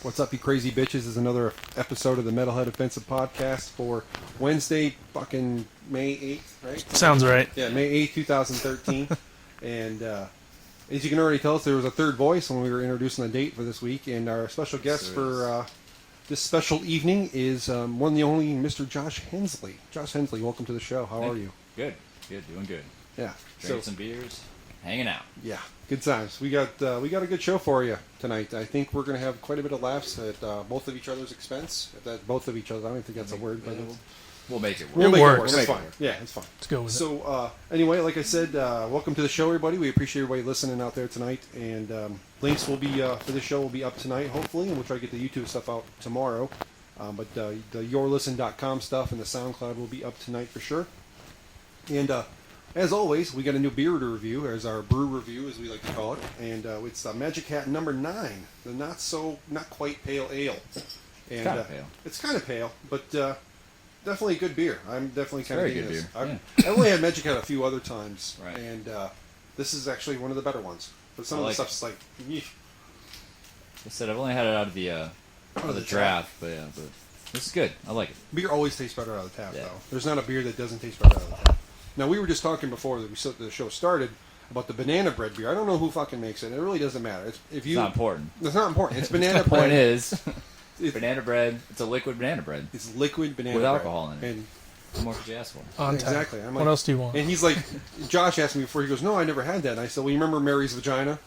What's up, you crazy bitches? This is another episode of the Metalhead Offensive Podcast for Wednesday, fucking May 8th, right? Sounds right. Yeah, May 8th, 2013. And as you can already tell us, there was a third voice when we were introducing the date for this week. And our special guest for this special evening is one and the only Mr. Josh Hensley. Josh Hensley, welcome to the show. How are you? Good, doing good. Yeah. Drinking some beers, hanging out. Yeah, good times. We got a good show for you tonight. I think we're going to have quite a bit of laughs at both of each other's expense. Both of each other. I don't think that's a word, but we'll make it work. We'll make it work. It's It's fine. Yeah, it's fine. Let's go with it. So anyway, like I said, welcome to the show, everybody. We appreciate everybody listening out there tonight. And links will be for the show will be up tonight, hopefully, and we'll try to get the YouTube stuff out tomorrow. But the yourlisten.com stuff and the SoundCloud will be up tonight for sure. And as always, we got a new beer to review, as our brew review, as we like to call it, and it's Magic Hat number 9, the not quite pale ale. And Kind of pale. It's kind of pale, but definitely a good beer. I'm definitely kind of very digging good this. beer. I've only had Magic Hat a few other times, Right. and this is actually one of the better ones. But some I of the like stuff's like, yeesh. I said I've only had it out of the draft, but this is good. I like it. Beer always tastes better out of the tap, Yeah. though. There's not a beer that doesn't taste better out of the tap. Now, we were just talking before the show started about the banana bread beer. I don't know who fucking makes it. It really doesn't matter. It's not important. It's not important. It's banana The bread. point is, banana bread. It's a liquid banana bread It's liquid banana with bread. alcohol in it. And What more could you ask for? On tap. exactly. I'm like, What else do you want? And he's like, Josh asked me before. He goes, "No, I never had that." And I said, "Well, you remember Mary's vagina?"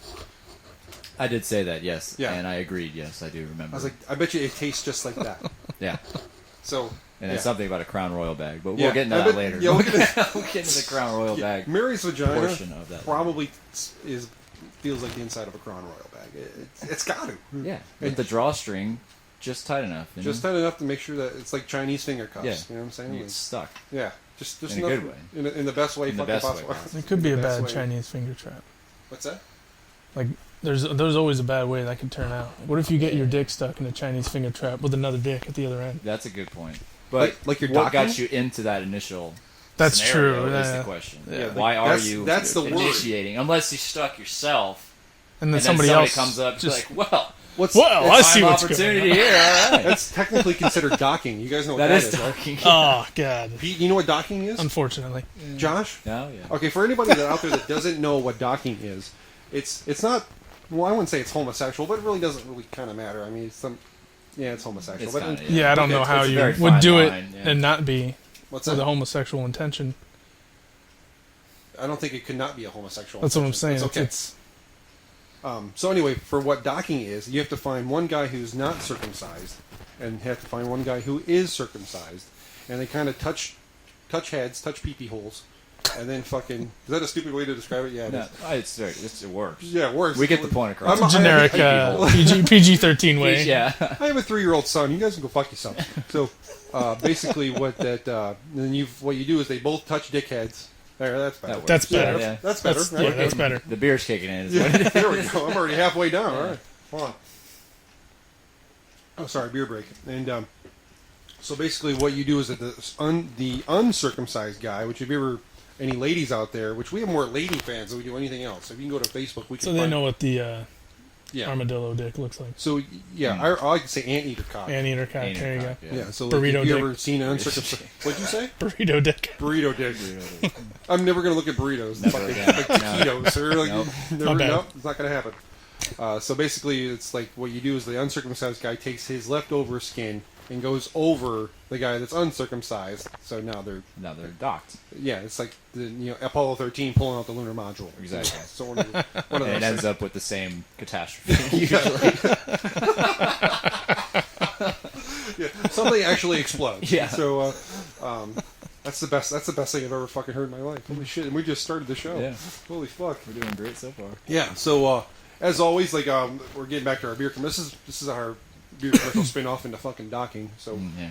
I did say that, yes. Yeah. And I agreed, yes, I do remember. I was like, "I bet you it tastes just like that." yeah. So. And then something about a Crown Royal bag, but Yeah. we'll get into I that bet- later. yeah, we'll get into- We'll get into the Crown Royal bag Mary's vagina portion of that. probably feels like the inside of a Crown Royal bag. It's got to. Yeah. With the drawstring just tight enough. You Just know? tight enough to make sure that it's like Chinese finger cuffs. Yeah. You know what I'm saying? You Like, get stuck. yeah. Just In a enough, good way. In the best way In the fucking best way possible. possible. It could be a The best bad way. Chinese finger trap. What's that? Like, there's always a bad way that could turn out. What if you get your dick stuck in a Chinese finger trap with another dick at the other end? That's a good point. But Like you're what docking? got you into that initial That's scenario true. is Yeah. the question. Yeah, Why are you that's the word. initiating? Unless you stuck yourself, And then and somebody then else comes up and just like, well, I it's see time what's going opportunity on. here. All right. That's technically considered docking. You guys know what that that is right? talking. Oh God! Pete, you know what docking is? Unfortunately, Josh? No, yeah. Okay, for anybody that out there that doesn't know what docking is, it's not. Well, I wouldn't say it's homosexual, but it really doesn't really kind of matter. I mean, it's homosexual. It's but kinda, yeah, I don't Okay, know how it's a you very would fine do line, it yeah. and not be what's with that? a homosexual intention. I don't think it could not be a homosexual. That's what I'm saying. It's okay. It's So anyway, for what docking is, you have to find one guy who's not circumcised, and you have to find one guy who is circumcised, and they kind of touch heads, touch pee-pee holes, and then fucking. Is that a stupid way to describe it? Yeah, it is. No, it works. Yeah, it works. We get the point across. I'm- generic PG-13 way. Yeah. I have a 3-year-old son. You guys can go fuck yourself. So basically, what you do is they both touch dick heads. There, that's better. That works. That's better. Yeah. That's better. That's, right? yeah, that's better. The beer's kicking in. is Yeah, what it is. there we go. I'm already halfway down. All right, hold on. Oh, sorry, beer break. And so basically, what you do is that the uncircumcised guy, which if you ever any ladies out there, which we have more lady fans than we do anything else. If you can go to Facebook, we can. So they find, know what the Yeah. armadillo dick looks like. So yeah, I like to say anteater cock. Anteater cock. Ain't it There you go. cock, Yeah. So Burrito have you dick. ever seen an uncircumcised? What'd you say? Burrito dick. Burrito dick. I'm never gonna look at burritos. Never Fucking, again. like No. taquitos. Or like, Nope. never, Not bad. nope, it's not gonna happen. So basically, it's like what you do is the uncircumcised guy takes his leftover skin and goes over the guy that's uncircumcised. So now they're docked. it's like the Apollo 13 pulling out the lunar module. Exactly. So one of And it those. ends up with the same catastrophe. Usually. Yeah, something actually explodes. Yeah. So that's the best. That's the best thing I've ever fucking heard in my life. Holy shit! And we just started the show. Yeah. Holy fuck. We're doing great so far. Yeah. So as always, like we're getting back to our beer. This is our beer commercial spin off into fucking docking. So, Yeah.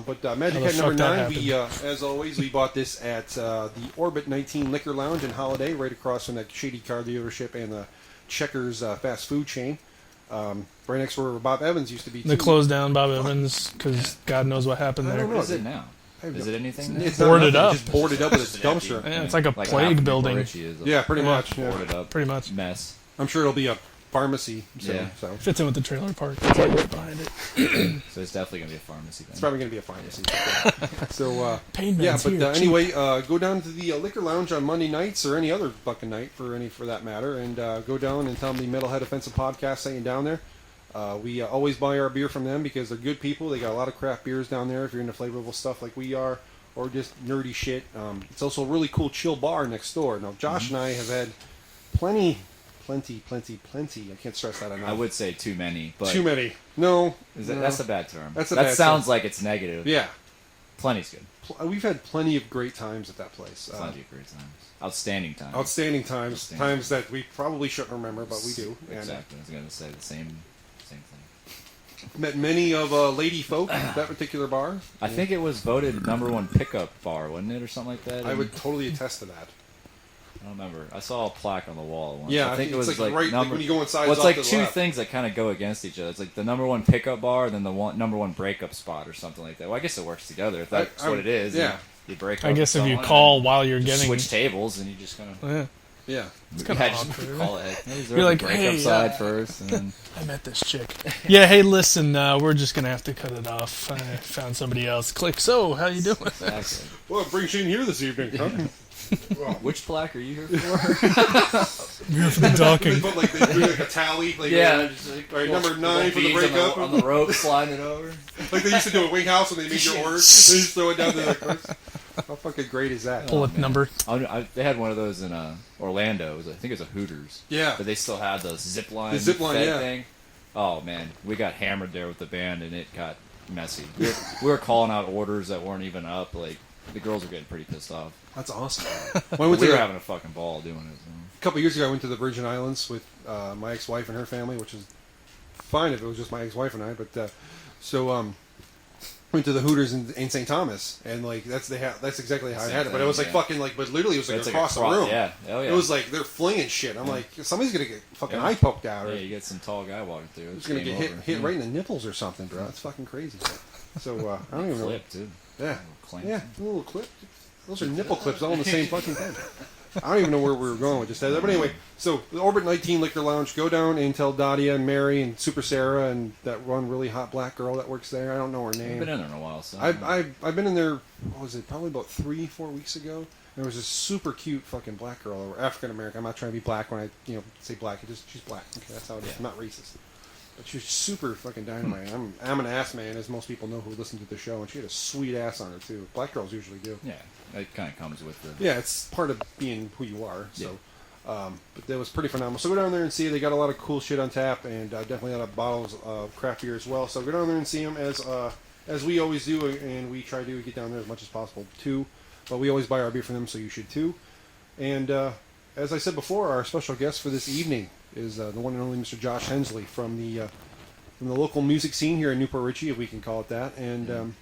but Magic How the Hat number fuck that 9. We as always we bought this at the Orbit 19 Liquor Lounge in Holiday, right across from that shady car dealership and the Checkers fast food chain. Right next to where Bob Evans used to be. The too. closed down Bob Evans because God knows what happened I there. don't know. What is it now? I Is it anything? now? It's not Boarded nothing, up. Just boarded up with its Just an empty- dumpster. Yeah, it's like a half plague of building. Richie is a Yeah, pretty much. Yeah. boarded up Pretty much. mess. I'm sure it'll be a pharmacy. So, Yeah. so Fits in with the trailer park. It's right behind it. So it's definitely gonna be a pharmacy then. it's probably going to be a pharmacy. So, Pain yeah, meds but here, cheap. anyway, go down to the Liquor Lounge on Monday nights or any other fucking night for that matter, and go down and tell them the Metalhead Offensive Podcast sent you down there. We always buy our beer from them because they're good people. They got a lot of craft beers down there if you're into flavorful stuff like we are, or just nerdy shit. It's also a really cool chill bar next door. Now, Josh and I have had plenty. I can't stress that enough. I would say too many, but Too many. No. that's a bad term. That's a that bad sounds term. like it's negative. Yeah. Plenty's good. We've had plenty of great times at that place. Plenty of great times. Outstanding times. Outstanding times. Outstanding. Times that we probably shouldn't remember, but we do. And, Exactly. I was gonna say the same thing. met many of lady folk at that particular bar. I think it was voted #1 pickup bar, wasn't it, or something like that? I would totally attest to that. I don't remember. I saw a plaque on the wall once. Yeah, I think it was it's like right number. like when you go inside. Well, it's off like to the two left. things that kind of go against each other. It's like the #1 pickup bar, and then the #1 breakup spot, or something like that. Well, I guess it works together if that's what it is. Yeah. You break. I up guess with if you someone call and while you're just getting, switch tables, and you just kind of. yeah, Yeah. it's kind of Yeah, just awkward. call it. You're like, breakup hey, side first, and then I met this chick. Yeah, hey, listen, we're just gonna have to cut it off. I found somebody else. Click. So, how you doing? exactly. Well, it brings you in here this evening, huh? Which plaque are you here for? We're here for the docking. They put like they do like a tally, like just like, all right, number 9 for the beads breakup. on the rope, sliding it over. Like they used to do at Wing House when they made your orders. They just throw it down to the clerks. How fucking great is that? Pull a number. They had one of those in Orlando. I think it was a Hooters. Yeah. But they still had the zip line, The zip line, fed yeah. thing. Oh man, we got hammered there with the band, and it got messy. We were calling out orders that weren't even up. Like the girls were getting pretty pissed off. That's awesome. When I went We to were the- having a fucking ball doing it. So. a couple of years ago, I went to the Virgin Islands with my ex-wife and her family, which is fine if it was just my ex-wife and I. But went to the Hooters in St. Thomas, and like that's exactly how I Same had it. But it thing, was like yeah. fucking like, but literally it was like It's across the across- room. Yeah, oh yeah. It was like they're flinging shit. I'm like, somebody's gonna get fucking Yeah. eye poked out, or Yeah, you get some tall guy walking through. it's It's gonna get game hit over. hit right in the nipples or something, bro. It's fucking crazy. So I don't even know. Clip too. Yeah, Little clamp. yeah, a little clip. Those are nipple clips all in the same fucking thing. I don't even know where we were going with just that. But anyway, so the Orbit 19 Liquor Lounge, go down and tell Dadia and Mary and Super Sarah and that one really hot black girl that works there. I don't know her I've name. been in there in a while, so I've been in there. What was it? Probably about 3-4 weeks ago. And there was this super cute fucking black girl, or African American. I'm not trying to be black when I say black. She's black. Okay, that's how it is. I'm not racist. But she was super fucking dynamite. I'm an ass man, as most people know who listen to the show, and she had a sweet ass on her too. Black girls usually do. yeah, it kind of comes with the. Yeah, it's part of being who you are. So, but that was pretty phenomenal. So go down there and see. They got a lot of cool shit on tap, and definitely a lot of bottles of craft beer as well. So go down there and see them as we always do, and we try to get down there as much as possible too. But we always buy our beer from them, so you should too. And as I said before, our special guest for this evening is the one and only Mr. Josh Hensley from the local music scene here in Newport Richey, if we can call it that, and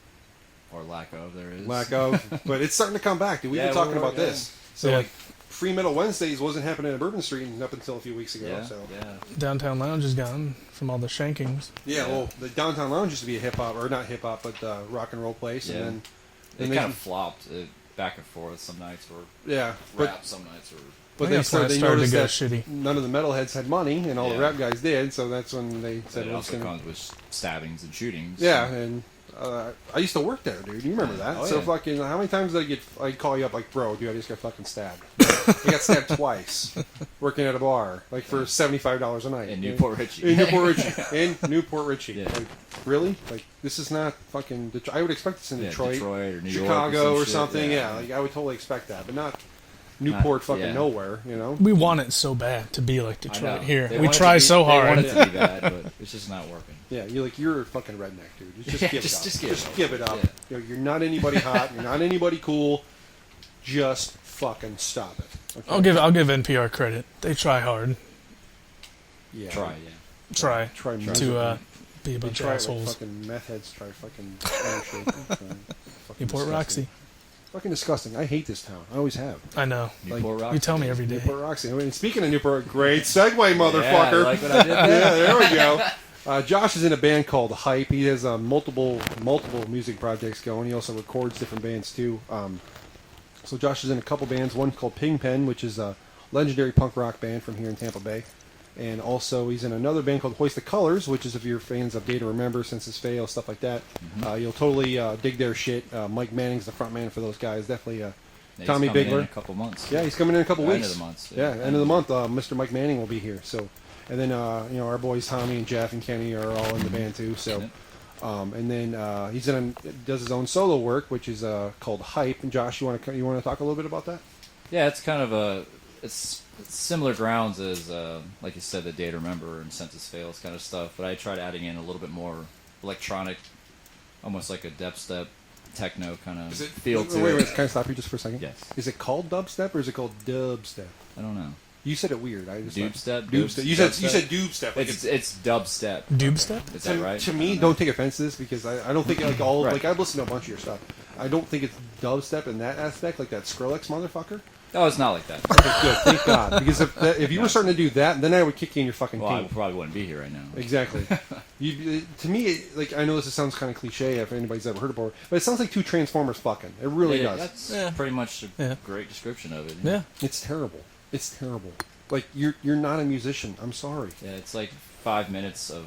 Or lack of, there is. lack of. But it's starting to come back, dude. We've Yeah, been talking we're- about yeah. this. So Yeah. like, Free Metal Wednesdays wasn't happening at Bourbon Street up until a few weeks ago. Yeah, So yeah. Downtown Lounge is gone from all the shankings. yeah, well, the Downtown Lounge used to be a hip hop, or not hip hop, but rock and roll place, Yeah. and It then they kind of flopped back and forth. Some nights were yeah, but rap, some nights were. but I they think that's when it they started to noticed go that shitty. none of the metalheads had money, and all the Yeah. rap guys did. So that's when they But said, it "We're just also gonna." comes with stabbings and shootings. Yeah, and I used to work there, dude. You remember that? Oh, So yeah. fucking, how many times did I'd call you up like, bro, dude, I just got fucking stabbed. I got stabbed twice working at a bar, like for $75 a night in Newport Richey. In Newport Richey. In Newport Richey. Yeah. Like, really? Like, this is not fucking Detroit. I would expect this in Yeah, Detroit, or New York Chicago, or some shit, something. Yeah, like I would totally expect that, but not Newport fucking yeah. nowhere, you know? We want it so bad to be like I know. Detroit here. They We want it try to be- so They want hard. it to be bad, but it's just not working. Yeah, you're a fucking redneck, dude. Just Yeah, give just- it up. just give it up. give it up. Yeah. You're not anybody hot. You're not anybody cool. Just fucking stop it. Okay? I'll give NPR credit. They try hard. Yeah. Try, yeah. Try Try to be a They bunch of try it like assholes. fucking meth heads try fucking other shit. Fucking Newport disgusting. Roxy. Fucking disgusting. I hate this town. I always have. I know. Newport Rock. You tell me every day. Newport Roxy. I mean, speaking of Newport, great segue, Yeah, motherfucker. like what I did there? Yeah, there we go. Josh is in a band called Hype. He has multiple music projects going. He also records different bands too. So Josh is in a couple bands. One called Ping Pen, which is a legendary punk rock band from here in Tampa Bay. And also, he's in another band called Hoist The Colours, which is if you're fans of Day to Remember, Census Fail, stuff like that. You'll totally dig their shit. Mike Manning's the front man for those guys. Definitely He's Tommy coming in Bigler. a couple months. Yeah, he's coming in a couple weeks. End of the month. Yeah, end of the month. Mr. Mike Manning will be here. So, and then our boys Tommy and Jeff and Kenny are all in the band too. So, and then does his own solo work, which is called Hype. And Josh, you want to talk a little bit about that? Yeah, it's kind of it's similar grounds as like you said, the Day to Remember and Census Fails kind of stuff. But I tried adding in a little bit more electronic, almost like a dubstep, techno kind of feel to wait, it. can I stop you just for a second? Yes. Is it called dubstep or is it called dubstep? I don't know. You said it weird. I just Dubstep? Dubstep. You said dubstep. Like It's dubstep. Dubstep? Is that right? To me, don't take offense to this because I don't think like all Right. like I've listened to a bunch of your stuff. I don't think it's dubstep in that aspect, like that Skrillex motherfucker. Oh, it's not like that. Okay, good. Thank God. Because if you were starting to do that, then I would kick you in your fucking Well, I teeth. probably wouldn't be here right now. Exactly. To me, like I know this sounds kind of cliche if anybody's ever heard it before, but it sounds like two Transformers fucking. It really does. That's pretty much a great description of it. Yeah. It's terrible. It's terrible. Like you're not a musician. I'm sorry. Yeah, it's like 5 minutes of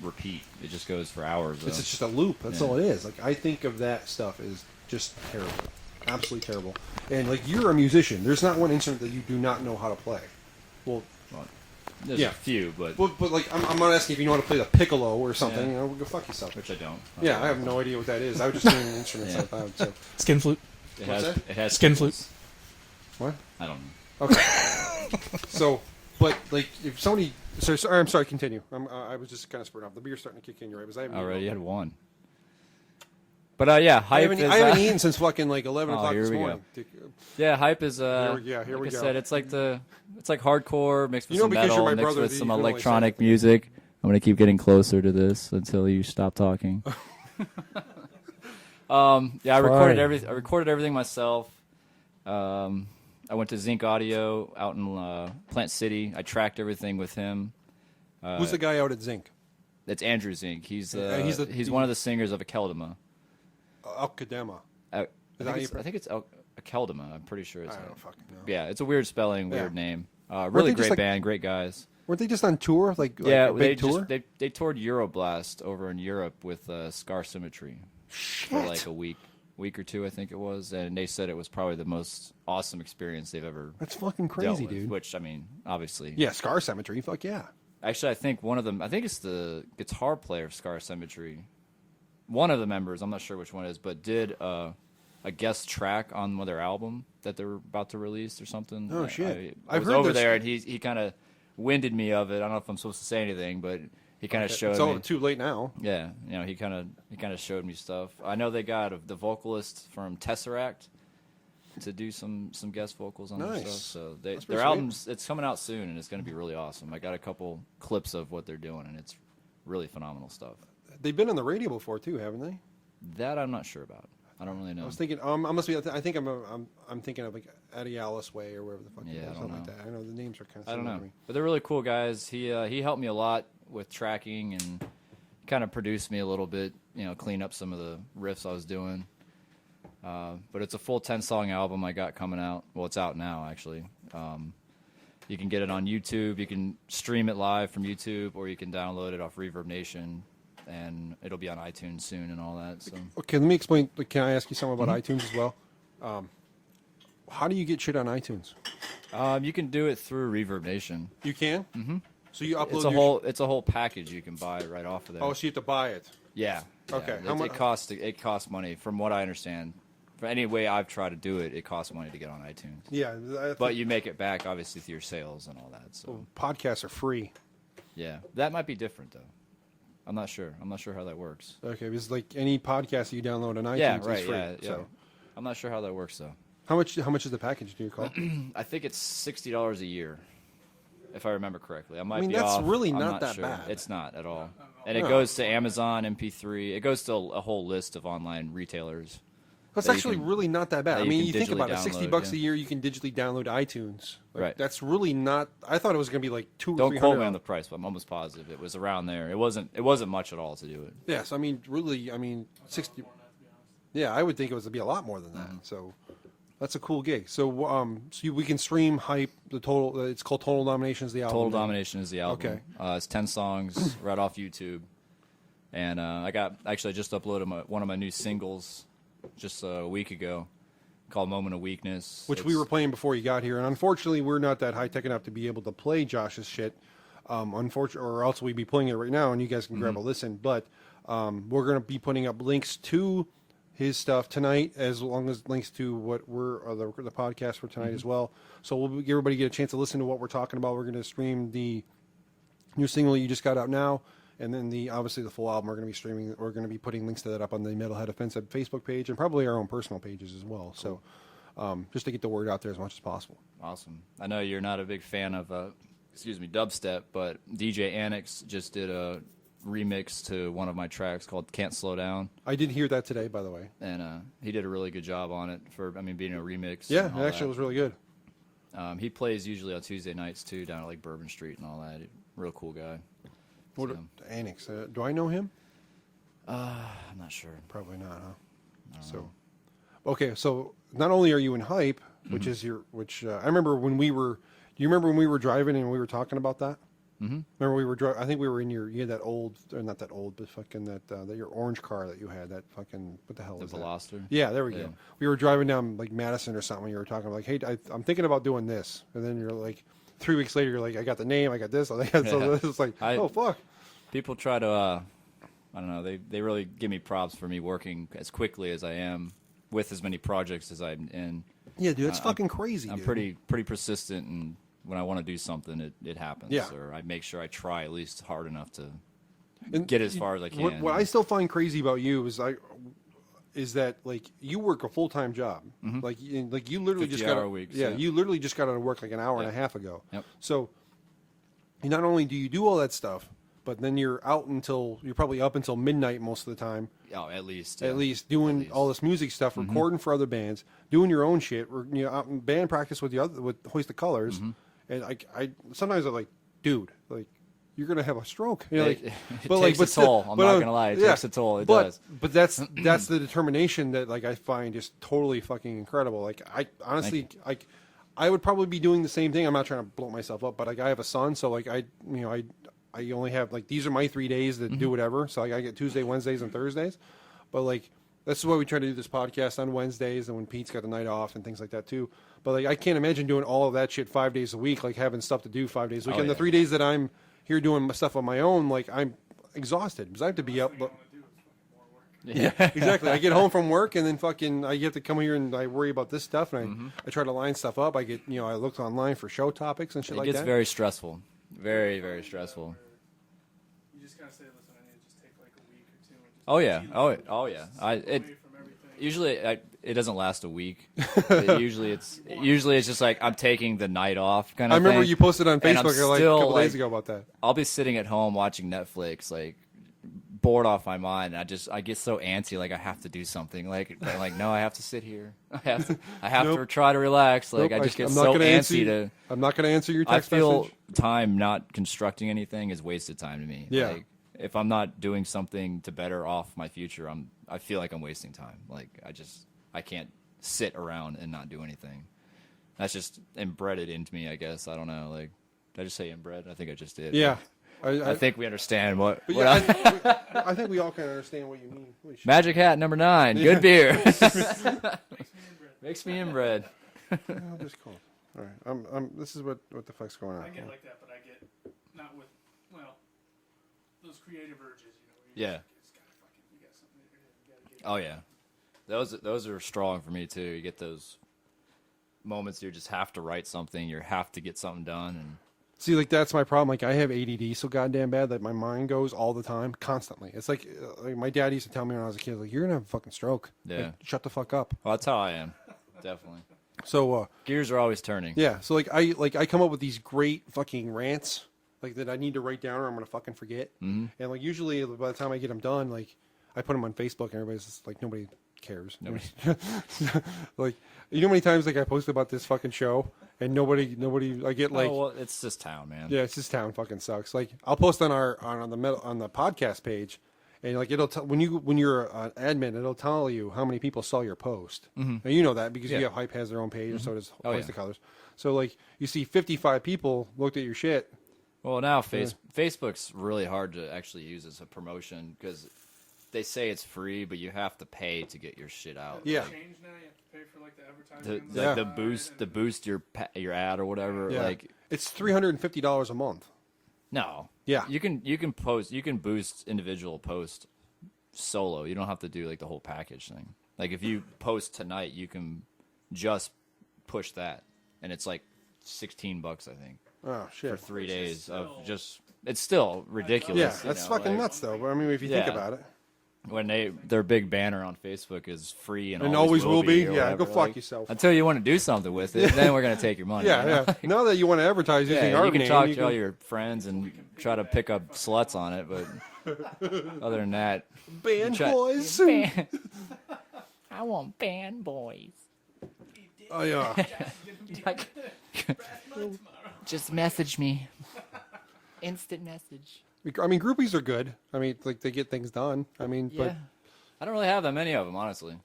repeat. It just goes for hours. Though. It's just a loop. That's all it is. Like I think of that stuff as just terrible, absolutely terrible. And like you're a musician. There's not one instrument that you do not know how to play. Well, There's yeah. a few, but like I'm not asking if you know how to play the piccolo or something. Yeah. You know, go fuck yourself. which I don't. Yeah, I have no idea what that is. I was just doing instruments out loud. So Skin flute. It What's has that? it has Skin flute. what? I don't know. Okay. So, but like if somebody, I'm sorry. Continue. I was just kind of spurred off. The beer's starting to kick in. You're right. Because I haven't eaten Already all had one. But yeah, hype I is. haven't eaten since fucking like 11 o'clock here this we go. morning. Yeah, hype is. Here like we I go. said, it's like hardcore mixed with You know, some because you're metal, my mixed brother, with you some can only say electronic anything. music. I'm gonna keep getting closer to this until you stop talking. Yeah, I recorded everything myself. I went to Zinc Audio out in Plant City. I tracked everything with him. Who's the guy out at Zinc? It's Andrew Zink. He's he's one of the singers of Akeldama. Alcadema. I that how you think it's Akeldama. I'm pretty sure it's. I don't fucking know. Yeah, it's a weird spelling, Yeah. weird name. they Really just great like- band, great guys. Weren't they just on tour? Like Yeah, a big they tour? they toured Euroblast over in Europe with Scar Symmetry for like a week or two, I think it was, and they said it was probably the most awesome experience they've ever That's fucking dealt crazy, with, dude. Which I mean, obviously, Yeah, Scar Cemetery. Fuck yeah. Actually, I think one of them. I think it's the guitar player of Scar Symmetry. One of the members, I'm not sure which one it is, but did a guest track on their album that they were about to release or something. Oh, shit. I I've was heard over there's- there, and he kind of winded me of it. I don't know if I'm supposed to say anything, but he kind of showed It's me. all too late now. Yeah, he kind of showed me stuff. I know they got the vocalist from Tesseract to do some guest vocals on their Nice. stuff. So That's pretty their sweet. album's it's coming out soon, and it's going to be really awesome. I got a couple clips of what they're doing, and it's really phenomenal stuff. They've been on the radio before too, haven't they? That I'm not sure about. I don't really know. I was thinking. I must be. I think I'm thinking of like Eddie Alice Way or wherever the fuck. Yeah, it is, I don't something like know. that. I know the names are kind of. I don't similar know, to me. but they're really cool guys. He helped me a lot with tracking and kind of produced me a little bit. Clean up some of the riffs I was doing. But it's a full 10-song album I got coming out. Well, it's out now, actually. You can get it on YouTube. You can stream it live from YouTube, or you can download it off Reverb Nation, and it'll be on iTunes soon and all that. So Okay, let me explain. Can I ask you something about Mm-hmm. iTunes as well? How do you get shit on iTunes? you can do it through Reverb Nation. You can. Mm-hmm. So you upload. It's a whole package you can buy right off of there. Oh, so you have to buy it. Yeah. Okay. Yeah. How mu- It costs money, from what I understand. For any way I've tried to do it, it costs money to get on iTunes. Yeah, But you make it back, obviously, through your sales and all that. So podcasts are free. yeah, that might be different though. I'm not sure. I'm not sure how that works. Okay, because like any podcast you download on iTunes Yeah, is right. free. Yeah. So I'm not sure how that works though. how much is the package? Do you recall? I think it's $60 a year, if I remember correctly. I might mean, be that's off. really I'm not that sure. bad. It's not at all. And No. it goes to Amazon, MP3. It goes to a whole list of online retailers. That's that you actually can- really not that bad. that I you mean, can you think digitally about it, $60 download, a yeah. year, you can digitally download iTunes. Like, Right. That's really not. I thought it was going to be like $200 or Don't $300. quote me on the price, but I'm almost positive it was around there. It wasn't much at all to do it. Yes, I mean, really, 60. Yeah, I would think it was to be a lot more than that. Mm-hmm. So, That's a cool gig. So, we can stream Hype, the total. It's called Total Domination is the album. Total Domination is the album. Okay. It's 10 songs right off YouTube. And I just uploaded one of my new singles just a week ago called Moment of Weakness. Which we were playing before you got here. And unfortunately, we're not that high-tech enough to be able to play Josh's shit. Unfortunately, or else we'd be playing it right now and you guys can grab a listen. But we're going to be putting up links to his stuff tonight, as long as links to what the podcast for tonight as well. So we'll give everybody get a chance to listen to what we're talking about. We're going to stream the new single you just got out now, and then obviously the full album. We're going to be streaming. We're going to be putting links to that up on the Metalhead Offensive Facebook page and probably our own personal pages as well. Cool. So just to get the word out there as much as possible. Awesome. I know you're not a big fan of dubstep, but DJ Annex just did a remix to one of my tracks called Can't Slow Down. I did hear that today, by the way. And he did a really good job on it being a remix. Yeah, it actually was really good. He plays usually on Tuesday nights too, down at like Bourbon Street and all that. Real cool guy. Annex. Do I know him? I'm not sure. Probably not, huh? So, okay. So not only are you in Hype, which is I remember when we were. Do you remember when we were driving and we were talking about that? Mm-hmm. Remember we were driving. I think we were in you had that old, or not that old, but fucking that your orange car that you had. That fucking what the hell was that? The Veloster. Yeah, there we go. We were driving down like Madison or something. You were talking like, hey, I'm thinking about doing this, and then you're like, 3 weeks later, you're like, I got the name, I got this. So it's like, oh fuck. People try to, I don't know. They really give me props for me working as quickly as I am with as many projects as I'm in. Yeah, dude, it's fucking crazy. I'm dude. pretty persistent, and when I want to do something, it happens. Yeah. Or I make sure I try at least hard enough to get as far as I can. What I still find crazy about you is that like you work a full-time job. Like you literally just got weeks. Yeah, you literally just got out of work like an hour and a half ago. Yep. So not only do you do all that stuff, but then you're probably up until midnight most of the time. Oh, at least. At least doing all this music stuff, recording for other bands, doing your own shit. Out in band practice with Hoist The Colours, and I sometimes I'm like, dude, like you're gonna have a stroke. You know, it takes a toll. I'm not gonna lie, it takes a toll. It does. But that's the determination that like I find just totally fucking incredible. Like I honestly I would probably be doing the same thing. I'm not trying to blow myself up, but like I have a son, so like I only have like these are my 3 days to do whatever. So like I get Tuesday, Wednesdays, and Thursdays. But like that's why we try to do this podcast on Wednesdays, and when Pete's got the night off and things like that too. But like I can't imagine doing all of that shit 5 days a week, like having stuff to do 5 days a week. And the 3 days that I'm here doing stuff on my own, like I'm exhausted because I have to be up. But yeah, exactly. I get home from work and then fucking I have to come here and I worry about this stuff and I try to line stuff up. I get I look online for show topics and shit like that. It gets very stressful. Very, very stressful. You just gotta say, listen, I need to just take like a week or two. And just Oh yeah. Usually it doesn't last a week. usually it's just like I'm taking the night off kind of thing. I remember you posted on Facebook like a couple days ago about that. I'll be sitting at home watching Netflix, like bored off my mind. I get so antsy, like I have to do something. Like no, I have to sit here. I have to try to relax. Like I just get so antsy I'm not going to answer your text message. I feel message. time not constructing anything is wasted time to me. Yeah. Like, if I'm not doing something to better off my future, I feel like I'm wasting time. Like I can't sit around and not do anything. That's just embedded into me, I guess. I don't know. Like, did I just say inbred? I think I just did. Yeah. I think we understand what. I think we all can understand what you mean. Magic Hat number 9. Good beer. Makes me inbred. Just cool. All right. This is what the fuck's going on. I get like that, but I get not with those creative urges. Yeah. Oh yeah. Those are strong for me too. You get those moments you just have to write something, you have to get something done, and see, like that's my problem. Like I have ADD so goddamn bad that my mind goes all the time, constantly. It's like my dad used to tell me when I was a kid, like you're gonna have a fucking stroke. Yeah. Like, shut the fuck up. Well, that's how I am. Definitely. So gears are always turning. Yeah. So I come up with these great fucking rants like that I need to write down or I'm gonna fucking forget. Mm-hmm. And like usually by the time I get them done, like I put them on Facebook and everybody's just like nobody cares. Like how many times like I posted about this fucking show and nobody I get like well, it's just town, man. Yeah, it's just town fucking sucks. Like I'll post on the podcast page And like it'll tell when you're an admin, it'll tell you how many people saw your post. Mm-hmm. And you know that because Yeah. you have Hype has their own page, and so does Hoist yeah. The Colours. So like you see 55 people looked at your shit. Well, now Facebook's really hard to actually use as a promotion because they say it's free, but you have to pay to get your shit out. Yeah. Change now. You have to pay for like the advertising. The boost your ad or whatever. Yeah. Like It's $350 a month. no. Yeah. You can boost individual post solo. You don't have to do like the whole package thing. Like if you post tonight, you can just push that, and it's like $16, I think, Oh shit. for 3 days of just. It's still ridiculous. Yeah, you that's know, fucking like, nuts though. But I mean, if you think Yeah. about it, when their big banner on Facebook is free and always will be. or Yeah, whatever, go fuck like, yourself. until you want to do something with it, then we're gonna take your money. yeah, you know? yeah. Now that you want to advertise using Yeah, our you can name, talk you to all your friends and try to pick up sluts on it, but other than that, band try- boys. I want band boys. Oh yeah. Just message me. Instant message. I mean, groupies are good. I mean, like they get things done. I mean, Yeah, I don't really have that many of them, honestly.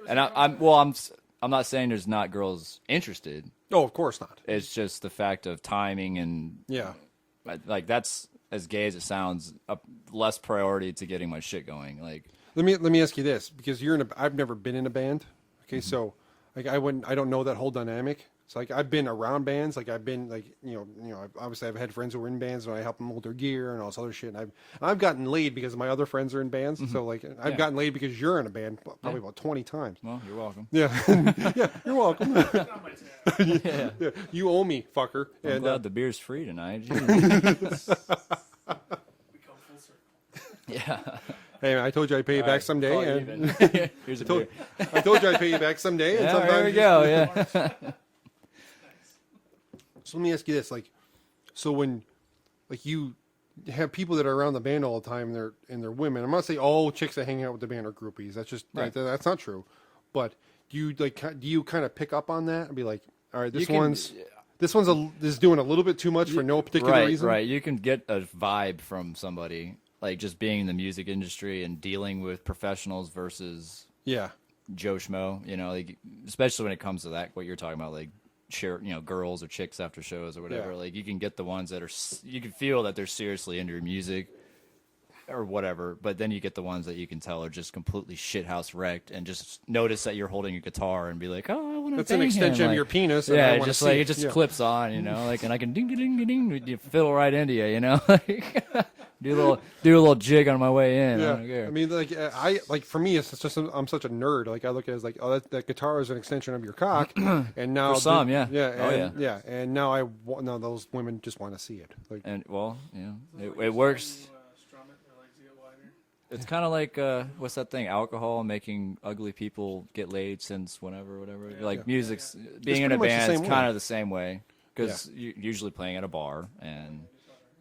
And I'm not saying there's not girls interested. but of course not. It's just the fact of timing and Yeah. like that's as gay as it sounds, a less priority to getting my shit going. Like Let me ask you this because I've never been in a band. Okay, so like I don't know that whole dynamic. So like I've been around bands, like I've been like obviously I've had friends who were in bands and I help them mold their gear and all this other shit. And I've gotten laid because my other friends are in bands. So like I've gotten laid because you're in a band probably about 20 times. well, you're welcome. Yeah, yeah, you're welcome. Yeah. Yeah, you owe me, fucker. I'm And glad the beer's free tonight. We come full circle. Yeah. hey, man, I told you I'd pay you back someday. Call it And even. Here's a told- beer. I told you I'd pay you back someday. And Yeah, sometimes there we go. Yeah. So let me ask you this: like, so when, like, you have people that are around the band all the time, and they're women. I'm not saying all chicks that hang out with the band are groupies. That's just Right. that's not true. But do you kind of pick up on that and be like, all right, this can- one's is doing a little bit too much for no particular Right, reason. right. You can get a vibe from somebody, like just being in the music industry and dealing with professionals versus Yeah. Joe Schmo. You know, like especially when it comes to that, what you're talking about, like girls or chicks after shows or whatever. Yeah. Like you can get the ones that you can feel that they're seriously into your music or whatever, but then you get the ones that you can tell are just completely shithouse wrecked and just notice that you're holding a guitar and be like, oh, I want to. That's an extension of your penis. And I Yeah, wanna just see like it just Yeah. clips on, like, and I can ding ding ding ding, you fiddle right into you, like, do a little jig on my way in. I don't Yeah, care. I mean, like for me, it's just I'm such a nerd. Like I look at it as like, oh, that guitar is an extension of your cock, and now For some, yeah. yeah, Oh, and, yeah, and now now those women just want to see it. Like, And well, it works. Strum it, their legs get wider. It's kind of like what's that thing? Alcohol making ugly people get laid since whenever, whatever. Like music's being in a pretty much the band is same kind way. of the same way because you're usually playing at a bar and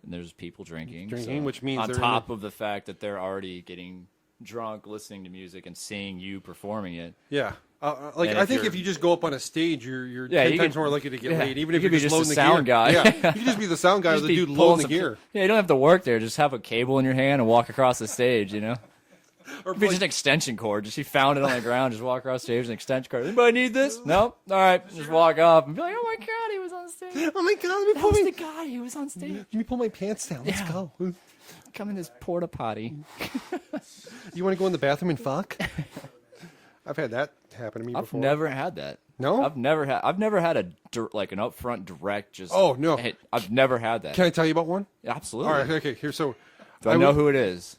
there's people drinking. Drinking, which means on they're in top of the fact that they're already getting drunk, listening to music and seeing you performing it. yeah, like And I if think you're- if you just go up on a stage, you're Yeah, 10 you times could- more likely to get yeah, laid, even you if you're could be just just a loading the sound gear. guy. Yeah, you can just be the sound guy, or Just the be dude pulling loading the some- gear, Yeah, you don't have to work there. Just have a cable in your hand and walk across the stage, or Be just an extension cord. Just you found it on the ground. Just walk across stage with an extension cord. Anybody need this? Nope. All right. Just walk up and be like, oh my god, he was on stage. oh my god, let me That pull was my the guy. He was on stage. let me pull my pants down. Let's Yeah. go. Come in this porta potty. You want to go in the bathroom and fuck? I've had that happen to me I've before. never had that. No? I've never had an upfront direct. Just Oh, no. hit. I've never had that. Can I tell you about one? Absolutely. All right, okay. Here, so Do I know would- who it is?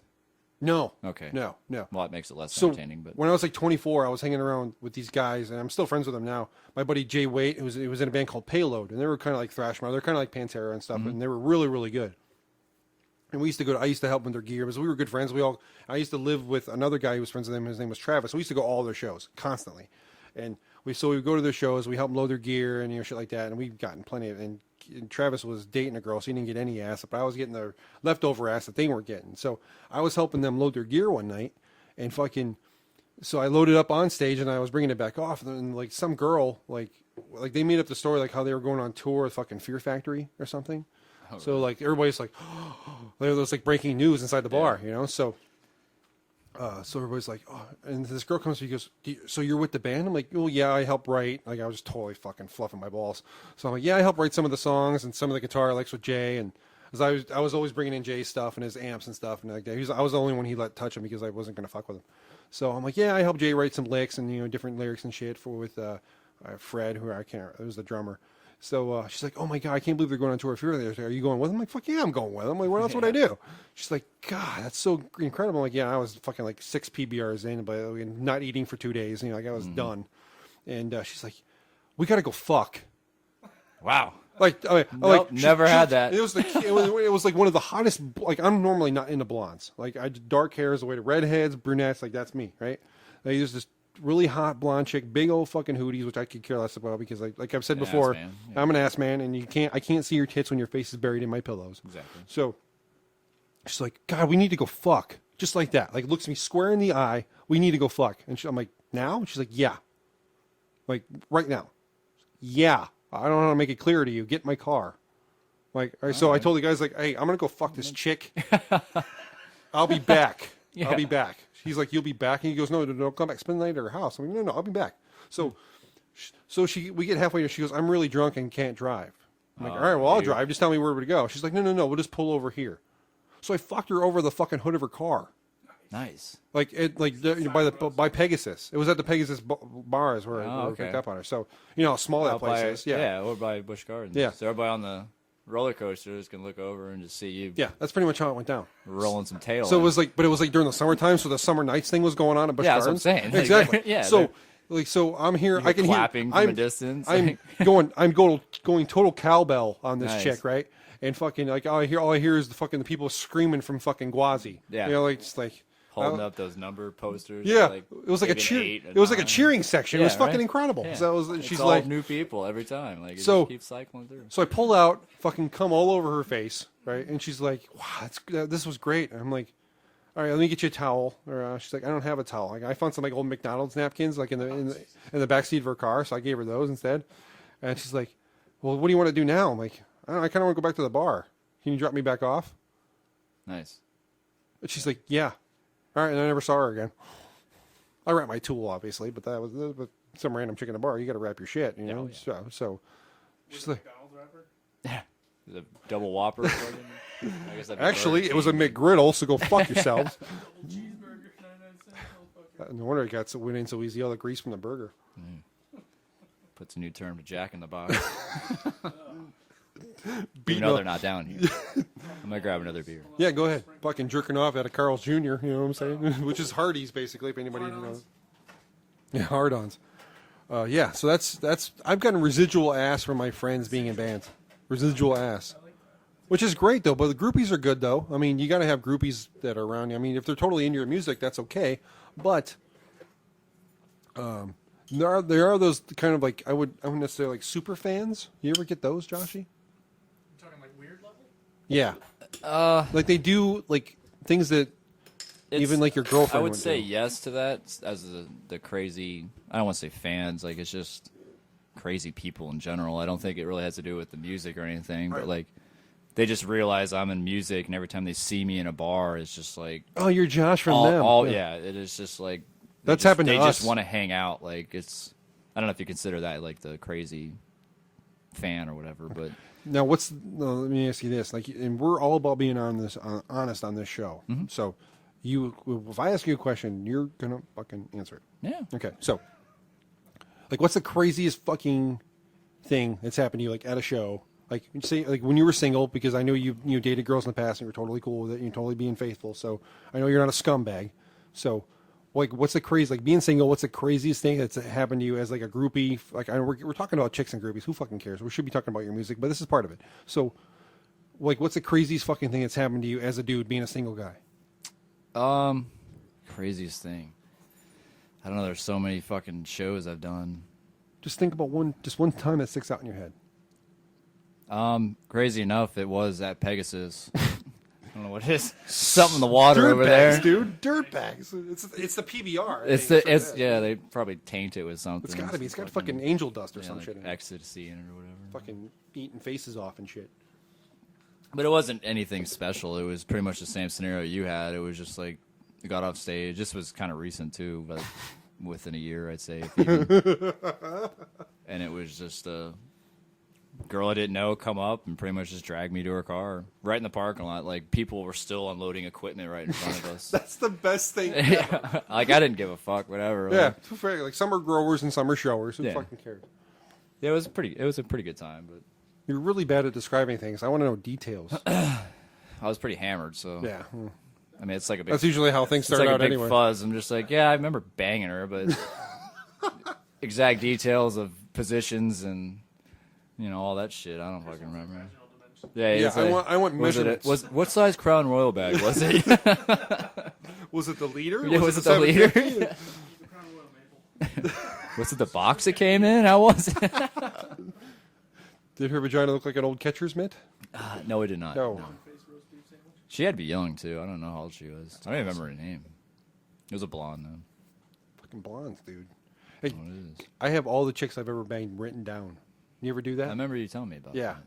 No. Okay. No. Well, that makes it less So entertaining. But when I was like 24, I was hanging around with these guys, and I'm still friends with them now. My buddy Jay Waite, who was in a band called Payload, and they were kind of like thrash metal. They're kind of like Pantera and stuff, and they were really, really good. And we used to go. I used to help them with their gear because we were good friends. I used to live with another guy who was friends with them. His name was Travis. We used to go all their shows constantly, and we would go to their shows. We helped them load their gear and shit like that. And we've gotten plenty of. And Travis was dating a girl, so he didn't get any ass, but I was getting the leftover ass that they weren't getting. So I was helping them load their gear one night, and fucking. So I loaded up on stage and I was bringing it back off, and then like some girl like they made up the story like how they were going on tour with fucking Fear Factory or something. So like everybody's like, there was like breaking news inside the bar, So So everybody's like, oh, and this girl comes to me, goes, so you're with the band? I'm like, oh yeah, I help write. Like I was just totally fucking fluffing my balls. So I'm like, yeah, I help write some of the songs and some of the guitar I likes with Jay, and because I was always bringing in Jay's stuff and his amps and stuff, and like that. I was the only one he let touch him because I wasn't gonna fuck with him. So I'm like, yeah, I helped Jay write some licks and different lyrics and shit with Fred, who I can't, it was the drummer. So she's like, oh my God, I can't believe they're going on tour. If you're there, are you going with them? I'm like, fuck yeah, I'm going with them. I'm like, what else would I do? She's like, God, that's so incredible. I'm like, yeah, I was fucking like 6 PBRs in, but not eating for 2 days. Like I was done. And she's like, we got to go fuck. Wow. Like, never had that. It was like one of the hottest. Like I'm normally not into blondes. Like I dark hair is the way to redheads, brunettes. Like that's me, right? Like there's this really hot blonde chick, big old fucking hooties, which I could care less about because like I've said before, I'm an ass man, and I can't see your tits when your face is buried in my pillows. Exactly. So she's like, God, we need to go fuck, just like that. Like looks me square in the eye. We need to go fuck, and I'm like, now? And she's like, yeah, like right now. Yeah, I don't know how to make it clear to you. Get in my car. Like, all right, so I told the guys like, hey, I'm gonna go fuck this chick. I'll be back. Yeah. I'll be back. He's like, you'll be back, and he goes, no, don't come back. Spend the night at her house. I'm like, no, I'll be back. So we get halfway, and she goes, I'm really drunk and can't drive. I'm like, all right, well, I'll drive. Just tell me where to go. She's like, no, we'll just pull over here. So I fucked her over the fucking hood of her car. Nice. Like by Pegasus. It was at the Pegasus bars where I picked up on her. So how small that place is. Yeah, or by Busch Gardens. Yeah. So everybody on the roller coasters can look over and just see you. Yeah, that's pretty much how it went down. Rolling some tail. So it was like during the summertime, so the summer nights thing was going on at Busch Gardens. That's what I'm saying. Exactly. Yeah. So I'm here. I can hear clapping from a distance. I'm going total cowbell on this chick, right? And fucking like all I hear is the people screaming from fucking Gwazi. Yeah. Just like holding up those number posters. Yeah, it was like a cheer. It was like a cheering section. It was fucking incredible. Yeah. So she's all like new people every time. Like so just keeps cycling through. So I pull out, fucking cum all over her face, right? And she's like, "Wow, this was great." And I'm like, "All right, let me get you a towel." Or she's like, "I don't have a towel." Like I found some like old McDonald's napkins like in the back seat of her car, so I gave her those instead. And she's like, "Well, what do you want to do now?" I'm like, "I don't know, I kind of want to go back to the bar. Can you drop me back off?" Nice. And she's like, "Yeah." All right, and I never saw her again. I wrapped my tool, obviously, but that was some random chick in a bar. You got to wrap your shit, know. Yeah. So she's like, yeah, the double Whopper. I guess actually, it was a McGriddle. So go fuck yourselves. No wonder it went in so easy. All the grease from the burger. Puts a new term to Jack in the Box. Even though they're not down here. I'm going to grab another beer. Yeah, go ahead. Fucking jerking off at a Carl's Jr., you know what I'm saying? Which is Hardee's, basically, if anybody knows. Yeah, hard-ons. Yeah, so that's I've gotten residual ass from my friends being in bands. Residual ass. Which is great, though, but the groupies are good, though. I mean, you got to have groupies that are around you. I mean, if they're totally into your music, that's okay. But there are those kind of like, I wouldn't necessarily like super fans. You ever get those, Joshy? Yeah, like they do like things that even like your girlfriend. I would say do. yes to that as the crazy. I don't want to say fans. Like it's just crazy people in general. I don't think it really has to do with the music or anything. Right. But like they just realize I'm in music, and every time they see me in a bar, it's just like, oh, you're Josh from them. Yeah, it is just like that's happened to us. They just want to hang out. Like it's. I don't know if you consider that like the crazy fan or whatever, but. Now, let me ask you this: like, and we're all about being honest on this show. Mm-hmm. So, if I ask you a question, you're gonna fucking answer it. Yeah. Okay. So, like, what's the craziest fucking thing that's happened to you, like at a show? Like, say, like when you were single, because I know you dated girls in the past and you're totally cool with it, and you're totally being faithful. So, I know you're not a scumbag. So. Like, what's the crazy, like being single, what's the craziest thing that's happened to you as like a groupie? Like, I know we're talking about chicks and groupies. Who fucking cares? We should be talking about your music, but this is part of it. So, like, what's the craziest fucking thing that's happened to you as a dude being a single guy? Craziest thing. I don't know. There's so many fucking shows I've done. Just think about one time that sticks out in your head. Crazy enough, it was at Pegasus. I don't know what it is. Something in the water over there, dude. Dirt bags. It's the PBR. They probably taint it with something. It's got to be. It's got fucking angel dust or some like shit. In ecstasy in it or whatever. Fucking eating faces off and shit. But it wasn't anything special. It was pretty much the same scenario you had. It was just like got off stage. This was kind of recent too, but within a year, I'd say. If even. And it was just a girl I didn't know come up and pretty much just dragged me to her car right in the parking lot. Like, people were still unloading equipment right in front of us. That's the best thing. Yeah. Like, I didn't give a fuck, whatever. Yeah, like some are growers and some are showers. Who Yeah. fucking cares? Yeah, it was a pretty good time, but You're really bad at describing things. I want to know details. I was pretty hammered, so Yeah. I mean, it's like a big That's usually how things it's start like out a big anyway. fuzz. I'm just like, yeah, I remember banging her, but exact details of positions and all that shit, I don't fucking remember. Yeah, Yeah, it's I want was it measurements. what size Crown Royal bag was it? Was it the leader? Yeah, was it the leader? 750? Was it the box it came in? How was it? Did her vagina look like an old catcher's mitt? No, it did not. No. She had to be young too. I don't know how old she was. I don't even remember her name. It was a blonde though. Fucking blondes, dude. Hey, Oh, it is. I have all the chicks I've ever banged written down. You ever do I that? remember you telling me about Yeah. that.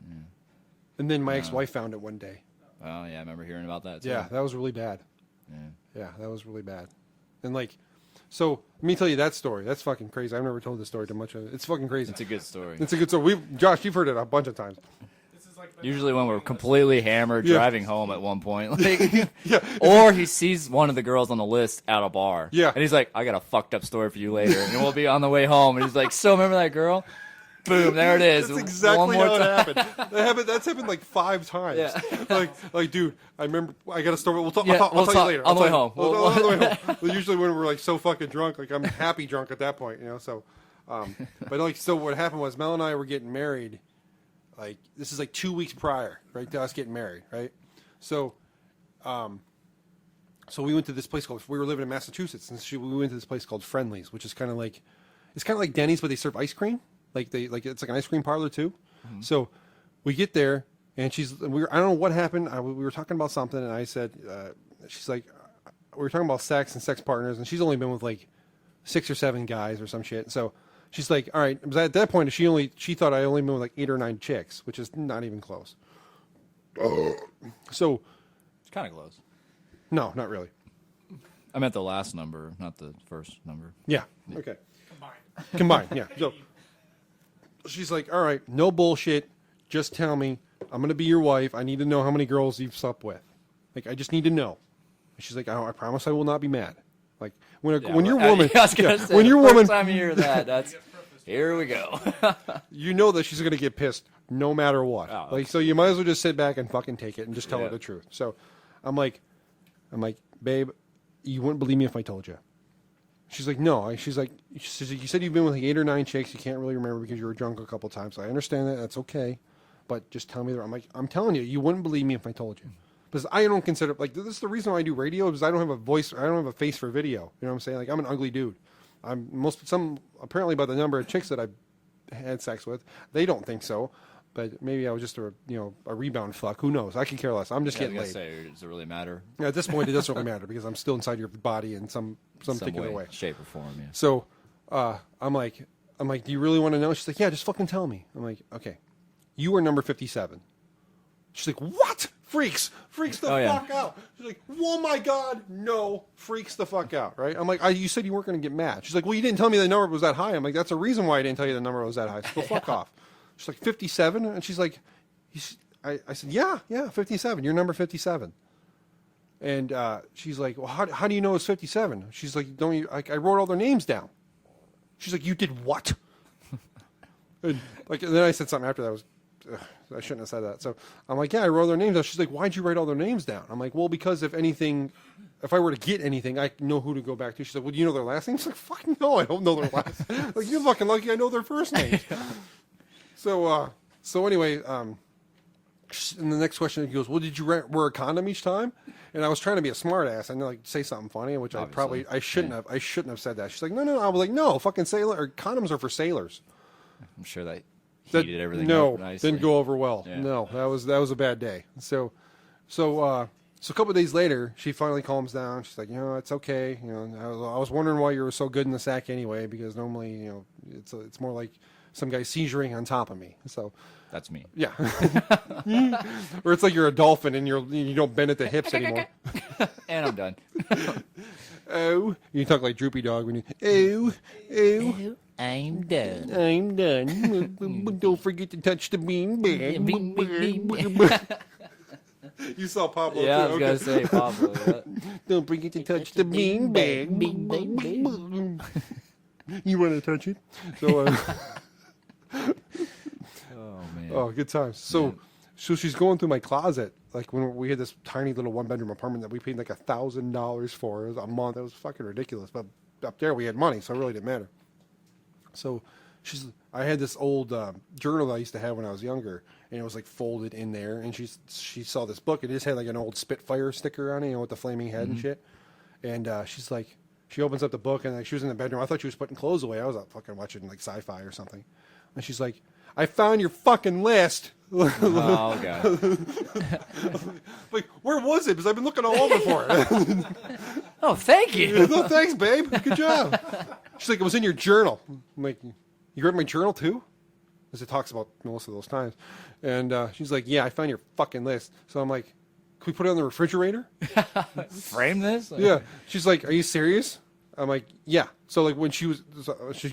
And then my ex-wife found it one day. Oh yeah, I remember hearing about that too. Yeah, that was really bad. Yeah. Yeah, that was really bad. And like, so let me tell you that story. That's fucking crazy. I've never told this story to much of it. It's fucking crazy. It's a good story. It's a good story. Josh, you've heard it a bunch of times. Usually when we're completely hammered Yeah. driving home at one point, like, Yeah. or he sees one of the girls on the list at a bar. Yeah. And he's like, I got a fucked up story for you later. And we'll be on the way home. And he's like, so remember that girl? Boom, there it is. That's exactly One how more it time. happened. That's happened like 5 times. Yeah. Like, dude, I remember. I got a story. I'll tell we'll you talk later. on the way I'll home. tell you- on the way home. Well, usually when we're like so fucking drunk, like I'm happy drunk at that point, So, but like, so what happened was Mel and I were getting married. Like this is like 2 weeks prior, right, to us getting married, right? So, so we went to this place called. We were living in Massachusetts, and we went to this place called Friendly's, which is kind of like, it's kind of like Denny's, but they serve ice cream. Like it's like an ice cream parlor too. Mm-hmm. So we get there, and I don't know what happened. We were talking about something, and I said, she's like, we were talking about sex and sex partners, and she's only been with like 6 or 7 guys or some shit. So she's like, all right. But at that point, she thought I only been with like 8 or 9 chicks, which is not even close. So It's kind of close. no, not really. I meant the last number, not the first number. Yeah. Okay. Combined. Yeah. So she's like, all right, no bullshit. Just tell me. I'm gonna be your wife. I need to know how many girls you've slept with. Like, I just need to know. And she's like, I promise I will not be mad. Like when you're a woman, I was gonna say, when you're a first woman, time you hear that, that's here we go. you know that she's gonna get pissed no matter what. Oh, okay. Like, so you might as well just sit back and fucking take it and just tell her Yeah. the truth. So I'm like, babe, you wouldn't believe me if I told you. She's like, no. She's like, you said you've been with like 8 or 9 chicks. You can't really remember because you were drunk a couple times. I understand that. That's okay. But just tell me. I'm like, I'm telling you, you wouldn't believe me if I told you. Because I don't consider, like, this is the reason why I do radio, because I don't have a voice, I don't have a face for video. You know what I'm saying? Like, I'm an ugly dude. Apparently by the number of chicks that I've had sex with, they don't think so. But maybe I was just a rebound fuck. Who knows? I could care less. I'm just getting I laid. was gonna say, does it really matter? Yeah, at this point, it doesn't really matter because I'm still inside your body in some particular way. shape, or form. Yeah. So I'm like, do you really want to know? She's like, yeah, just fucking tell me. I'm like, okay, you are number 57. She's like, what? Freaks the fuck out. She's like, oh my god, no, freaks the fuck out, right? I'm like, you said you weren't going to get mad. She's like, well, you didn't tell me the number was that high. I'm like, that's a reason why I didn't tell you the number was that high. So fuck off. She's like, 57, and she's like, I said, yeah, 57. You're number 57. And she's like, well, how do you know it's 57? She's like, don't you? I wrote all their names down. She's like, you did what? and then I said something after that. I shouldn't have said that. So I'm like, yeah, I wrote their names down. She's like, why'd you write all their names down? I'm like, well, because if I were to get anything, I know who to go back to. She's like, well, do you know their last names? Like, fucking no, I don't know their last. Like, you're fucking lucky I know their first names. So anyway, and the next question, he goes, well, did you wear a condom each time? And I was trying to be a smart ass and like say something funny, which Obviously. I shouldn't have said that. She's like, no. I was like, no, fucking condoms are for sailors. I'm sure that That heated everything no, up nicely. didn't go over well. Yeah. No, that was a bad day. So a couple of days later, she finally calms down. She's like, it's okay. I was wondering why you were so good in the sack anyway, because normally, it's more like some guy seizuring on top of me. So That's me. yeah, or it's like you're a dolphin and you don't bend at the hips anymore. And I'm done. Oh, you talk like Droopy Dog when you. Oh, I'm done. I'm done. Don't forget to touch the bean bag. Bing, bing, bing. You saw Pablo Yeah, I too. was gonna say Pablo. Yeah. Don't forget to touch the bean bag. Bing, bing, bing. You want to touch it? So, Oh man. oh, good times. So she's going through my closet. Like when we had this tiny little 1-bedroom apartment that we paid like $1,000 for a month. It was fucking ridiculous. But up there we had money, so it really didn't matter. So I had this old journal that I used to have when I was younger, and it was like folded in there. And she saw this book. It just had like an old Spitfire sticker on it, with the flaming head and shit. And she's like, she opens up the book, and like she was in the bedroom. I thought she was putting clothes away. I was fucking watching like sci-fi or something. And she's like, I found your fucking list. Oh god. Like, where was it? Because I've been looking all over for it. Oh, thank you. No, thanks, babe. Good job. She's like, it was in your journal. I'm like, you read my journal too? Because it talks about most of those times. And she's like, yeah, I found your fucking list. So I'm like, can we put it on the refrigerator? Frame this? Yeah. She's like, are you serious? I'm like, yeah. So like when she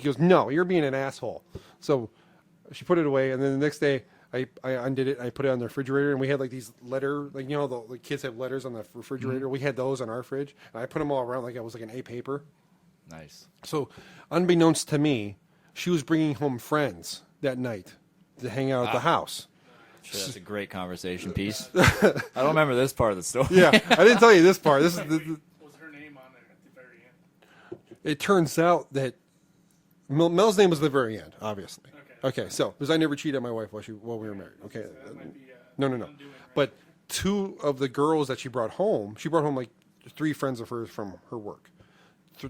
goes, no, you're being an asshole. So she put it away, and then the next day I undid it. I put it on the refrigerator, and we had like these the kids have letters on the refrigerator. Mm-hmm. We had those on our fridge, and I put them all around like it was like an A paper. Nice. So, unbeknownst to me, she was bringing home friends that night to hang out at the house. Sure, that's a great conversation piece. I don't remember this part of the story. Yeah, I didn't tell you this part. This is Was her name on there at the very end? it turns out that Mel's name was at the very end, obviously. Okay, so because I never cheated on my wife while we were married. Okay, That might be, no. undoing, right? But two of the girls that she brought home like 3 friends of hers from her work.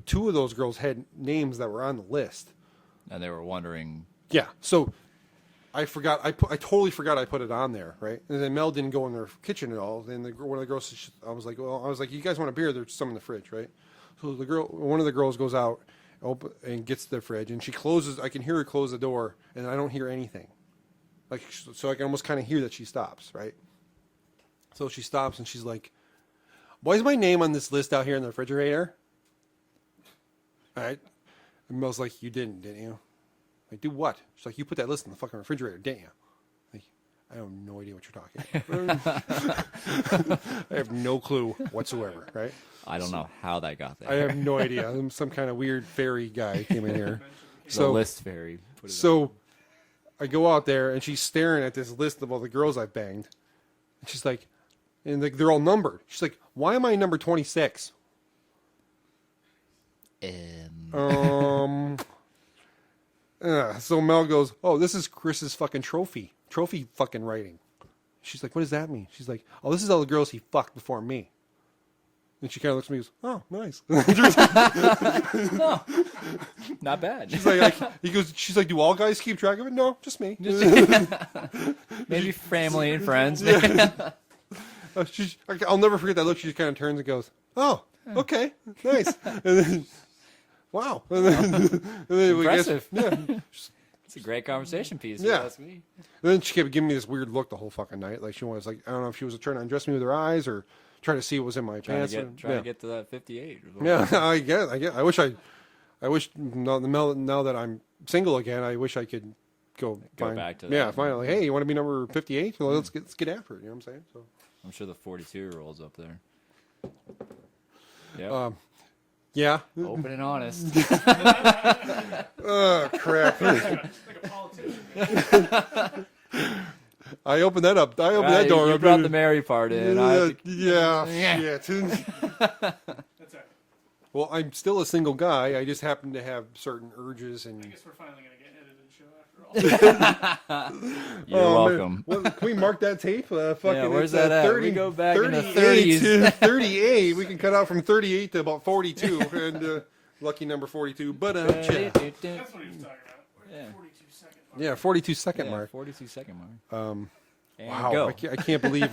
Two of those girls had names that were on the list. And they were wondering. Yeah, so I forgot. I totally forgot I put it on there, right? And then Mel didn't go in their kitchen at all. And one of the girls, I was like, you guys want a beer? There's some in the fridge, right? So one of the girls goes out and gets the fridge, and she closes. I can hear her close the door, and I don't hear anything. Like, so I can almost kind of hear that she stops, right? So she stops, and she's like, "Why is my name on this list out here in the refrigerator?" All right. And Mel's like, "You didn't you?" Like, do what? She's like, "You put that list in the fucking refrigerator, didn't you?" Like, I have no idea what you're talking about. I have no clue whatsoever, right? I don't know how that got there. I have no idea. I'm some kind of weird fairy guy came in here. The list fairy. Put it So I go out there, and she's staring at this list of all the girls I've banged. And she's like, and they're all numbered. She's like, "Why am I number 26? So Mel goes, "Oh, this is Chris's fucking trophy fucking writing." She's like, "What does that mean?" She's like, "Oh, this is all the girls he fucked before me." And she kind of looks at me and goes, "Oh, nice." Not bad. She's like, "Do all guys keep track of it?" "No, just me." Maybe family and friends. I'll never forget that look. She just kind of turns and goes, "Oh, okay, nice." And then, wow. And then Impressive. Yeah. It's a great conversation piece. Yeah. That's me. And then she kept giving me this weird look the whole fucking night. Like she was like, I don't know if she was trying to undress me with her eyes or trying to see what was in my Trying pants. to get to that 58. Or Yeah, I get. I wish now that I'm single again, I wish I could go back to that. Yeah, finally. Hey, you want to be number 58? Well, let's get after it. You know what I'm saying? So. I'm sure the 42-year-old's up there. Yeah. Yeah. Open and honest. Oh, crap. Like a politician. I opened that up. I opened that door You up. brought the Mary part in. Yeah, shit. That's all right. Well, I'm still a single guy. I just happen to have certain urges and. I guess we're finally going to get edited show after all. You're welcome. Man. Well, can we mark that tape? Fucking, where's it's, that at? 30, We go back in the 38 30s. 38. We can cut out from 38 to about 42. And lucky number 42. But, That's what he was talking about. Yeah. 42-second. yeah, 42-second mark. 42-second mark. And Wow. go. I can't believe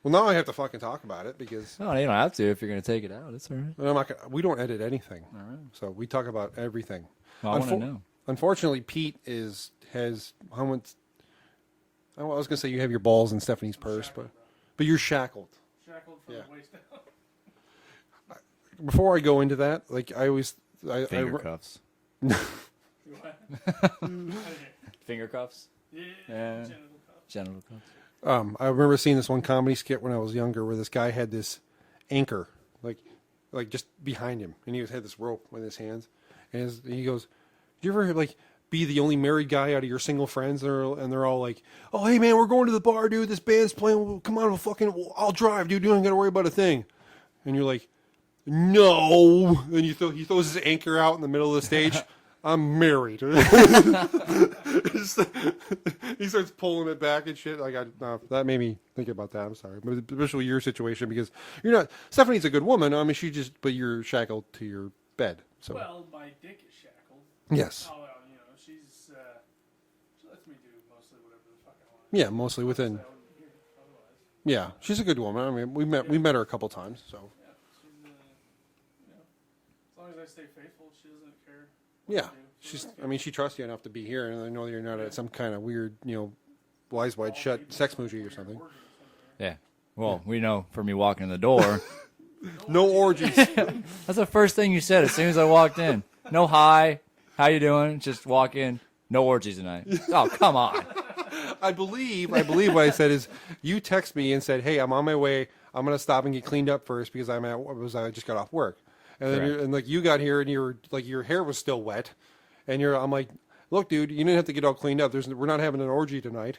well, now I have to fucking talk about it because. No, you don't have to if you're going to take it out. It's all right. I'm not gonna, we don't edit anything. All right. So we talk about everything. Well, I want to know. unfortunately, Pete has how much? I was gonna say you have your balls in Stephanie's purse, but you're shackled. Shackled from the waist down. Before I go into that, like I always, Finger cuffs. Finger cuffs. Yeah. Genital cuffs. I remember seeing this one comedy skit when I was younger, where this guy had this anchor, like just behind him, and he had this rope with his hands, and he goes, "Do you ever like be the only married guy out of your single friends?" And they're all like, "Oh, hey man, we're going to the bar, dude. This band's playing. Come on, I'll drive, dude. You don't got to worry about a thing." And you're like, "No." And he throws his anchor out in the middle of the stage. I'm married. He starts pulling it back and shit. Like that made me think about that. I'm sorry, but especially your situation, because you're not. Stephanie's a good woman. I mean, but you're shackled to your bed. So Well, my dick is shackled. yes, Oh, well, she lets me do mostly whatever the fuck I want. yeah, mostly within. I wouldn't hear it otherwise. Yeah, she's a good woman. I mean, we met her a couple times. So Yeah, she's as long as I stay faithful, she doesn't care. yeah, she trusts you enough to be here, and I know you're not at some kind of weird, eyes wide shut sex movie or something. Yeah. Well, we know from me walking in the door. No orgies. That's the first thing you said as soon as I walked in. No hi. How you doing? Just walk in. No orgies tonight. Oh, come on. I believe what I said is you text me and said, "Hey, I'm on my way. I'm gonna stop and get cleaned up first because I just got off work." And then like you got here and your hair was still wet, and I'm like, "Look, dude, you didn't have to get all cleaned up. We're not having an orgy tonight."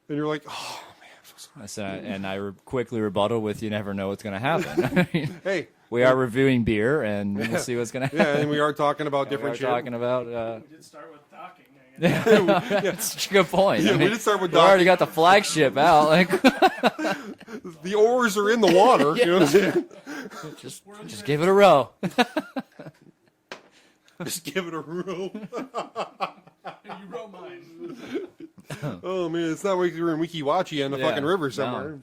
And you're like, "Oh man, I'm so sorry." I said, and I quickly rebuttal with, "You never know what's going to happen." Hey, we are reviewing beer, and we'll see what's going to happen. yeah, and we are talking about different shit. We're talking about. We did start with docking. I guess. That's such a good point. Yeah, we did start with we already docking. got the flagship out. Like, The oars are in the water. You know what I'm saying? just give it a row. Just give it a row. You wrote mine. Oh man, it's not like we're in Wikiwachi on the fucking river somewhere. No.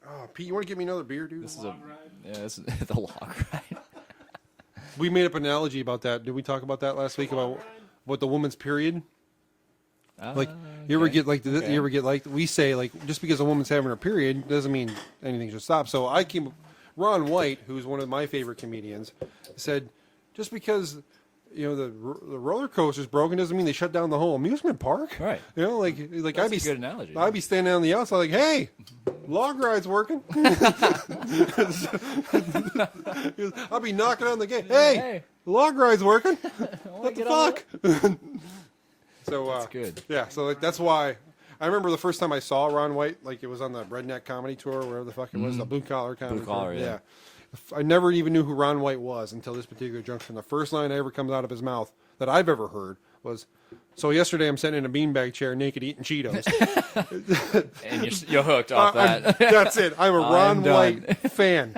Oh, Pete, you want to get me another beer, dude? This is Long ride. this is the log ride. We made up an analogy about that. Did we talk about that last week about what the woman's period? Like you ever get like you ever get like we say like just because a woman's having her period doesn't mean anything should stop. So Ron White, who's one of my favorite comedians, said just because the roller coaster's broken doesn't mean they shut down the whole amusement park. Right. Like That's I'd be a good analogy. I'd be standing on the outside like, "Hey, log ride's working." I'll be knocking on the gate. Hey, log ride's working. What the fuck? So That's good. Yeah, so like that's why I remember the first time I saw Ron White, like it was on the Redneck Comedy Tour, wherever the fuck it was, the Blue Collar Comedy Collar, Tour. yeah. I never even knew who Ron White was until this particular junction. The first line that ever comes out of his mouth that I've ever heard was, "So yesterday I'm sitting in a beanbag chair naked eating Cheetos." And you're hooked off that. That's it. I'm a Ron done. White fan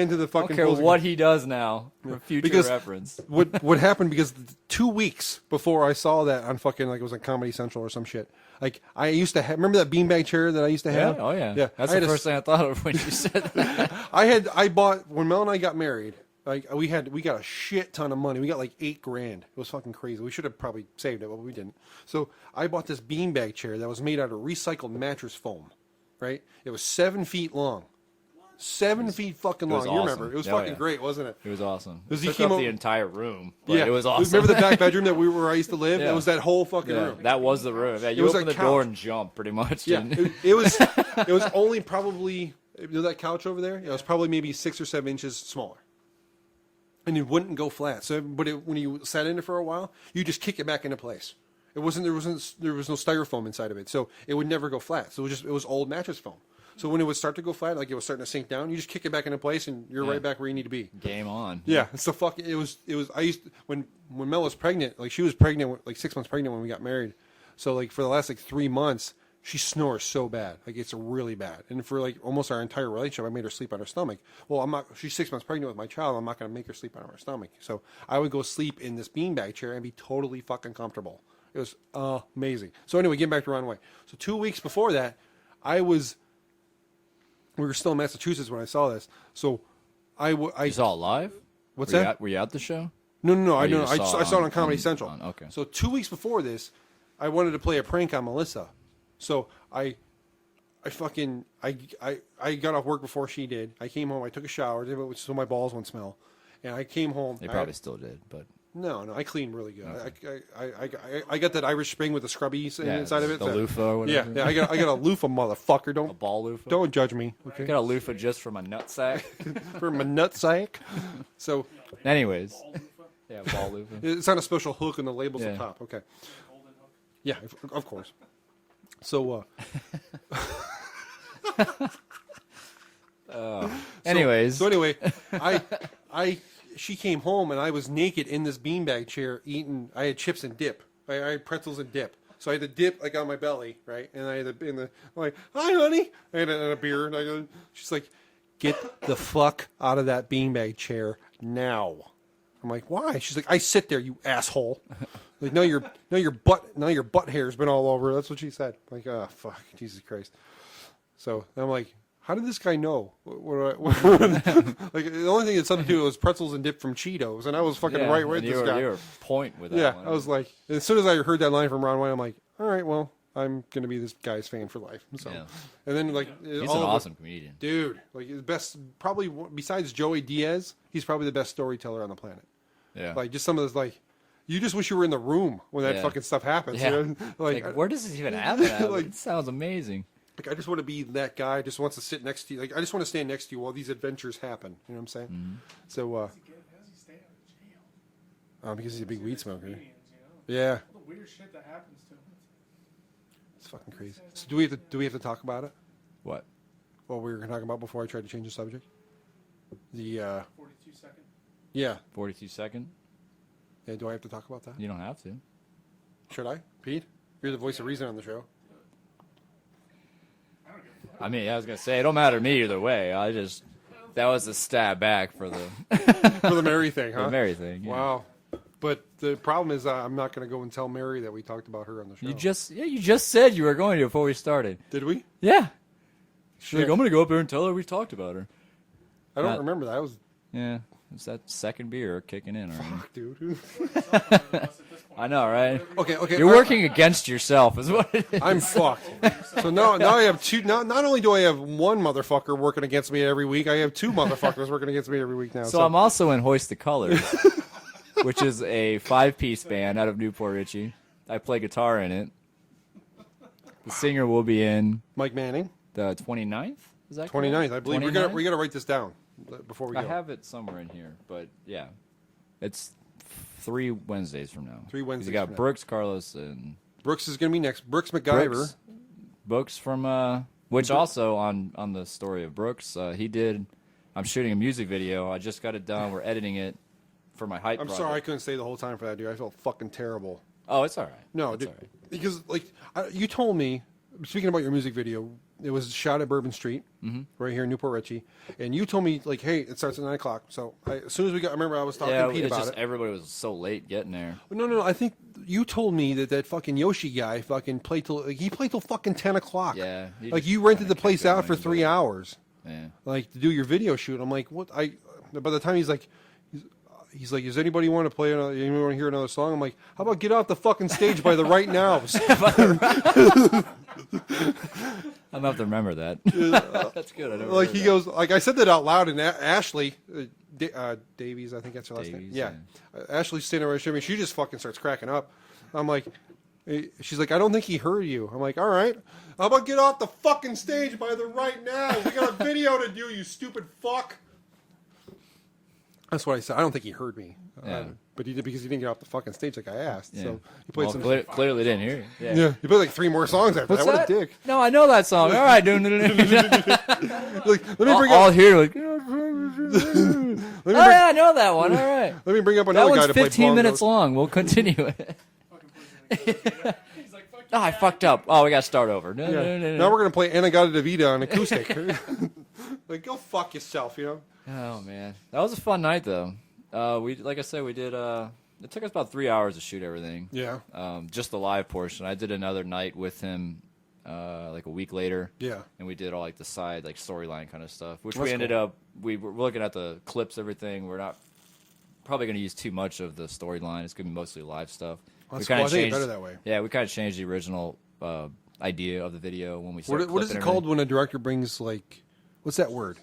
to the I fucking. don't care closing. what he does now for future Because reference. what happened because 2 weeks before I saw that on fucking like it was on Comedy Central or some shit. Like I used to remember that beanbag chair that I used to have. Yeah, oh yeah. Yeah, That's I had the first thing I thought of when you said that. I bought when Mel and I got married. Like we got a shit ton of money. We got like $8,000. It was fucking crazy. We should have probably saved it, but we didn't. So I bought this beanbag chair that was made out of recycled mattress foam. Right? It was 7 feet long. 7 feet fucking long. was You awesome. remember? It was Oh, fucking yeah. great, wasn't it? It was awesome. Because he Took came up o- the entire room, but it was awesome. Remember the back bedroom that we where I used to live? Yeah. It was that whole fucking Yeah, room. that was the room. Yeah, you was open a the door couch. and jump, pretty much. Yeah, and- it was only probably that couch over there. It was probably maybe 6 or 7 inches smaller, and it wouldn't go flat. So, when you sat in it for a while, you just kick it back into place. There was no styrofoam inside of it, so it would never go flat. So it was old mattress foam. So when it would start to go flat, like it was starting to sink down, you just kick it back into place, and you're right back where you need to be. Game on. Yeah, so it was. I used when Mel was pregnant, like she was pregnant, like 6 months pregnant when we got married. So like for the last like 3 months, she snores so bad, like it's really bad. And for like almost our entire relationship, I made her sleep on her stomach. Well, I'm not. She's 6 months pregnant with my child. I'm not going to make her sleep on her stomach. So I would go sleep in this beanbag chair and be totally fucking comfortable. It was amazing. So anyway, getting back to Ron White. So 2 weeks before that, we were still in Massachusetts when I saw this. So You saw it live? What's Were you that? Were you at the show? No. I you know. just I saw it on Comedy on- Central. okay. So 2 weeks before this, I wanted to play a prank on Melissa. So I got off work before she did. I came home. I took a shower, so my balls won't smell. And I came home. They probably still did, but No, I clean really good. Okay. I got that Irish Spring with the scrubbies inside of it. The loofah or whatever. Yeah, I got a loofah, motherfucker. A Don't ball loofah. don't judge me. Okay, I got a loofah just for my nutsack. for my nutsack. So Anyways, yeah, ball loofah. it's on a special hook and the label's Yeah. up top. Okay. Yeah, of course. So Anyways, So anyway, she came home and I was naked in this beanbag chair eating. I had chips and dip. I had pretzels and dip. So I had the dip like on my belly, right? And I had I'm like, hi, honey. I had a beer, and she's like, get the fuck out of that beanbag chair now. I'm like, why? She's like, I sit there, you asshole. Like, no, your butt hair's been all over. That's what she said. I'm like, oh fuck, Jesus Christ. So I'm like, how did this guy know? Like, the only thing that something to do was pretzels and dip from Cheetos, and I was fucking right with this guy. You were point with that Yeah, one. I was like, as soon as I heard that line from Ron White, I'm like, all right, well, I'm gonna be this guy's fan for life. So, Yeah. and then like, He's all an of awesome comedian. dude. Like, his best, probably besides Joey Diaz, he's probably the best storyteller on the planet. Yeah. Like, just some of those, like, you just wish you were in the room when that Yeah. fucking stuff happens. Yeah. You know? Like, where does this even happen? Like- It sounds amazing. Like, I just want to be that guy who just wants to sit next to you. Like, I just want to stand next to you while these adventures happen. You know what I'm saying? Mm-hmm. So, How does he stay out of jail? because he's a big weed smoker. Comedians, Yeah, All the weird shit that happens to him. it's fucking crazy. So, do we have to talk about it? What? What we were talking about before I tried to change the subject? The 42 second. yeah. 42 second? Yeah, do I have to talk about that? You don't have to. Should I? Pete? You're the voice of reason on the show. I mean, I was gonna say it don't matter to me either way. That was a stab back for the For the Mary thing, huh? the Mary thing. Yeah. Wow. But the problem is I'm not going to go and tell Mary that we talked about her on the show. You just said you were going to before we started. Did we? Yeah. She's Shit. like, I'm gonna go up there and tell her we talked about her. I don't Not- remember that. I was Yeah. It's that second beer kicking in already. fuck, dude. I know, right? Okay. You're working against yourself, is what it is. I'm fucked. So now I have two. Not only do I have one motherfucker working against me every week, I have two motherfuckers working against me every week now. So I'm also in Hoist the Colours, which is a 5-piece band out of Newport Richie. I play guitar in it. The singer will be in Mike Manning, the 29th. Is that 29th, I believe. 29th? We got to write this down before we go. I have it somewhere in here, but yeah, it's 3 Wednesdays from now. 3 Wednesdays You got from now. Brooks, Carlos, and Brooks is going to be next. Brooks McGyver. Brooks from which also on the story of Brooks, he did. I'm shooting a music video. I just got it done. We're editing it for my hype. I'm project. sorry I couldn't stay the whole time for that, dude. I felt fucking terrible. Oh, it's all right. No, it's dude, all right. because like you told me, speaking about your music video, it was shot at Bourbon Street, right here in Newport Richie, and you told me like, hey, it starts at 9 o'clock. So as soon as we got, I remember I was talking Yeah, to Pete it's about just it. everybody was so late getting there. No. I think you told me that fucking Yoshi guy fucking played till fucking 10 o'clock. Yeah, he like just you rented kinda the place kept out for going, 3 but- hours, Yeah. like to do your video shoot. I'm like, what? By the time he's like, does anybody want to play another? Anyone want to hear another song? I'm like, how about get off the fucking stage by the right nows? I'm gonna have to remember that. That's good. I never Like heard he that. goes, like I said that out loud, and Ashley Davies, I think that's her last name. Davies, Yeah, Ashley's standing right next to me. She just fucking starts cracking up. I'm like, she's like, I don't think he heard you. I'm like, all right, how about get off the fucking stage by the right now? We got a video to do, you stupid fuck. That's what I said. I don't think he heard me. Yeah. But he did because he didn't get off the fucking stage like I asked. Yeah. So he played Well, some. clearly didn't hear you. Yeah. Yeah, he played like 3 more songs after What's that. that? What a dick. No, I know that song. All right, dude. Like, let me bring All up. here, like. Let me Oh bring, yeah, I know that one. All right. let me bring up That another guy one's to play 15 minutes bongos. long. We'll continue it. Oh, I fucked up. Oh, we got to start over. No, Yeah. no. Now we're gonna play Anagata Davida on acoustic. Like, go fuck yourself, you know. Oh man, that was a fun night though. Like I said, we did. It took us about 3 hours to shoot everything. Yeah. Just the live portion. I did another night with him, like a week later. Yeah. And we did all like the side, like storyline kind of stuff, which That's we ended cool. up. We were looking at the clips, everything. We're not probably going to use too much of the storyline. It's going to be mostly live stuff. That's we cool. I kinda think it's changed- better that way. Yeah, we kind of changed the original idea of the video when we started. What is it called when a director brings like, what's that word?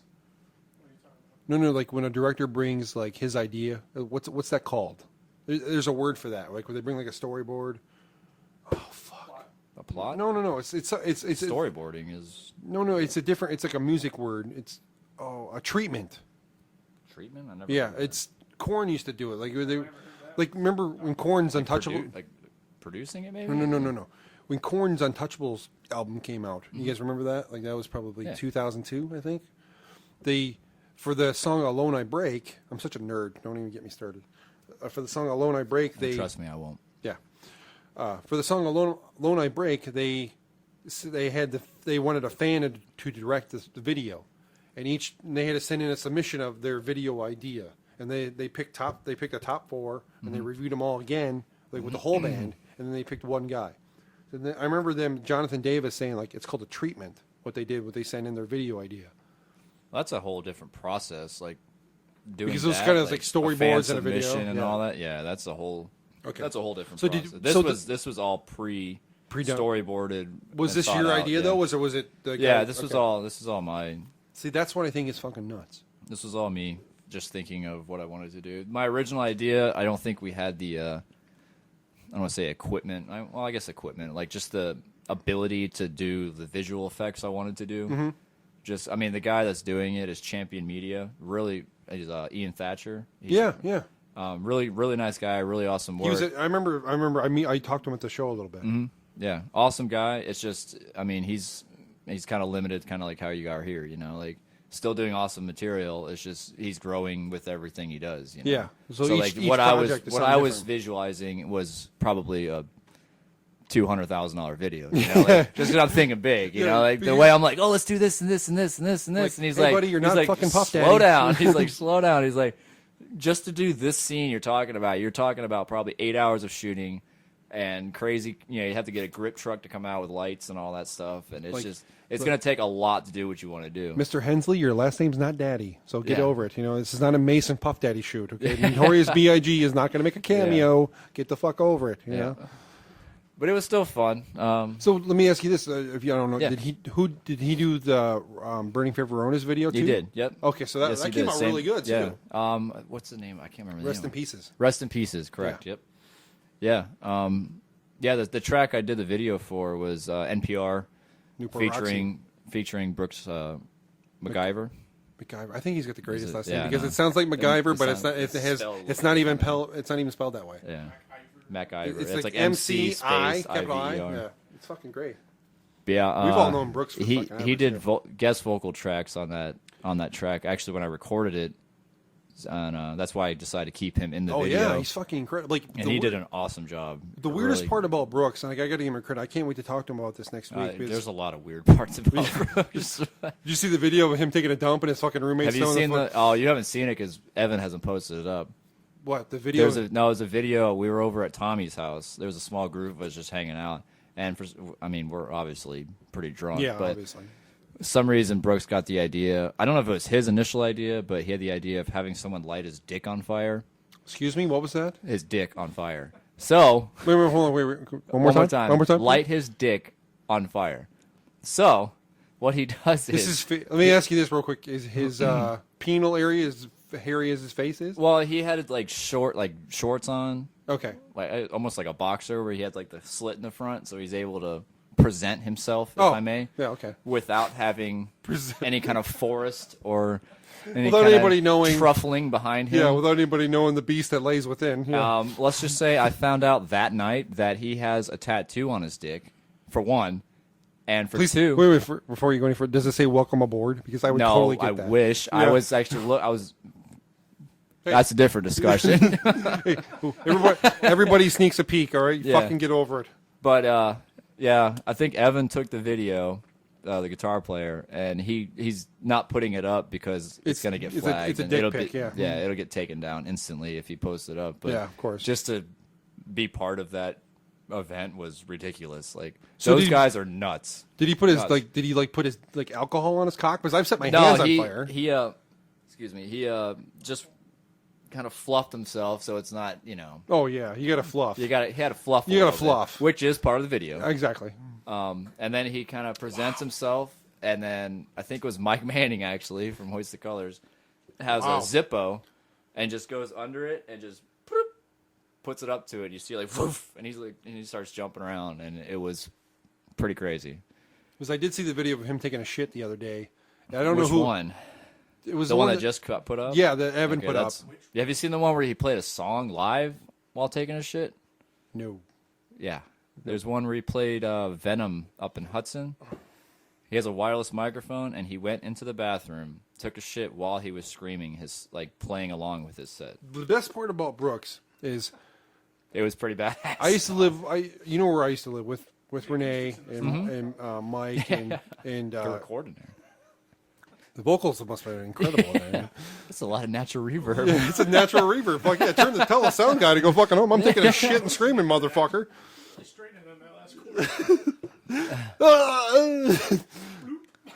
No, like when a director brings like his idea. What's that called? There's a word for that. Like when they bring like a storyboard. Oh fuck. A plot? No. It's Storyboarding is No. It's a different. It's like a music word. It's a treatment. treatment. I never. Yeah, heard of that. it's Korn used to do it. Like remember when Korn's Untouchable? Like producing it, maybe. No. When Korn's Untouchables album came out, you guys remember that? Like that was probably Yeah. 2002, I think. For the song "Alone I Break," I'm such a nerd. Don't even get me started. For the song "Alone I Break," Trust me, I won't. yeah. For the song "Alone I Break," they wanted a fan to direct the video, and they had to send in a submission of their video idea, and they picked the top four, and they reviewed them all again, like with the whole band, and then they picked one guy. And then I remember Jonathan Davis saying like it's called a treatment. What they sent in their video idea. That's a whole different process, like doing Because it was that, kind of like storyboards fan and a video, submission and yeah. all that. Yeah, that's a whole. Okay. That's a whole different So process. This was all pre Pre-done. storyboarded. Was and this thought your out, idea yeah. though? Or was it the guy? Yeah, this was okay. This is all mine. See, that's what I think is fucking nuts. This was all me, just thinking of what I wanted to do. My original idea, I don't think we had the. I don't want to say equipment. I guess equipment, like just the ability to do the visual effects I wanted to do. Mm-hmm. Just, I mean, the guy that's doing it is Champion Media. Really, he's Ian Thatcher. He's, Yeah. really, really nice guy. Really awesome work. I remember. I talked to him at the show a little bit. Yeah, awesome guy. It's just, I mean, he's kind of limited, kind of like how you are here. You know, like still doing awesome material. It's just he's growing with everything he does. You know? Yeah. So like each what I was project is what something I was different. visualizing was probably a $200,000 video. You know, like, just 'cause I'm thinking big. You Yeah, know, like but the you- way I'm like, oh, let's do this and this and this and this and this. Like, And he's hey, like, buddy, you're he's not like, fucking Puff slow Daddy. down. He's like, slow down. He's like, just to do this scene you're talking about probably 8 hours of shooting and crazy. You know, you have to get a grip truck to come out with lights and all that stuff. And it's going to take a lot to do what you want to do. Mr. Hensley, your last name's not Daddy, so get Yeah. over it. You know, this is not a Mason Puff Daddy shoot. Okay, Notorious B.I.G. is not going to make a cameo. Get the fuck over it. You Yeah. know. But it was still fun. So let me ask you this: if you don't know, Yeah. did he do the Burning Feverona's video too? He did. Yep. Okay, so that Yes, he came did. out Same- really good too. Yeah. What's the name? I can't remember the Rest name. in pieces. Rest in Pieces, correct. Yeah. Yep. Yeah. Yeah, the track I did the video for was NPR Newport featuring Brooks MacGyver. MacGyver. I think he's got the greatest Is it? last Yeah, name because no. it sounds like MacGyver, It but it's sounds- not. it's spelled It's like not even MacGyver. It's not even spelled that way. Yeah. MacGyver. It's like MC MCI space capital I. IVER. Yeah, it's fucking great. Yeah, We've all known Brooks for he fucking he ever, did too. guest vocal tracks on that track. Actually, when I recorded it, and that's why I decided to keep him in the Oh video. yeah, he's fucking incredible. Like, and he did an awesome job. The weirdest Really. part about Brooks, and like, I got to give him credit. I can't wait to talk to him about this next week. because- There's a lot of weird parts about Brooks. Did you see the video of him taking a dump and his fucking roommate's Have you throwing seen the? Oh, you haven't seen it because Evan hasn't posted it up. What the video? It was a video. We were over at Tommy's house. There was a small group of us just hanging out, and we're obviously pretty drunk. yeah, but obviously. for some reason Brooks got the idea. I don't know if it was his initial idea, but he had the idea of having someone light his dick on fire. Excuse me, what was that? His dick on fire. So Wait, hold on, wait. One one more more time. time. One more time. Light his dick on fire. So what he does This is let me ask you this real quick: is his penal area as hairy as his face is? well, he had like shorts on. Okay. Like almost like a boxer where he had like the slit in the front, so he's able to present himself, if Oh, I may, yeah, okay. without having any kind of forest or any Without kind anybody of knowing- truffling behind him. Yeah, without anybody knowing the beast that lays within. Yeah. Let's just say I found out that night that he has a tattoo on his dick, for one, and for Please, two. wait, before you go any further, does it say "Welcome aboard"? Because I would no, totally get I that. wish I Yeah. was actually. I was. That's a different discussion. Everybody sneaks a peek. All right, Yeah. fucking get over it. But yeah, I think Evan took the video, the guitar player, and he's not putting it up because it's going to get it's a- flagged. it's a and dick it'll pic, be, yeah. it'll get taken down instantly if he posts it up. But Yeah, of course. just to be part of that event was ridiculous. Like So those did- guys are nuts. Did he put his Nuts. Did he put his alcohol on his cock? Because I've set my No, hands on he fire. he excuse me, he just kind of fluffed himself, so it's not, you know. Oh yeah, you got to fluff. He had to fluff. You got to fluff, which is part of the video. Exactly. And then he kind of presents himself, and then I think it was Mike Manning actually from Hoist the Colours has a Zippo, and just goes under it and just puts it up to it. You see like woof, and he starts jumping around, and it was pretty crazy. Because I did see the video of him taking a shit the other day. I don't Which know who. one. It was The one that just got put up? Yeah, that Evan put up. Have you seen the one where he played a song live while taking a shit? No. Yeah. There's one where he played Venom up in Hudson. He has a wireless microphone, and he went into the bathroom, took a shit while he was screaming, playing along with his set. The best part about Brooks is it was pretty badass. I used to live. You know where I used to live with Renee and Mike and They're recording there. the vocals must have been incredible. Man. That's a lot of natural reverb. Yeah, it's a natural reverb. Fuck yeah, tell the sound guy to go fucking home. I'm taking a shit and screaming, motherfucker. I straightened on that last quarter.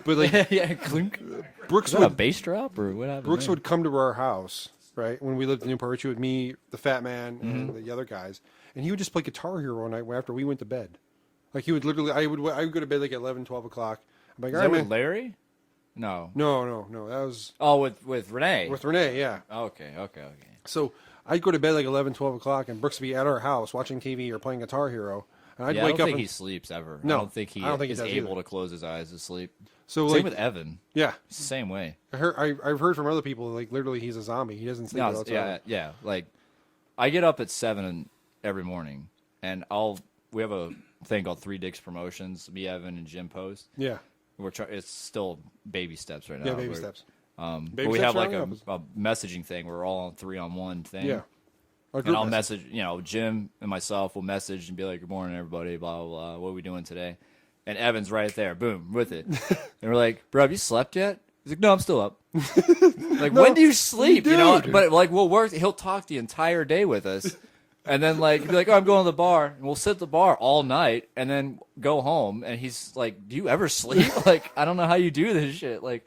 But like, Yeah, clink. Brooks Is that a would bass drop or what happened? Brooks there? would come to our house, right, when we lived in Newport Richie with me, the fat man, and the other guys, and he would just play Guitar Hero all night after we went to bed. Like he would literally, I would go to bed like at 11, 12 o'clock. I'm like, Is all that right, with man. Larry? No. No. That was Oh, with Renee. with Renee, yeah. Okay. So I'd go to bed like 11, 12 o'clock, and Brooks would be at our house watching TV or playing Guitar Hero. And I'd Yeah, I wake don't up think and, he sleeps ever. No, I don't think he is does able either. to close his eyes to sleep. so Same like, with Evan. yeah. It's the same way. I've heard from other people, like, literally he's a zombie. He doesn't sleep all the time. Yeah. Like, I get up at 7 every morning, and we have a thing called Three Dicks Promotions. Me, Evan, and Jim Post. Yeah. It's still baby steps right now. Yeah, baby steps. But Baby we steps have like are a messaging thing where we're all on 3-on-1 thing. Yeah. And I'll message, Jim and myself will message and be like, good morning, everybody, blah, blah, blah. What are we doing today? And Evan's right there, boom, with it. And we're like, bro, have you slept yet? He's like, no, I'm still up. Like, when do you sleep? dude. But like, he'll talk the entire day with us. And then like, be like, oh, I'm going to the bar. And we'll sit at the bar all night and then go home. And he's like, do you ever sleep? Like, I don't know how you do this shit. Like,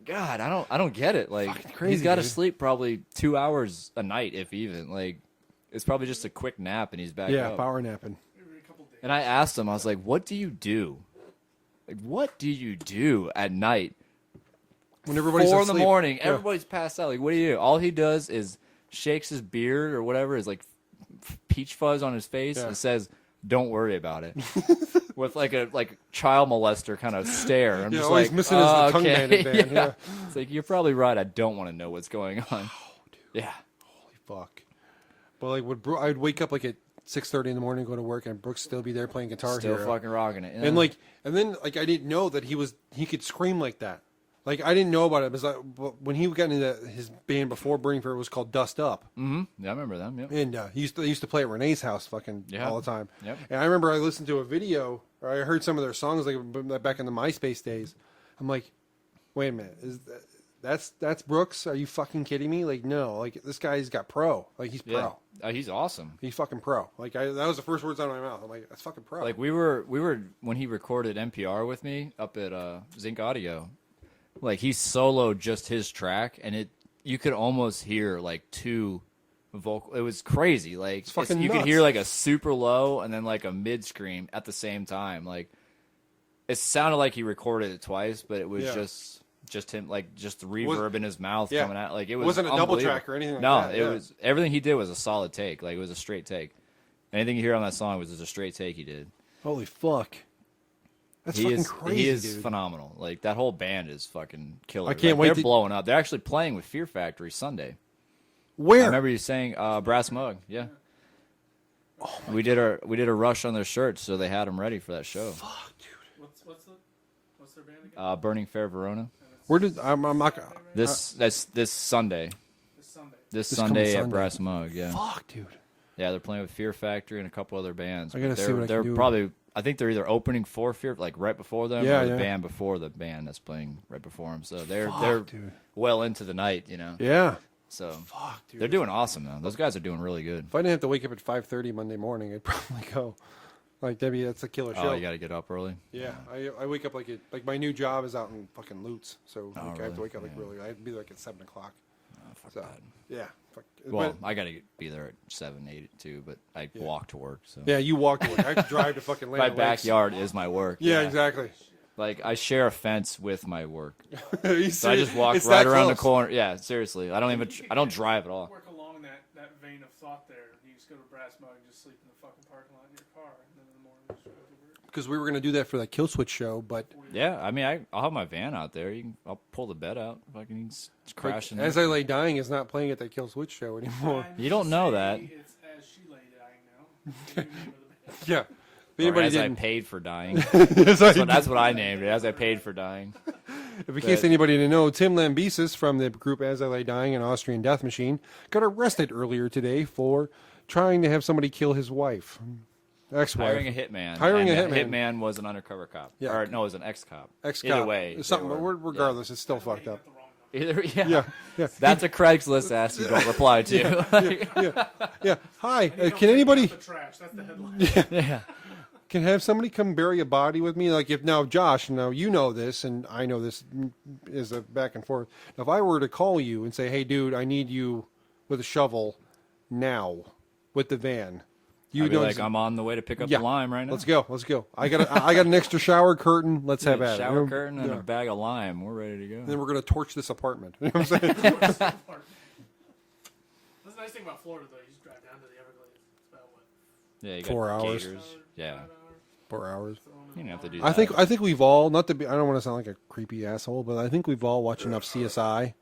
God, I don't get it. Like, crazy, he's got to dude. sleep probably 2 hours a night, if even. Like, it's probably just a quick nap and he's back Yeah, up. power napping. And I asked him, I was like, what do you do? Like, what do you do at night? When everybody's 4 in the asleep. morning, Yeah. everybody's passed out. Like, what do you do? All he does is shakes his beard or whatever, is like peach fuzz on his face and says, don't worry about it. With like a child molester kind of stare. I'm Yeah, just all like, he's missing is the tongue okay. bandit band. Yeah. It's like, you're probably right. I don't want to know what's going on. Oh, dude. Yeah. Fuck. But like, I'd wake up like at 6:30 in the morning, go to work, and Brooks still be there playing Guitar Still Hero. fucking rocking it. Yeah. And then I didn't know that he could scream like that. Like I didn't know about it because when he got into his band before Burning Fair, it was called Dust Up. Mm-hmm. Yeah, I remember them. Yep. And he used to play at Renee's house fucking Yeah. all the time. Yep. And I remember I listened to a video, or I heard some of their songs like back in the MySpace days. I'm like, wait a minute, that's Brooks? Are you fucking kidding me? Like, no, like this guy's got pro. Like he's pro. Yeah. He's awesome. He's fucking pro. Like that was the first words out of my mouth. I'm like, that's fucking pro. Like we were when he recorded NPR with me up at Zinc Audio. Like he soloed just his track, and you could almost hear like two vocal. It was crazy. Like fucking you could nuts. hear like a super low and then like a mid scream at the same time. Like it sounded like he recorded it twice, but it was Yeah. just him, like just the reverb in his mouth Yeah. coming out. Like it wasn't a double unbelievable. track or anything like no, that, it yeah. was everything he did was a solid take. Like it was a straight take. Anything you hear on that song was just a straight take he did. Holy fuck. That's He fucking is crazy, he is dude. phenomenal. Like that whole band is fucking killer. I can't Like, wait They're to- blowing up. They're actually playing with Fear Factory Sunday. I Where? remember you saying Brass Mug. Yeah. Oh we did a rush on their shirts, so they had them ready for that show. Fuck, dude. What's their band again? Burning Fair Verona. Where did I'm not gonna. This Sunday. This Sunday. This coming Sunday at Sunday. Brass Mug. Yeah. Fuck, dude. Yeah, they're playing with Fear Factory and a couple other bands. I gotta They're- see what I They're can do. probably. I think they're either opening for Fear, like right before them, Yeah, or the yeah. band before the band that's playing right before them. So they're Fuck, dude. well into the night, you know. Yeah. So Fuck, dude. they're doing awesome though. Those guys are doing really good. If I didn't have to wake up at 5:30 Monday morning, I'd probably go. Like Debbie, that's a killer show. Oh, you got to get up early. Yeah, I wake up like my new job is out in fucking Lutz, so like, I have really? to wake up like Yeah. really. I'd be like at 7 o'clock. Oh, fuck So, that. yeah. Fuck. Well, But- I gotta be there at 7, 8 too, but I walk to work. So yeah, you walk to work. I have to drive to fucking my Land Lakes. backyard is my work. Yeah, exactly. Like I share a fence with my work, You so I see, just walk it's right that around the close. corner. Yeah, seriously, I don't drive at all. Work along that vein of thought there. You just go to Brass Mug and just sleep in the fucking parking lot in your car, and then in the morning just drive to work. Because we were going to do that for that Kill Switch show, but Yeah, I mean, I'll have my van out there. I'll pull the bed out. If I can crash in As there. I Lay Dying is not playing at that Kill Switch show anymore. You don't know that. It's As She Lay Dying now. Yeah. If Or anybody as I didn't, paid for dying. As I- That's what I named it. As I paid for dying. in case anybody didn't know, Tim Lambesis from the group As I Lay Dying and Austrian Death Machine got arrested earlier today for trying to have somebody kill his wife, ex-wife. Hiring a hitman. Hiring and a the hitman. hitman was an undercover cop. Yeah. Or no, it was an ex-cop. Ex-cop. Either way. It's something, they were- regardless, it's still fucked up. Either, yeah. Yeah, yeah, That's a Craigslist ask you don't reply to. yeah. Hi, can anybody The trash. That's the headline. yeah. can have somebody come bury a body with me? Like if now, Josh, now you know this, and I know this is a back and forth. If I were to call you and say, "Hey, dude, I need you with a shovel now with the van," you I'd be know, like, I'm on the way to pick up yeah, the lime right now. Let's go. I got an extra shower curtain. Let's have at it. Shower curtain and Yeah. a bag of lime. We're ready to go. Then we're gonna torch this apartment. You know what I'm saying? That's the nice thing about Florida, though. You just drive down to the Everglades. It's about what? Yeah, you got 4 hours. gators. Yeah. 4 hours. You don't have to do that. I think we've all, not to be, I don't want to sound like a creepy asshole, but I think we've all watched enough CSI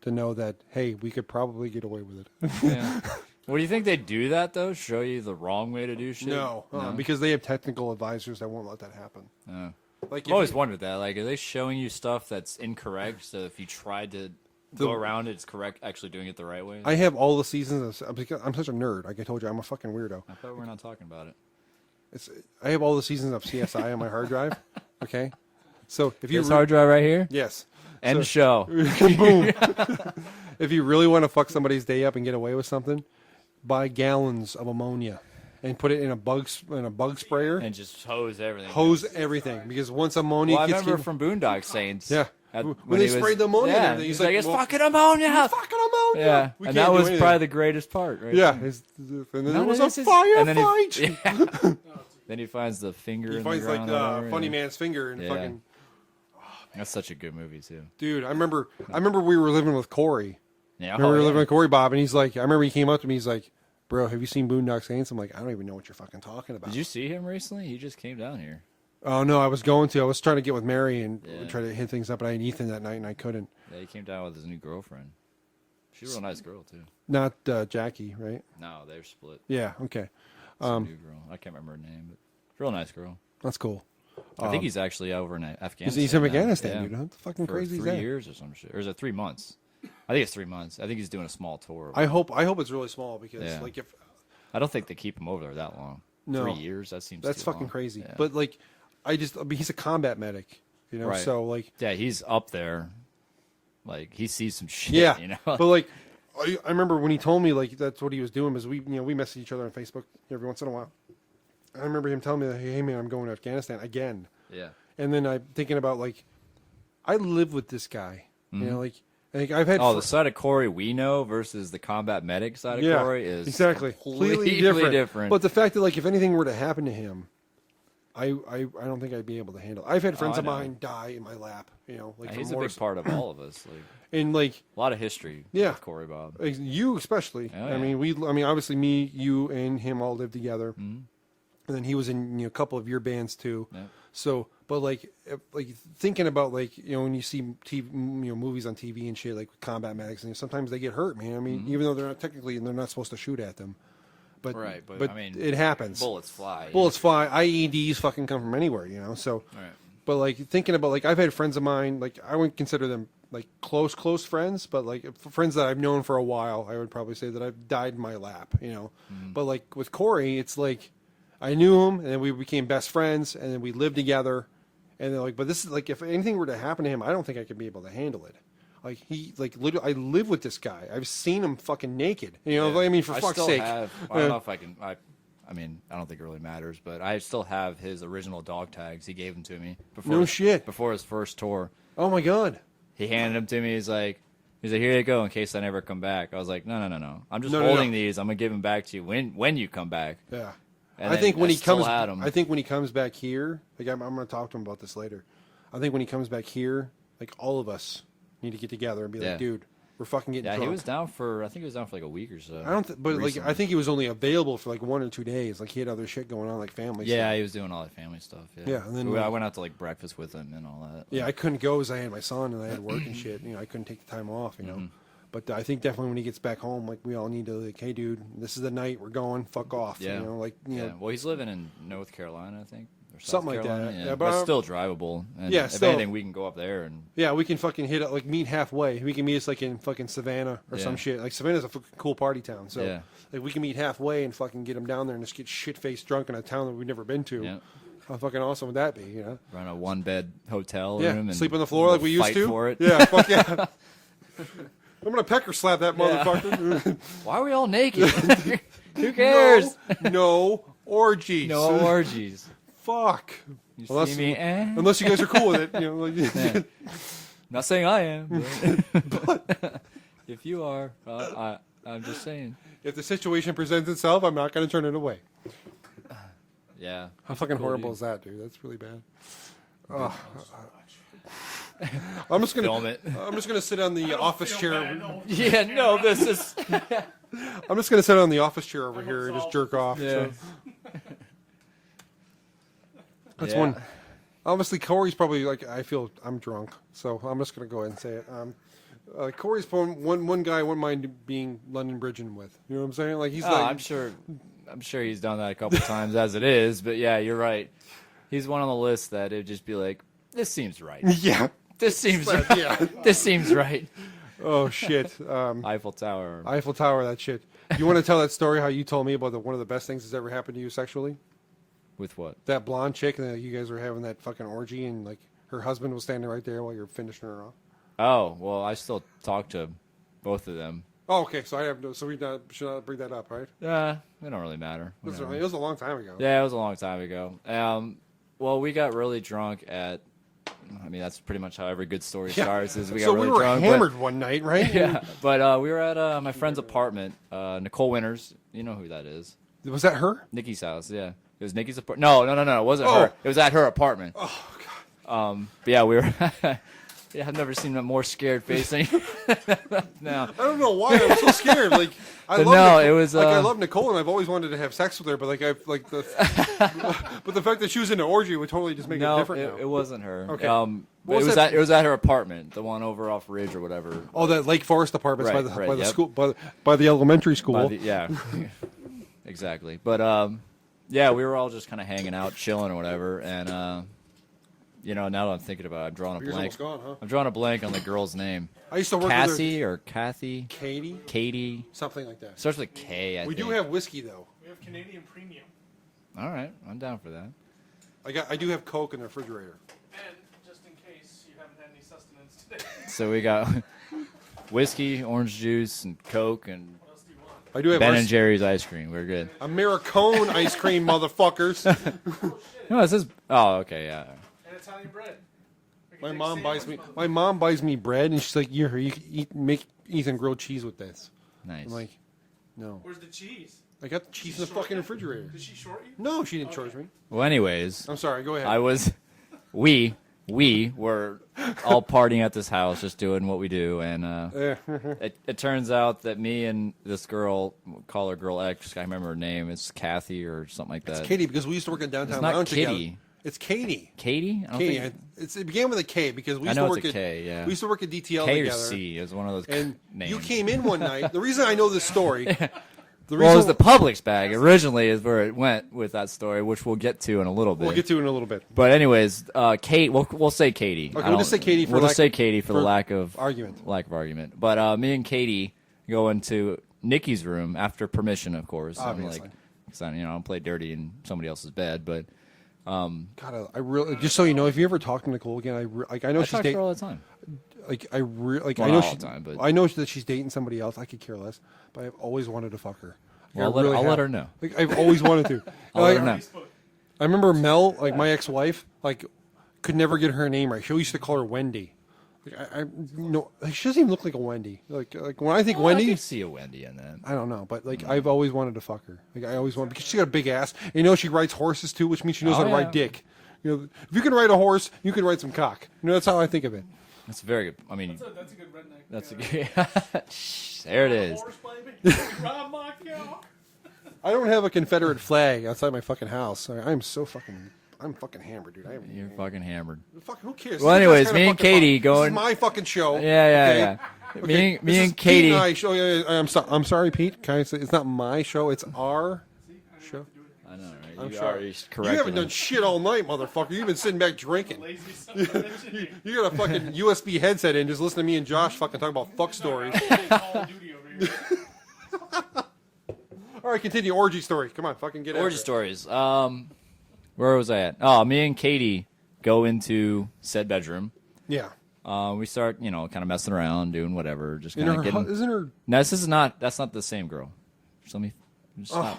to know that, hey, we could probably get away with it. Yeah. Well, do you think they do that, though? Show you the wrong way to do shit? No, because they have technical advisors that won't let that happen. No. Like I've always wondered that. Like, are they showing you stuff that's incorrect? So if you tried to go around it, it's correct, actually doing it the right way? I have all the seasons of, because I'm such a nerd. Like I told you, I'm a fucking weirdo. I thought we were not talking about it. I have all the seasons of CSI on my hard drive. Okay, so if you This hard drive right here? yes, End show. boom. If you really want to fuck somebody's day up and get away with something, buy gallons of ammonia and put it in a bug sprayer. And just hose everything. Hose everything, because once ammonia Well, I gets remember from Boondock Saints. yeah, when when they he was- sprayed the ammonia, and Yeah, everything, he's like, it's well, fucking ammonia. fucking ammonia. Yeah, We and can't that do was anything. probably the greatest part, right? yeah. And then there No, was this a is- and then firefight. Then he finds the finger He in finds the like ground. or whatever, funny yeah. man's finger and Yeah. fucking That's such a good movie too. dude. I remember we were living with Corey. Yeah, Remember we were living with Corey Bob, and he's like, I remember he came up to me, he's like, bro, have you seen Boondock Saints? I'm like, I don't even know what you're fucking talking about. Did you see him recently? He just came down here. Oh no, I was going to. I was trying to get with Mary and Yeah. try to hit things up, but I had Ethan that night and I couldn't. Yeah, he came down with his new girlfriend. She's a real nice girl too. Not Jackie, right? No, they're split. Yeah. Okay. Some new girl. I can't remember her name, but real nice girl. That's cool. I think he's actually over in Afghanistan. He's in now. Afghanistan, Yeah. dude. How fucking For crazy is 3 that? years or some shit. Or is it 3 months? I think it's 3 months. I think he's doing a small tour. I hope it's really small because Yeah. like if I don't think they keep him over there that long. No. 3 years? That seems that's too fucking long. crazy. Yeah. But like I mean, he's a combat medic, you know. Right. So like Yeah, he's up there. Like, he sees some shit, yeah, you know? but like I remember when he told me like that's what he was doing is we message each other on Facebook every once in a while. I remember him telling me that, hey man, I'm going to Afghanistan again. yeah. And then I'm thinking about like, I live with this guy. You know, like I think I've had. Oh, the side of Corey we know versus the combat medic side of Corey is exactly completely different. But the fact that like if anything were to happen to him, I don't think I'd be able to handle it. I've had friends I of know. mine die in my lap. You know, like he's from a big part of all of us. Like, and like a lot of history Yeah. with Corey Bob. you especially. Oh, I yeah. mean, obviously me, you, and him all lived together. Mm-hmm. And then he was in a couple of your bands too. Yeah. So, but like thinking about like when you see TV, movies on TV and shit like combat medics, and sometimes they get hurt, man. I mean, even though they're not technically and they're not supposed to shoot at them, but Right, but, I mean, it happens. Bullets fly. Bullets fly. IEDs fucking come from anywhere, So, Right. but like thinking about like I've had friends of mine, like I wouldn't consider them like close friends, but like friends that I've known for a while, I would probably say that I've died in my lap, But like with Corey, it's like I knew him and then we became best friends and then we lived together, and then like, but this is like if anything were to happen to him, I don't think I could be able to handle it. Like he, like literally, I live with this guy. I've seen him fucking naked. I mean, for fuck's still sake. Have, I don't know if I can. I mean, I don't think it really matters, but I still have his original dog tags. He gave them to me before. No shit. Before his first tour, Oh my god. he handed them to me. He's like, He's like, here you go in case I never come back. I was like, no. I'm just No. holding these. I'm gonna give them back to you when you come back. Yeah. And I think when he still comes, had 'em. I think when he comes back here, like I'm going to talk to him about this later. I think when he comes back here, like all of us need to get together and be Yeah. like, dude, we're fucking getting Yeah, drunk. he was down for. I think he was down for like a week or so. I don't, but like recently. I think he was only available for like 1 or 2 days. Like he had other shit going on, like family. Yeah, stuff. he was doing all that family stuff. Yeah, Yeah, and then, I like- went out to like breakfast with him and all that. Yeah, I couldn't go because I had my son and I had work and shit. You know, I couldn't take the time off. You know, Mm-hmm. but I think definitely when he gets back home, like we all need to like, hey, dude, this is the night we're going. Fuck off. Yeah. You know, like you Yeah. know, Well, he's living in North Carolina, I think, or South Something like that. Carolina. Yeah, Yeah, but, but still drivable. And yeah, if still. anything, we can go up there and. yeah, we can fucking hit it like meet halfway. We can meet us like in fucking Savannah or some Yeah. shit. Like Savannah's a fucking cool party town, so Yeah. like we can meet halfway and fucking get them down there and just get shit faced drunk in a town that we've never been to. Yeah. How fucking awesome would that be? You know? Run a one-bed hotel Yeah, room and sleep on the floor like we used fight to. for it. Yeah, fuck yeah. I'm gonna pecker slap that motherfucker. Why are we all naked? Who cares? No orgies. No orgies. Fuck. You Unless, see me? unless you guys are cool with it. You know, like, Not saying I am, but if you are, I'm just saying. if the situation presents itself, I'm not gonna turn it away. Yeah. How fucking horrible is that, dude? That's really bad. I'm just gonna Film it. I'm just gonna sit on the office chair. Yeah, no, this is. I'm just gonna sit on the office chair over here and just jerk off. Yeah. So. That's Yeah. one. Obviously, Corey's probably like, I feel I'm drunk, so I'm just gonna go ahead and say it. Corey's one guy I wouldn't mind being London Bridging with. You know what I'm saying? Like he's Oh, like, I'm sure he's done that a couple times as it is, but yeah, you're right. He's one on the list that it'd just be like, this seems right. yeah, This seems right. yeah. This seems right. Oh shit. Eiffel Tower. Eiffel Tower, that shit. You want to tell that story? How you told me about one of the best things that's ever happened to you sexually? With what? That blonde chick, and you guys were having that fucking orgy, and like her husband was standing right there while you're finishing her off. Oh, well, I still talk to both of them. Oh, okay. So I have no. So should not bring that up, right? It don't really matter. It was, Whatever. it was a long time ago. Yeah, it was a long time ago. Well, we got really drunk at. I mean, that's pretty much how every good story starts. Is we got so really we were drunk. hammered one night, right? Yeah, but we were at my friend's apartment. Nicole Winters, you know who that is? Was that her? Nikki's house. Yeah, it was Nikki's apartment. No, it wasn't her. It was at her apartment. Oh God. But yeah, we were. Yeah, I've never seen a more scared face than you. No. I don't know why I was so scared. Like I But love no, Nicole, it was, like I love Nicole, and I've always wanted to have sex with her. But like but the fact that she was in an orgy would totally just make it No, different. now. it wasn't her. Okay. But was that? it was at her apartment, the one over off Ridge or whatever. Oh, that Lake Forest apartments by Right, the yep. school by the elementary school. Yeah, exactly. But yeah, we were all just kind of hanging out, chilling or whatever, and now that I'm thinking about it, I'm drawing a Beer's blank. almost gone, huh? I'm drawing a blank on the girl's name. I used to work Cassie with or Kathy? her. Katie, Katie. something like that. Starts with K, I We think. do have whiskey though. We have Canadian Premium. All right, I'm down for that. I do have Coke in the refrigerator. And just in case you haven't had any sustenance today, So we got whiskey, orange juice, and Coke, and what else do you want? I do have Ben and Jerry's ice cream. We're good. Americone ice cream, motherfuckers. No, it says. Oh, okay, yeah. And Italian bread. We can My take mom buys sandwich, me. motherfucker. My mom buys me bread, and she's like, "You can make Ethan grilled cheese with this." Nice. I'm like, "No, Where's the cheese? I got the cheese in the fucking refrigerator." Did she short you? No, she didn't charge me. Well, anyways, I'm sorry. Go ahead. I was. We were all partying at this house, just doing what we do, and it turns out that me and this girl, we'll call her Girl X. I remember her name. It's Kathy or something like that. It's Katie because we used to work in downtown It's not lounge Kitty. together. It's Katie. Katie? I don't Katie. think It began with a K because we I used know to it's work a at K, yeah. we used to work at DTL K or together. C is one of those And names. you came in one night. The reason I know this story. The Well, it was reason the Publix bag originally is where it went with that story, which we'll get to in a little bit. we'll get to it in a little bit. But anyways, Kate, we'll say Katie. Okay, I we'll just don't- say Katie for we'll lack- just say Katie for the for lack of argument. Lack of argument. But me and Katie go into Nikki's room after permission, of course. Obviously. I'm like, 'cause I don't play dirty in somebody else's bed, but God, I really just so you know, if you ever talk to Nicole again, I know I she's talk to her dating. all the time. I Well, know not all she, the time, but- I know that she's dating somebody else. I could care less, but I've always wanted to fuck her. Like, Well, I'll let her know. Like I've always wanted to. I'll Like, let her know. I remember Mel, like my ex-wife, like could never get her name right. She used to call her Wendy. Like, she doesn't even look like a Wendy. Like when I think I Wendy, can see a Wendy in that. I don't know, but like I've always wanted to fuck her. Like I always want because she got a big ass. And, you know she rides horses too, which means she knows how to ride dick. You know, if you can ride a horse, you can ride some cock. You know, that's how I think of it. That's very good. I mean, That's a good redneck. that's a good. There it is. I don't have a Confederate flag outside my fucking house. I'm fucking hammered, dude. You're fucking hammered. Fuck, who cares? Well, anyways, me and Katie This going. is my fucking show. Yeah. Okay? Me and Katie. I'm sorry, Pete. Can I say it's not my show? It's our show. I know, right? I'm You sorry. already You corrected haven't him. done shit all night, motherfucker. You've been sitting back drinking. Lazy son of a bitch. You got a fucking USB headset in, just listen to me and Josh fucking talk about fuck stories. Call of Duty over here. All right, continue. Orgy story. Come on, fucking get Orgy after it. stories. Where was I at? Oh, me and Katie go into said bedroom. Yeah. We start, kind of messing around, doing whatever, just kind of getting. Isn't her? No, that's not the same girl. Just let me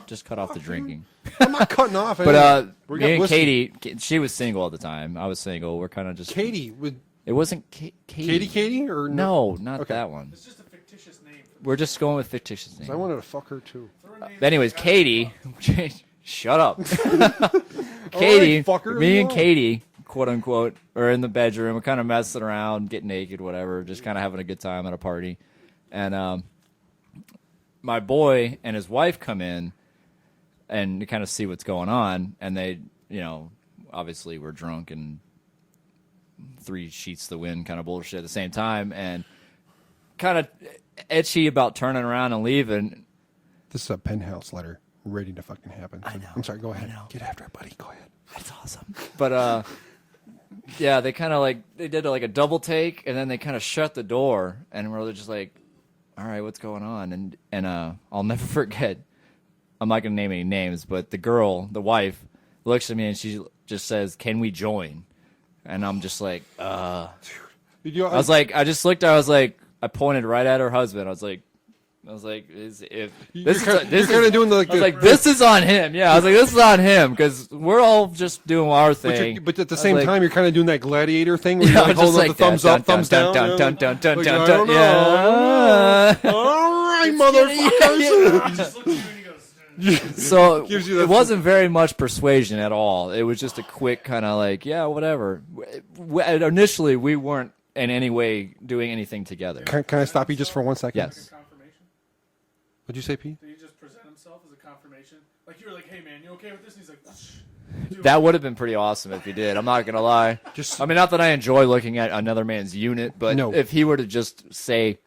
just cut off the drinking. I'm not cutting off. But We me got and whiskey. Katie, she was single at the time. I was single. We're kind of just. Katie with It wasn't Katie. Katie or No, not Okay. that one. It's just a fictitious name. We're just going with fictitious names. I wanted to fuck her too. Anyways, Katie, shut up. Katie, fucker, me you and know. Katie, quote unquote, are in the bedroom. We're kind of messing around, getting naked, whatever, just kind of having a good time at a party. And my boy and his wife come in and to kind of see what's going on. And they, obviously we're drunk and three sheets to the wind kind of bullshit at the same time. And kind of itchy about turning around and leaving. This is a penthouse letter ready to fucking happen. I know. I'm sorry. Go ahead. I know. Get after it, buddy. Go ahead. That's awesome. But yeah, they kind of they did like a double take, and then they kind of shut the door, and we're just like, all right, what's going on? And I'll never forget. I'm not gonna name any names, but the girl, the wife, looks at me and she just says, "Can we join?" And I'm just like, I was like, I just looked. I was like, I pointed right at her husband. I was like, this is doing the, I was like, this is on him. Yeah, I was like, this is on him because we're all just doing our thing. but at the I was same like- time, you're kind of doing that gladiator thing where Yeah, you're I like was just holding up the thumbs up, thumbs down. Yeah. All right, motherfuckers. He just looks at you and he goes, So Gives you the- it wasn't very much persuasion at all. It was just a quick kind of like, yeah, whatever. Initially, we weren't in any way doing anything together. Can I stop you just for 1 second? Yes. confirmation? What'd you say, Pete? Did he just present himself as a confirmation? Like you were like, hey man, you okay with this? And he's like, whoosh. That would have been pretty awesome if he did. I'm not gonna lie. I mean, not that I enjoy looking at another man's unit, but No. if he were to just say,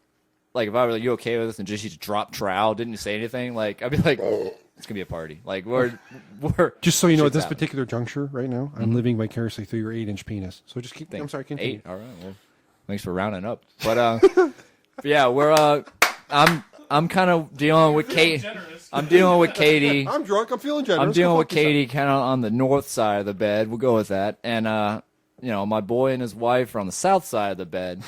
like, if I were like, "You okay with this?" and just he drop trowel, didn't say anything, like, I'd be like, "It's gonna be a party." Like, we're Just so you know, at shit's this happening. particular juncture right now, I'm living vicariously through your 8-inch penis. So just keep. I'm sorry, continue. 8. All right. Well, thanks for rounding up. But but yeah, we're I'm kind of dealing with Kate. Generous. I'm dealing with Katie. I'm drunk. I'm feeling generous. I'm Go dealing with fuck yourself. Katie kind of on the north side of the bed. We'll go with that. And, my boy and his wife are on the south side of the bed.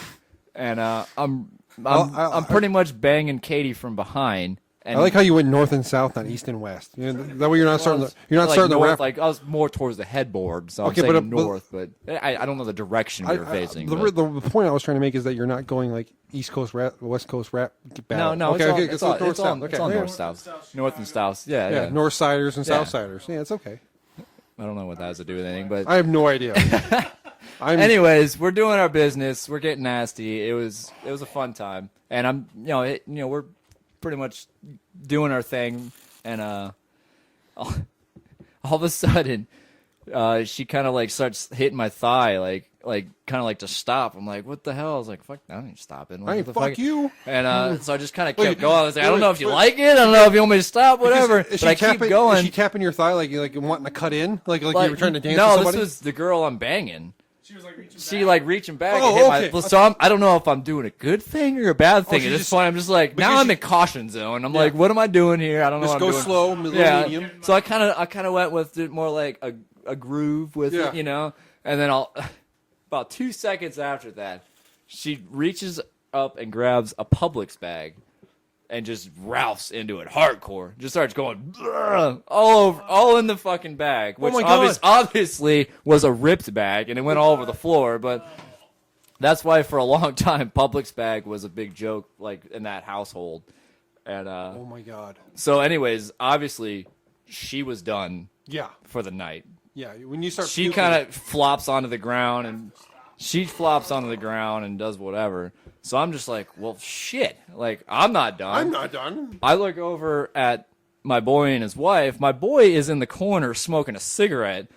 And I'm pretty much banging Katie from behind. And I like how you went north and south, not east and west. You know, that way you're not starting. You're not like starting north, to wrap. Like I was more towards the headboard, so Okay, I'm saying but- north. But I don't know the direction we were facing. the point I was trying to make is that you're not going like East Coast rap, West Coast rap battle. no, okay, it's all north south. north Okay, yeah. south, north and south. Yeah, Yeah, yeah. north siders and Yeah. south siders. Yeah, it's okay. I don't know what that has to do with anything, but I have no idea. anyways, we're doing our business. We're getting nasty. It was a fun time, and I'm we're pretty much doing our thing, and all of a sudden, she kind of like starts hitting my thigh, like kind of like to stop. I'm like, what the hell? I was like, fuck, I ain't stopping. What I the fuck you. And so I just kind of kept Wait, going. I was like, I don't know if you wait. like it. I don't know if you want me to stop. Whatever. Is But I keep going. Is she tapping your thigh like wanting to cut in? Like you were trying to dance no, with somebody? this was the girl I'm banging. She was like reaching She back. like reaching back Oh, and hit okay. my. So I don't know if I'm doing a good thing or a bad thing. she At this just- point, I'm just like now because I'm she- in caution zone. I'm like, what am I doing here? I don't know. Just what I'm go doing. slow, little Yeah. medium. So I kind of went with it more like a groove with Yeah. it, and then about 2 seconds after that, she reaches up and grabs a Publix bag. And just Ralphs into it hardcore. Just starts going all over, all in the fucking bag, which my God. obviously was a ripped bag, and it went all over the floor. But That's why for a long time, Publix bag was a big joke, like in that household. And Oh my god. so, anyways, obviously, she was done Yeah. for the night. Yeah. When you start, She puking- kind of flops onto the ground, and does whatever. So I'm just like, well, shit. Like, I'm not done. I'm not done. I look over at my boy and his wife. My boy is in the corner smoking a cigarette.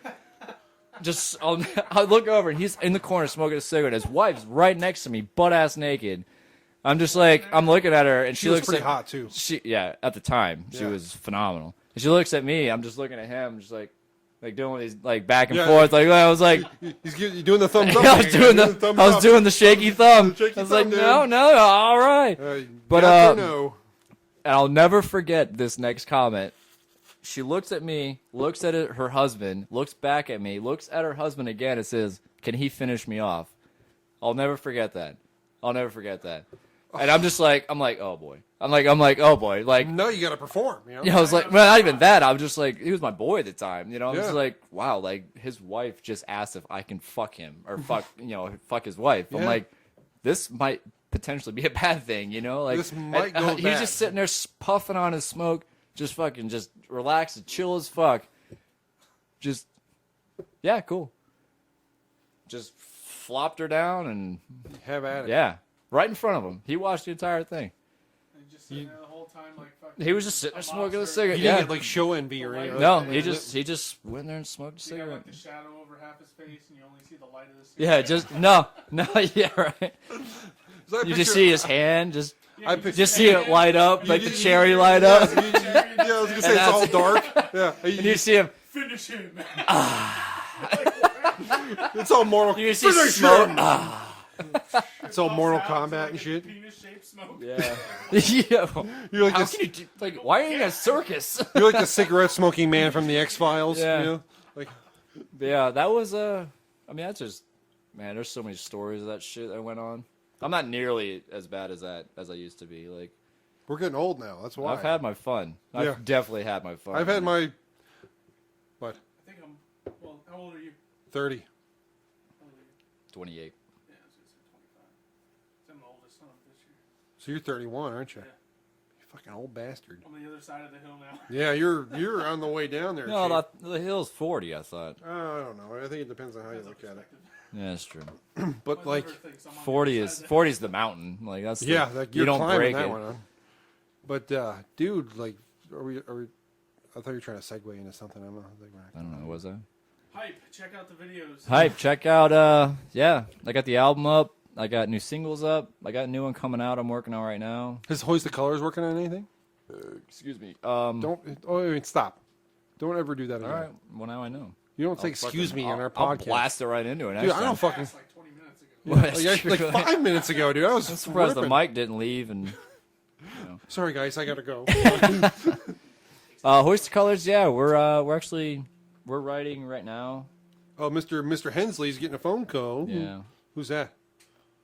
I look over and he's in the corner smoking a cigarette. His wife's right next to me, butt ass naked. I'm just like, I'm looking at her and She she was looks pretty at, hot too. Yeah, at the time she Yeah. was phenomenal. And she looks at me. I'm just looking at him, just like doing these like back and Yeah. forth. Like I was like, You're doing the thumbs up. I was doing the thumbs I was up. doing the shaky thumb. shaky I was thumb, like, dude. no, all right. But, yes or no. And I'll never forget this next comment. She looks at me, looks at her husband, looks back at me, looks at her husband again, and says, "Can he finish me off?" I'll never forget that. And I'm just like, oh boy. I'm like, oh boy. Like, No, you got to perform. You know? I was like, well, not even that. I was just like, he was my boy at the time. You know, I'm Yeah. just like, wow. Like, his wife just asked if I can fuck him or fuck his wife. I'm Yeah. like, this might potentially be a bad thing. You know, like This might go he's bad. just sitting there puffing on his smoke, just relaxed and chill as fuck. Just, yeah, cool. Just flopped her down and Have at it. yeah, right in front of him. He watched the entire thing. And just sitting there the whole time, like fucking. He was just sitting there smoking a cigarette. You Yeah. didn't get like show envy or anything. No, he just went there and smoked a You got cigarette. like the shadow over half his face, and you only see the light of the Yeah, cigarette. just no, yeah, right. So I You just picture- see his hand, just I picture- just see it light up, like the you- cherry light up, Yeah, I was gonna say it's all that's- dark. Yeah, and you see him. Finish him. it's all Mortal. You see Finish smoke. him! It's all Mortal Kombat and shit. Penis-shaped smoke. Yeah, yeah. You're like How this. can you do, like? Why are you in a circus? You're like the cigarette smoking man from the X Files. Yeah. You know, like But yeah, that was I mean, that's just man. There's so many stories of that shit that went on. I'm not nearly as bad as that as I used to be. Like, we're getting old now. That's why. I've had my fun. Yeah. I've definitely had my fun. I've had my what? I think I'm. Well, how old are you? 30. How old are you? 28. Yeah, I was gonna say 25. I'm the oldest son this year. So you're 31, aren't you? Yeah. You fucking old bastard. I'm on the other side of the hill now. Yeah, you're on the way down there. No, Chief. the hill's 40. I thought. I don't know. I think it depends on how you look at it. Yeah, that's true. But like, 40 is the mountain. Like that's yeah, the, like you you're don't climbing break that it. one. Huh? But dude, like, are we? I thought you were trying to segue into something. I'm not. I don't know. Was that Hype. Check out the videos. hype? Check out. Yeah, I got the album up. I got new singles up. I got a new one coming out. I'm working on right now. Is Hoist the Colours working on anything? Excuse me. Don't. Oh, wait, stop. Don't ever do that again. All right. Well, now I know. You don't say I'll excuse fucking- me on our I'll podcast. blast it right into it. Dude, next I don't time. fucking. Like 20 minutes ago. Well, that's Like, true. like 5 minutes ago, dude. I was I'm surprised the ripping. mic didn't leave. And Sorry, guys. I gotta go. Hoist the Colours. Yeah, we're actually writing right now. Oh, Mr. Hensley's getting a phone call. Yeah. Who's that?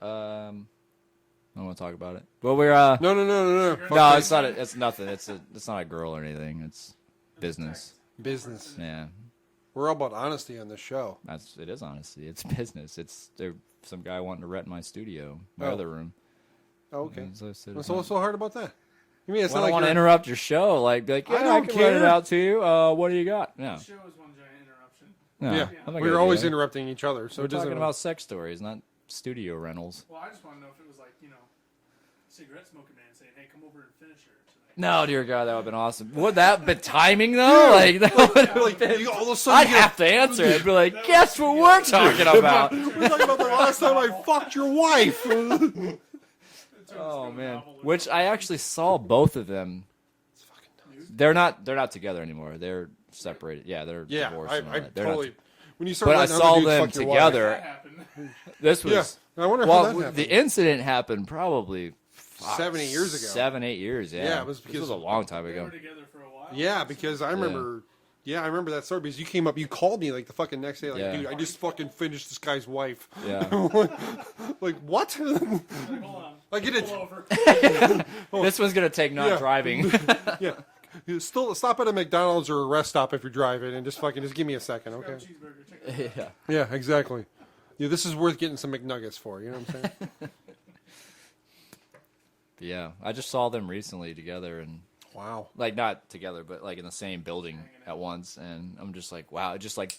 I don't want to talk about it. But we're No. Fuck no, that. it's not. It's nothing. It's not a girl or anything. It's business. Business. Yeah, We're all about honesty on this show. it is honesty. It's business. It's there. Some guy wanting to rent my studio, my Oh. other room. Oh, okay. And so I said, What's so hard about that? You mean it's well, I not don't want like to you're- interrupt your show. Like, be like, I yeah, I, don't can rent it care. out to you. What do you got? No, The show is one giant interruption. no Yeah, I'm not we're gonna always do that. interrupting each other. So We're it doesn't. talking about sex stories, not studio rentals. Well, I just want to know if it was like, cigarette smoking man saying, hey, come over and finish her tonight. No, dear God, that would have been awesome. Would that be timing though? Like, that would have like been. you, all of a sudden I'd you get- have to answer. I'd be like, guess what we're talking about? We're talking about the last time I fucked your wife. Oh man, which I actually saw both of them. They're not together anymore. They're separated. Yeah, they're Yeah, divorced. I and all that. They're not totally. When you start But I letting saw other dudes them fuck your wife- together. That happened. This was Yeah, I wonder how well, that happened. the incident happened probably 7, 8 years ago. 7, 8 years. Yeah, Yeah, it was this because- was a long time They ago. were together for a while. Yeah, because I remember. Yeah, I remember that story because you came up, you called me like the fucking next day, like, Yeah. dude, I just fucking finished this guy's wife. Yeah, Like what? Like, hold on. I get it. Pull over. this one's gonna take not Yeah. driving. Yeah. You still stop at a McDonald's or a rest stop if you're driving, and just give me a second, okay? Grab a cheeseburger. Check it out. Yeah. Yeah, exactly. Yeah, this is worth getting some McNuggets for. You know what I'm saying? Yeah, I just saw them recently together, and Wow. like not together, but like in the same building at once, and I'm just like, wow, just like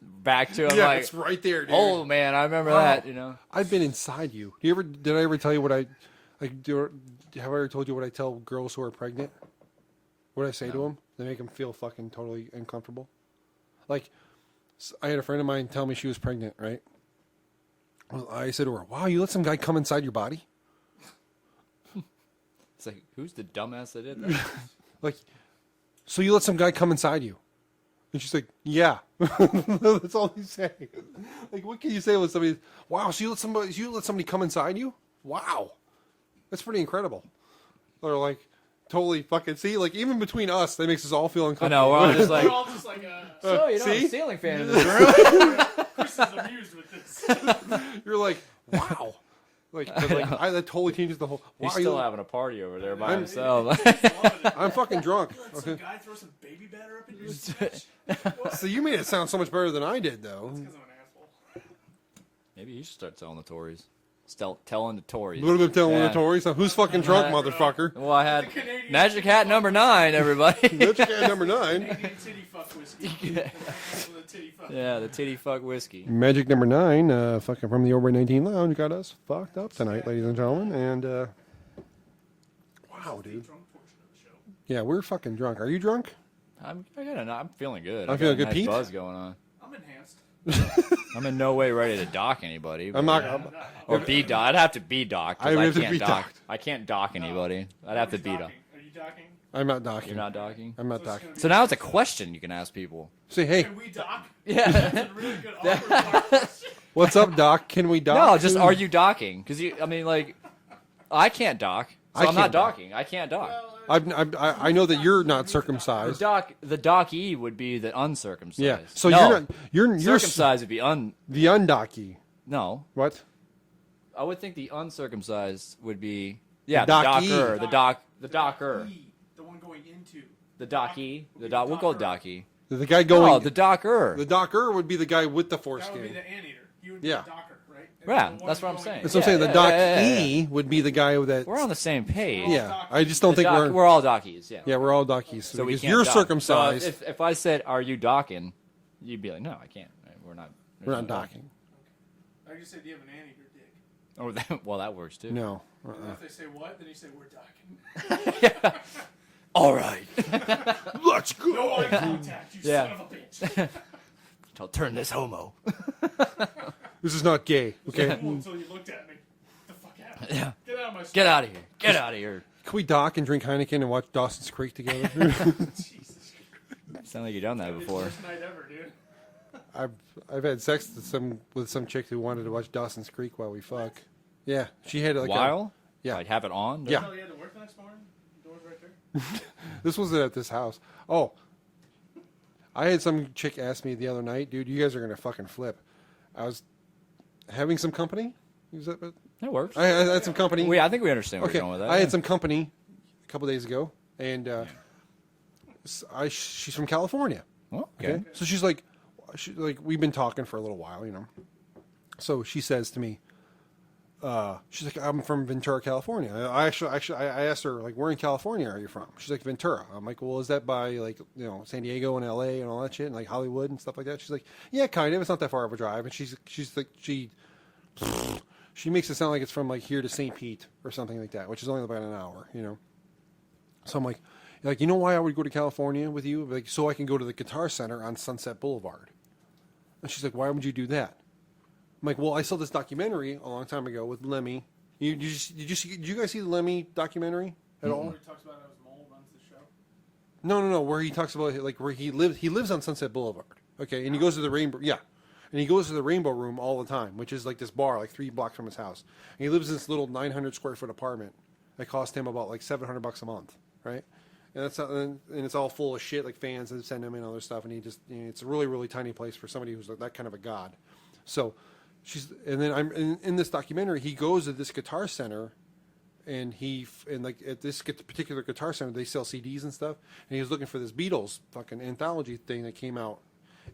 back to, I'm Yeah, like, it's right there, dude. oh man, I remember that, you know. I've been inside you. Did I ever tell you what I like? Have I ever told you what I tell girls who are pregnant? What I say to them? They make them feel fucking totally uncomfortable. Like, I had a friend of mine tell me she was pregnant, right? Well, I said to her, "Wow, you let some guy come inside your body?" It's like, who's the dumbass that did that? Like, so you let some guy come inside you? And she's like, "Yeah." That's all you say. Like, what can you say when somebody? Wow, so you let somebody come inside you? Wow, that's pretty incredible. Or like, totally fucking see. Like, even between us, that makes us all feel I uncomfortable. know, we're all just like, We're all just like, so you don't have see? a ceiling fan in this room? Chris is amused with this. You're like, wow. Like, but like that totally changes the whole. Wow, He's still having a party over there by I'm- himself. I'm fucking drunk. Let some Okay. guy throw some baby batter up in your bitch. So you made it sound so much better than I did, though. Because I'm an asshole. Maybe you should start telling the Tories. Telling the Tories. A little bit telling Yeah. the Tories. So who's fucking drunk, motherfucker? Well, I had Canadian Magic Hat number 9, everybody. That's guy number 9. Canadian titty fuck whiskey. Yeah. The titty fuck. Yeah, the titty fuck whiskey. Magic number 9, fucking from the Over 19 Lounge, got us fucked up tonight, ladies and gentlemen. And wow, dude. Drunk portion of the show. Yeah, we're fucking drunk. Are you drunk? I'm feeling good. I'm I got feeling a good, nice Pete. buzz going on. I'm enhanced. I'm in no way ready to dock anybody. I'm not. Or be docked. I'd have to be docked. 'cause I would have to can't be dock. docked. I can't dock anybody. I'd have to be docked. Are you docking? I'm not docking. You're not docking? I'm not docking. So now it's a question you can ask people. Say, hey, Can we dock? Yeah. That's a really good awkward question. what's up, Doc? Can we dock? No, just soon? are you docking? Because I mean, like, I can't dock. So I I'm not can't dock. docking. I can't dock. I know that you're not circumcised. The dockee would be the uncircumcised. Yeah. So no, you're not. You're circumcised would be the undocky. No, What? I would think the uncircumcised would be the dockee. docker, the docker, The one going into. the dockee, We'll go dockee. The guy going. Oh, the docker. The docker would be the guy with the That would be foreskin. the anteater. You would Yeah. be the docker, right? And Yeah, the one that's what I'm going saying. in. That's what I'm saying. The Yeah, dockee yeah. would be the guy that. We're on the same page. Yeah, I just don't think we're all dockies. Yeah. Yeah, we're all dockies. So we because can't you're dock. circumcised. So if I said, "Are you docking?" You'd be like, "No, I can't. We're not. we're not docking. I just said, do you have an anteater dick? Oh, well, that works too. No. And then if they say what, then you say, we're docking. All right. Let's go. No eye contact, you Yeah. son of a bitch. I'll turn this homo. This is not gay. Okay. Cool until you looked at me. Get the fuck out. Yeah. Get out of my Get out of here. Get out of here. Can we dock and drink Heineken and watch Dawson's Creek together? Jesus Christ. Sound like you've done that before. First night ever, dude. I've had sex with some chick who wanted to watch Dawson's Creek while we fuck. Yeah, she had like While? Yeah. I'd have it on. Yeah. Oh, you had to work the next morning? The door's right there. This wasn't at this house. Oh, I had some chick ask me the other night, dude. You guys are gonna fucking flip. I was having some company. Is that? That works. I had some company. I think we understand where Okay, you're going with that. I had some company a couple days ago, and she's from California. Oh, Okay. So she's like, we've been talking for a little while, you know. So she says to me, she's like, I'm from Ventura, California. I asked her, like, where in California are you from? She's like, Ventura. I'm like, well, is that by, like, you know, San Diego and LA and all that shit and like Hollywood and stuff like that? She's like, yeah, kind of. It's not that far of a drive. And she's like, she makes it sound like it's from like here to St. Pete or something like that, which is only about an hour, you know. So I'm like, you know why I would go to California with you? Like, so I can go to the Guitar Center on Sunset Boulevard. And she's like, why would you do that? I'm like, well, I saw this documentary a long time ago with Lemmy. Did you guys see the Lemmy documentary at all? Where he talks about how his mole runs the show. No. Where he talks about like where he lives on Sunset Boulevard. Okay, and he goes to the Rainbow. Yeah, and he goes to the Rainbow Room all the time, which is like this bar, like 3 blocks from his house. And he lives in this little 900 square foot apartment that cost him about like $700 a month, right? And it's all full of shit, like fans that send him and other stuff. And he just, it's a really, really tiny place for somebody who's like that kind of a god. So I'm in this documentary. He goes to this Guitar Center, and like at this particular Guitar Center, they sell CDs and stuff. And he was looking for this Beatles fucking anthology thing that came out,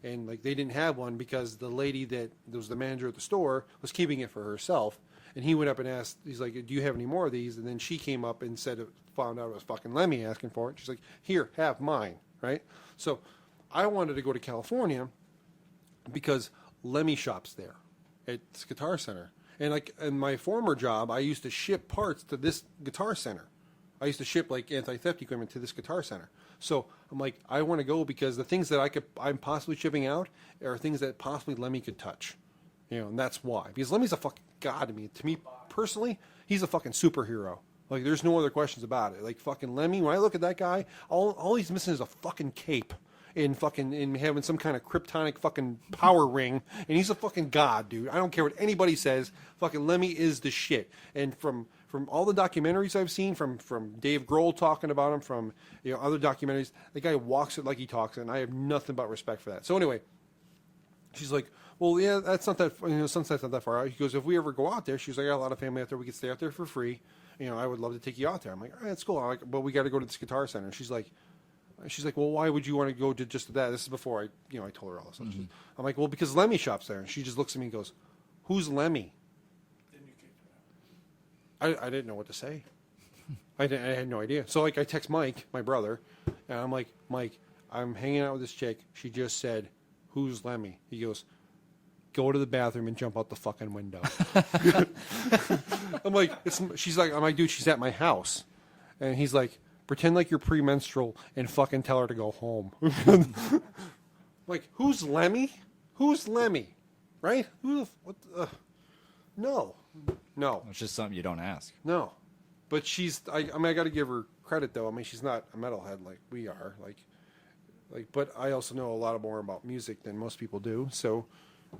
and like they didn't have one because the lady that was the manager at the store was keeping it for herself. And he went up and asked, he's like, do you have any more of these? And then she came up and said, found out it was fucking Lemmy asking for it. She's like, here, have mine, right? So I wanted to go to California because Lemmy shops there at this Guitar Center. And like in my former job, I used to ship parts to this Guitar Center. I used to ship like anti-theft equipment to this Guitar Center. So I'm like, I want to go because the things that I'm possibly shipping out are things that possibly Lemmy could touch. You know, and that's why. Because Lemmy's a fucking god to me. To me personally, he's a fucking superhero. Like, there's no other questions about it. Like, fucking Lemmy, when I look at that guy, all he's missing is a fucking cape and having some kind of kryptonic fucking power ring. And he's a fucking god, dude. I don't care what anybody says. Fucking Lemmy is the shit. And from all the documentaries I've seen, from Dave Grohl talking about him, from other documentaries, the guy walks it like he talks it, and I have nothing but respect for that. So anyway, she's like, well, yeah, that's not that, Sunset's not that far out. He goes, if we ever go out there, she's like, I got a lot of family out there. We could stay out there for free. I would love to take you out there. I'm like, all right, that's cool. I'm like, but we got to go to this Guitar Center. And she's like, well, why would you want to go to just that? This is before I told her all this stuff. Mm-hmm. I'm like, well, because Lemmy shops there. And she just looks at me and goes, who's Lemmy? I didn't know what to say. I had no idea. So like, I text Mike, my brother, and I'm like, Mike, I'm hanging out with this chick. She just said, who's Lemmy? He goes, go to the bathroom and jump out the fucking window. I'm like, she's like, I'm like, dude, she's at my house. And he's like, pretend like you're premenstrual and fucking tell her to go home. Like, who's Lemmy? Who's Lemmy? Right? No. It's just something you don't ask. No. But I got to give her credit though. I mean, she's not a metalhead like we are. But I also know a lot more about music than most people do. So,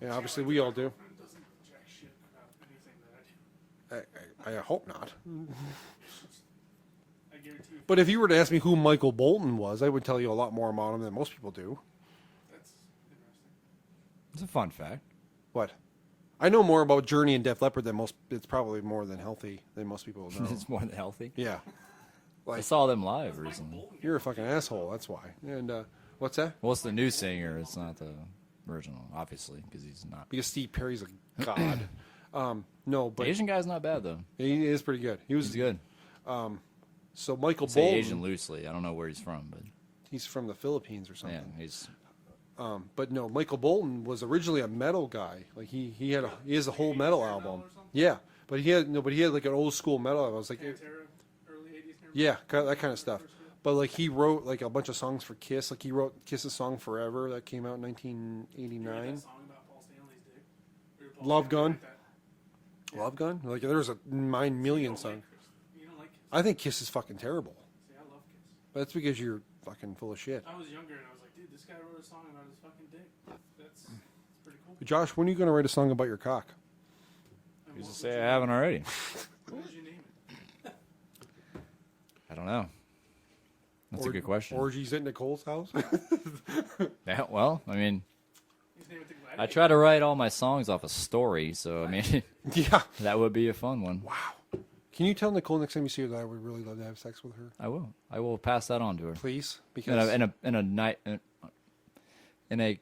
yeah, obviously we all do. I hope not. But if you were to ask me who Michael Bolton was, I would tell you a lot more about him than most people do. That's interesting. It's a fun fact. What? I know more about Journey and Def Leppard than most. It's probably more than healthy than most people know. It's more than healthy. Yeah. I saw them live recently. You're a fucking asshole. That's why. And what's that? Well, it's the new singer. It's not the original, obviously, because he's not. Because Steve Perry's a god. No, but The Asian guy's not bad though. he is pretty good. He's good. So Michael Say Bolton. Asian loosely. I don't know where he's from, but He's from the Philippines or something. yeah, he's. But no, Michael Bolton was originally a metal guy. Like he has a whole metal album. Yeah, but he had like an old school metal album. I was like, Early 80s. yeah, that kind of stuff. But like he wrote like a bunch of songs for Kiss. Like he wrote Kiss's song "Forever" that came out in 1989. Love Gun. Love Gun. Like there was a 9 million song. You don't like Kiss? I think Kiss is fucking terrible. See, I love Kiss. But that's because you're fucking full of shit. I was younger and I was like, dude, this guy wrote a song about his fucking dick. That's pretty cool. Josh, when are you going to write a song about your cock? And Who's to what say would I you- haven't already? What would you name it? I don't know. That's a good question. Orgies at Nicole's house? Yeah, well, I mean, His name would think I try to write all my songs off a story, so I mean, Yeah. that would be a fun one. Wow. Can you tell Nicole next time you see her that I would really love to have sex with her? I will. I will pass that on to her. Please? Because In a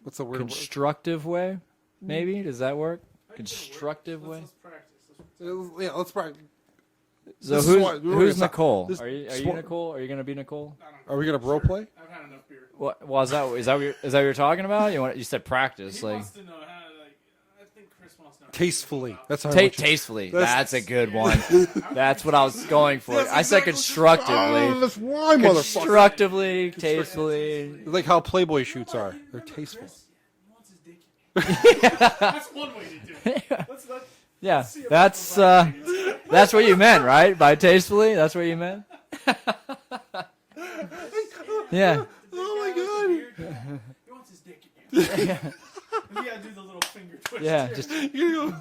what's the word? constructive way, maybe. Does that work? Constructive way. Let's practice. Yeah, let's probably. So This is who's, why- we're who's gonna- Nicole? this- Are you sport- Nicole? Are you gonna be Nicole? Are we going to role play? I've had enough beer. What? Well, is that what you're talking about? You said practice, He like wants to know how, I think Chris wants to know. Tastefully. That's how I want you- tastefully. That's- That's a good one. That's what I was going for. I said Oh, constructively. that's why, motherfucker. Constructively, tastefully. Like how Playboy shoots are. They're tasteful. Chris? He wants his dick. That's one way to do it. Let's not Yeah, see if that's I'm right. that's what you meant, right? By tastefully, that's what you meant. Yeah. Oh my god. He wants his dick in you. And you gotta do the little finger twist. Yeah, too. just You know,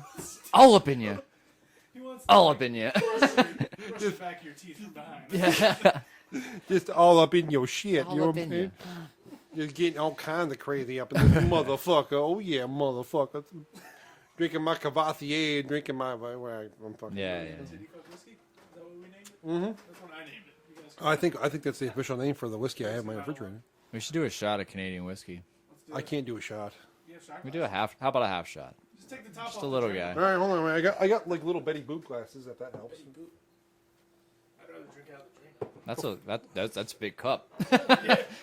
all up in you. He wants All up in you. brush the back of your teeth from behind. Yeah. just all up in your shit. All you know up what in I'm you. saying? You're getting all kinds of crazy up in this motherfucker. Oh yeah, motherfucker. Drinking my Cavassier, drinking my. I'm fucking. Yeah, yeah. Titty fuck whiskey? Is that what we named it? Mm-hmm. That's what I named it. You guys I think that's the official name for the whiskey I have in my refrigerator. We should do a shot of Canadian whiskey. let's I can't do a shot. You have shot We do a glass? half. How about a half shot? Just take the top Just off a the little drink. guy. All right, hold on. I got like little Betty Boop glasses, if that helps. Betty Boop. I'd rather drink out of the drink. That's a big cup.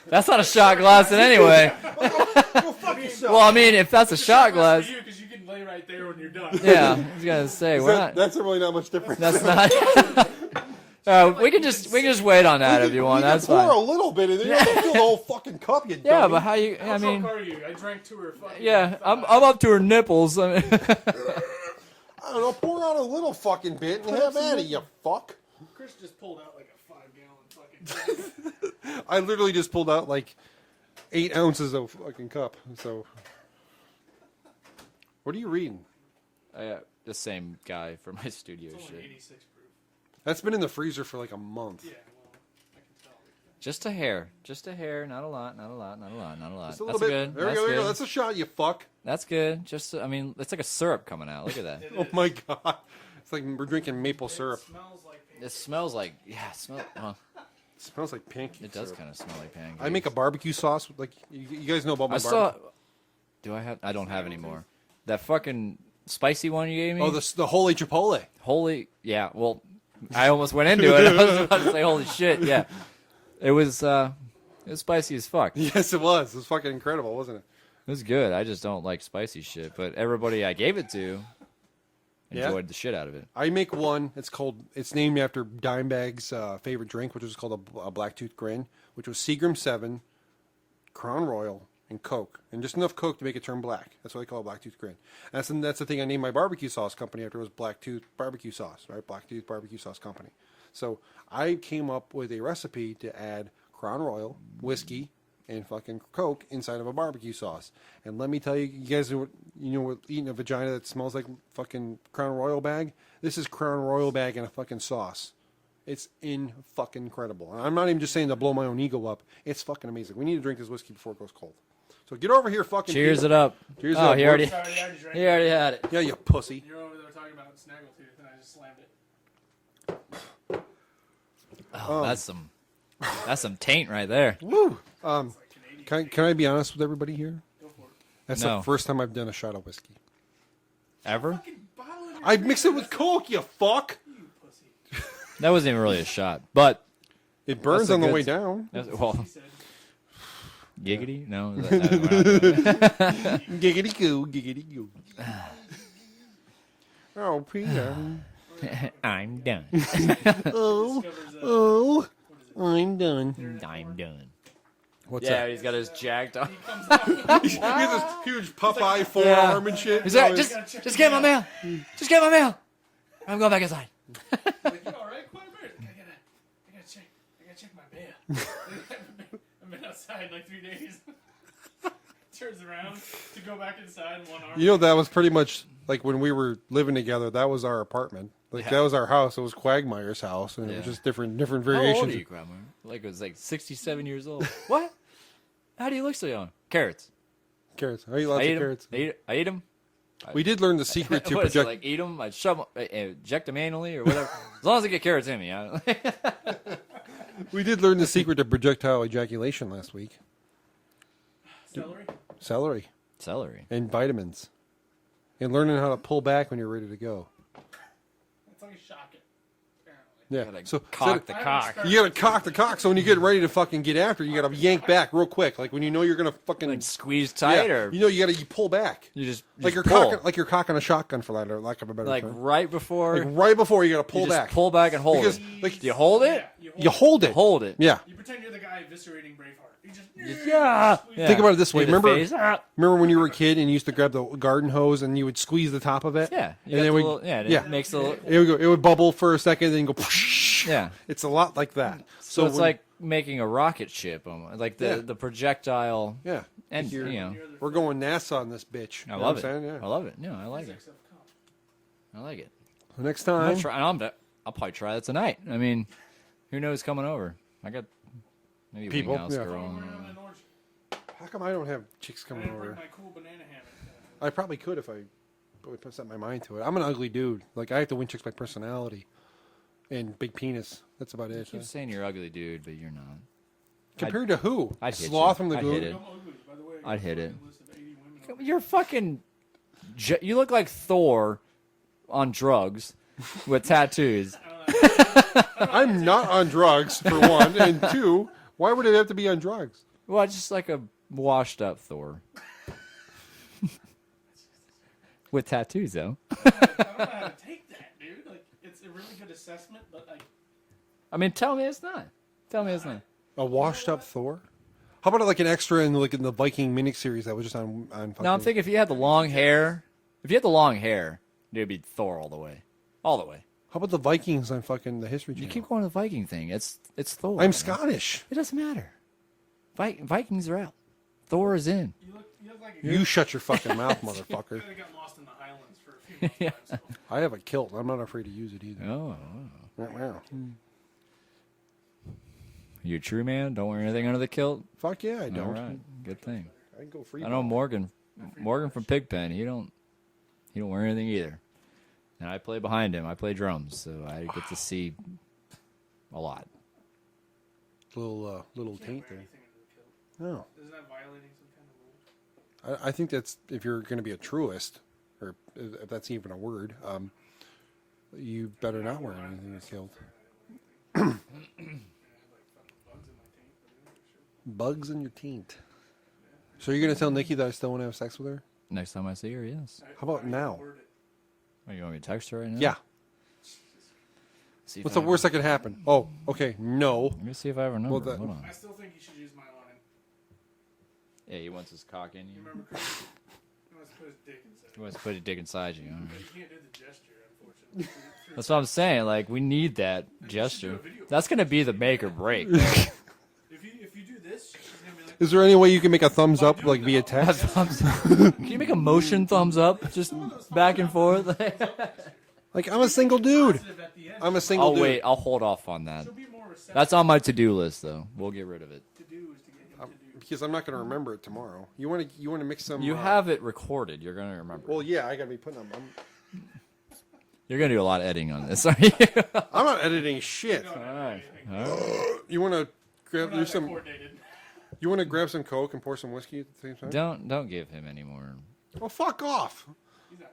That's not a shot glass in any way. Go fuck yourself. Well, I mean, if that's a shot glass, For you, because you can lay right there when you're done. yeah. I was gonna say we're not. That's really not much different. That's not. We can just wait on that if you want. That's pour fine. a little bit in there. You don't have to fill the whole fucking cup, you Yeah, dummy. but how you? I How mean, drunk are you? I drank to her fucking. yeah, I'm up to her nipples. I mean, I don't know. Pour out a little fucking bit and have at it, you fuck. Chris just pulled out like a 5-gallon fucking jug. I literally just pulled out like 8 ounces of fucking cup. So, what are you reading? the same guy for my studio It's only shit. 86 proof. That's been in the freezer for like a month. Yeah, well, I can tell. Just a hair, not a lot. Just a little That's bit. good. There we That's go. There you good. go. That's a shot, you fuck. That's good. I mean, it's like a syrup coming out. Look at that. Oh my god. It's like we're drinking maple syrup. It smells like pancakes. It smells like It smells like pancake it does syrup. kind of smell like pancakes. I make a barbecue sauce. Like you guys know about my I barbecue. saw. Do I have? I don't have anymore. That fucking spicy one you gave me. Oh, the holy chipotle. Holy, yeah. Well, I almost went into it. I was about to say, holy shit, yeah. It was spicy as fuck. It Yes, it was. It was fucking incredible, wasn't it? was good. I just don't like spicy shit. But everybody I gave it to Yeah? enjoyed the shit out of it. I make one. It's named after Dimebag's favorite drink, which is called a Blacktooth Grin, which was Seagram 7, Crown Royal, and Coke, and just enough Coke to make it turn black. That's what I call a Blacktooth Grin. That's the thing I named my barbecue sauce company after. It was Blacktooth Barbecue Sauce, right? Blacktooth Barbecue Sauce Company. So I came up with a recipe to add Crown Royal, whiskey, and fucking Coke inside of a barbecue sauce. And let me tell you, you guys know what eating a vagina that smells like fucking Crown Royal bag? This is Crown Royal bag in a fucking sauce. It's fucking incredible. And I'm not even just saying to blow my own ego up. It's fucking amazing. We need to drink this whiskey before it goes cold. So get over here, fucking. Cheers people. it up. Cheers it Oh, up. he already Sorry, I already drank he it. already had it. Yeah, you pussy. You're over there talking about Snaggletooth, and I just slammed it. Oh, that's some taint right there. Woo. It's like Canadian. Can I be honest with everybody here? Go for it. That's No. the first time I've done a shot of whiskey. Ever? Fucking bottle in your I mix it with Coke, you fuck. You pussy. That wasn't even really a shot, but It burns That's a on the good- way down. well, He said, giggity. No, we're not doing that. Giggity goo, giggity goo. Oh, Peter. I'm done. Oh, discovers oh, I'm done. I'm done. What's Yeah, that? he's got his jacked on. he comes out. He has this huge Popeye forearm and shit. He's You like, know, just get my mail. Just get my mail. I'm going back inside. Like, you all right, Quiet Bear? I gotta check my mail. I've been outside like 3 days. Turns around to go back inside, one arm. You know, that was pretty much like when we were living together. That was our apartment. Like Yeah. that was our house. It was Quagmire's house, and it was Yeah. just different How old variations. are you, Grandma? Like it was like 67 years old. What? How do you look so young? Carrots. Carrots. I eat lots of carrots. I eat them. We did learn the secret to What is it, project. like eat them? I shove them, eject them anally or whatever. As long as I get carrots in me. We did learn the secret to projectile ejaculation last week. Celery? Celery Celery. and vitamins, and learning how to pull back when you're ready to go. That's how you shock it, apparently. Yeah. Gotta So cock the I haven't cock. started- you gotta cock the cock. So when you get ready to fucking get after, you gotta yank back real quick. Like when you know you're gonna fucking Like squeeze tight yeah, or you know you pull back. you just Like you're pull. cocking a shotgun for lack of a better Like term. right before Like right before you gotta pull you just back. pull back and hold Because, it. like, Do you hold it? Yeah, You hold it. Hold it. Yeah. You pretend you're the guy eviscerating Braveheart. You just Yeah. Think about it this way. In the Remember, face. Ah. remember when you were a kid and you used to grab the garden hose and you would squeeze the top of it? Yeah. And You got then the we, little, yeah. It yeah. makes the little, It would go. It would bubble for a second, then go. yeah. It's a lot like that. So it's when- like making a rocket ship, like Yeah. the projectile. yeah. And You're- you know, We're going NASA on this bitch. I You know love what it. I'm saying? I Yeah. love it. No, I like it. I like it. Next I'll time. try. I'll probably try that tonight. I mean, who knows coming over? I got maybe People, Winghouse yeah. girl. How come I don't have chicks I coming didn't bring over? my cool banana hammock. I probably could if I really set my mind to it. I'm an ugly dude. Like I have to win chicks by personality and big penis. That's about You it. keep saying you're ugly, dude, but you're not. Compared to who? I'd hit Sloth you. from the I'd Goon. hit it. I'm ugly, by the way I'd hit it. Fucking list of 80 women over You're fucking. You look like Thor on drugs with tattoos. I'm not on drugs, for one. And two, why would it have to be on drugs? Well, just like a washed up Thor. With tattoos, though. I don't know how to take that, dude. Like, it's a really good assessment, but like, I mean, tell me it's not. Tell me it's not. A washed up Thor? How about like an extra in like in the Viking miniseries that was just on fucking... No, I'm thinking if you had the long hair, it'd be Thor all the way. All the way. How about the Vikings on fucking the History You Channel? keep going to the Viking thing. It's Thor. I'm man. Scottish. It doesn't matter. Vikings are out. Thor is in. you look like a You shut your fucking mouth, motherfucker. guy that got lost in the Highlands for a few months. by himself. I have a kilt. I'm not afraid to use it either. Oh. Wow. You a true man? Don't wear anything under the kilt? Fuck yeah, I don't. All right. Good thing. I can go free. I know Morgan from Pigpen. He don't wear anything either. And I play behind him. I play drums, so I get to see a lot. Little Can't taint wear there. anything under the kilt. No. Isn't that violating some kind of rule? I think that's if you're going to be a truist, or if that's even a word, you better not wear anything that's killed. I have like fucking bugs in my taint, but Bugs in your taint. So you're going to tell Nikki that I still want to have sex with her? Next time I see her, yes. How about now? Oh, you want me to text her right now? Yeah. See if What's I the worst that could happen? Oh, okay. No. Let me see if I have her number. Well, that- Hold on. I still think you should use my line. Yeah, he wants his cock in You you. remember Chris? He wants to put his dick inside. He wants to put his dick inside you. All right. But you can't do the gesture, unfortunately. That's what I'm saying. Like, we need that gesture. That's gonna be the make or break. If you do this, she's gonna be like, Is there any way you can make a thumbs up, like via text? Can you make a motion thumbs up, just back and forth? Like, I'm a single dude. positive at the end. I'm a single I'll dude. wait. I'll hold off on that. She'll be more receptive That's on my to-do list, though. We'll get rid of it. to do is to get him to do. Because I'm not going to remember it tomorrow. You want to mix some... You have it recorded. You're gonna remember. Well, yeah, I got to be putting them... You're gonna do a lot of editing on this, are you? I'm not editing shit. All right. You want to grab... We're not There's that some... coordinated. You want to grab some Coke and pour some whiskey at the same time? Don't give him any more. Well, fuck off. He's not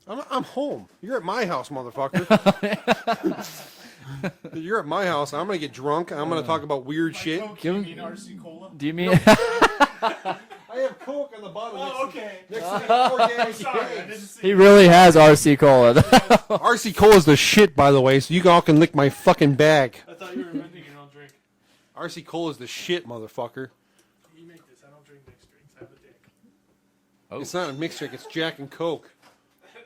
driving. I'm home. You're at my house, motherfucker. You're at my house. I'm going to get drunk. I'm going to talk about weird shit. Coke, Give you him- mean RC Cola? Do you mean? I have Coke on the bottom. Oh, okay. Next to the organic Sorry, I didn't eggs. see. He really has RC Cola. RC Cola's the shit, by the way, so you all can lick my fucking bag. I thought you were inventing your own drink. RC Cola's the shit, motherfucker. You make this. I don't drink mixed drinks. I have a dick. Oh. It's not a mixed drink. It's Jack and Coke.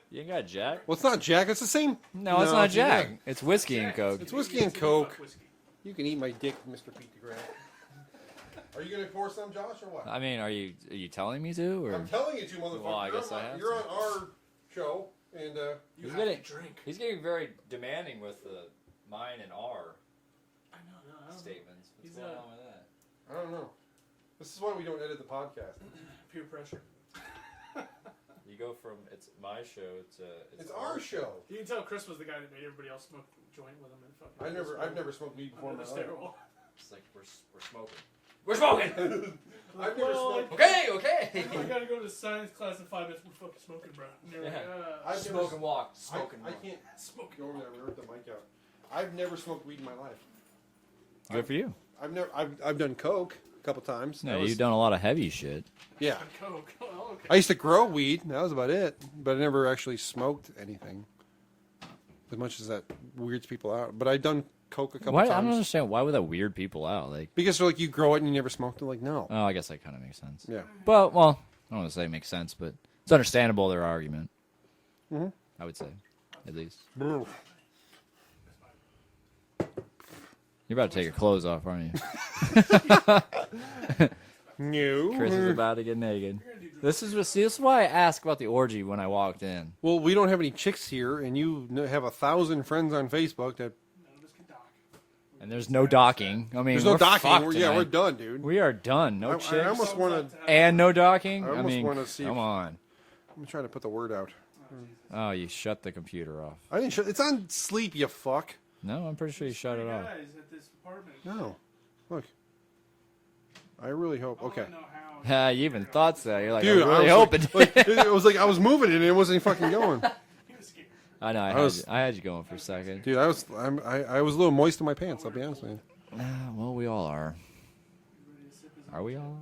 You ain't got Jack? Well, it's not Jack. It's the same. No, it's not Jack. yeah. It's whiskey and Coke. It's whiskey and Coke. Whiskey. You can eat my dick, Mr. Pete DeGraff. Are you gonna pour some, Josh, or what? I mean, are you telling me to, or I'm telling you to, motherfucker. Well, I guess I have You're to. on our show, and You He's have getting- to drink. he's getting very demanding with the mine and R I know. No, I don't know. statements. What's He's going a- on with that? I don't know. This is why we don't edit the podcast. Peer pressure. You go from it's my show to It's our show. You can tell Chris was the guy that made everybody else smoke a joint with him and fucking. I've never smoked weed before in Under my the life. stairwell. It's like we're smoking. We're smoking. I've never smoked. Okay. I gotta go to science class in 5 minutes. We're fucking smoking, bro. And they're like, I've never Smoke and walk. Smoke and I walk. can't smoke. Go over there. We rip the mic out. I've never smoked weed in my life. Good for you. I've done coke a couple times. No, That was- you've done a lot of heavy shit. Yeah. Coke. Oh, okay. I used to grow weed. That was about it. But I never actually smoked anything. As much as that weirds people out. But I've done coke a couple Why? I times. don't understand why would that weird people out? Like, Because they're like, you grow it and you never smoked it. Like, no. oh, I guess that kind of makes sense. Yeah. But well, I don't want to say it makes sense, but it's understandable their argument. Mhm. I would say, at least. You're about to take your clothes off, aren't you? No. Chris is about to get naked. This is why I asked about the orgy when I walked in. Well, we don't have any chicks here, and you have 1,000 friends on Facebook that... None of us can dock. And there's no docking. I mean, There's no we're docking. fucked We're tonight. done, dude. We are done. No I chicks. almost want to... And no docking? I I, almost mean, wanna see come if- on. I'm trying to put the word out. Oh, you shut the computer off. I didn't shut... It's on sleep, you fuck. No, I'm pretty sure you shut it off. Guys at this apartment. No. Look. I really hope... I Okay. wanna know how You even thought so. You're like, Dude, I really I hope was it like, did. it was like I was moving it and it wasn't fucking going. He was scared. I know. I had you going for a second. Dude, I was a little moist in my pants. I'll be honest with you. Well, we all are. Are we all?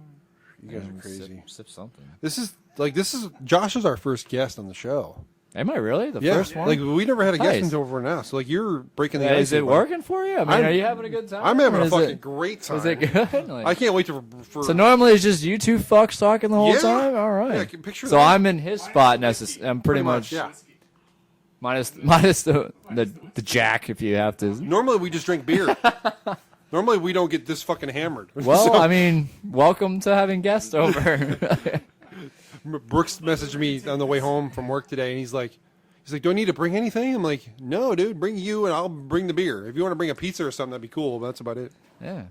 You guys are crazy. Sip something. This is Josh is our first guest on the show. Am I really the Yeah, first one? like we never had a guest Nice. until over now. So like you're breaking the ice. Is it here, bud. working for you? I mean, I'm- are you having a good time? I'm having Or a is fucking great time. Is it good? Like, I can't wait for so normally it's just you two fucks talking the whole Yeah. time. All right. Yeah, I can picture so that. I'm in his spot. I'm pretty much yeah. minus the jack if you have to. Normally we just drink beer. Normally we don't get this fucking hammered. Well, So, I mean, welcome to having guests over. Brooks messaged me on the way home from work today, and he's like, do I need to bring anything? I'm like, no, dude, bring you, and I'll bring the beer. If you want to bring a pizza or something, that'd be cool. But that's about it. Yeah.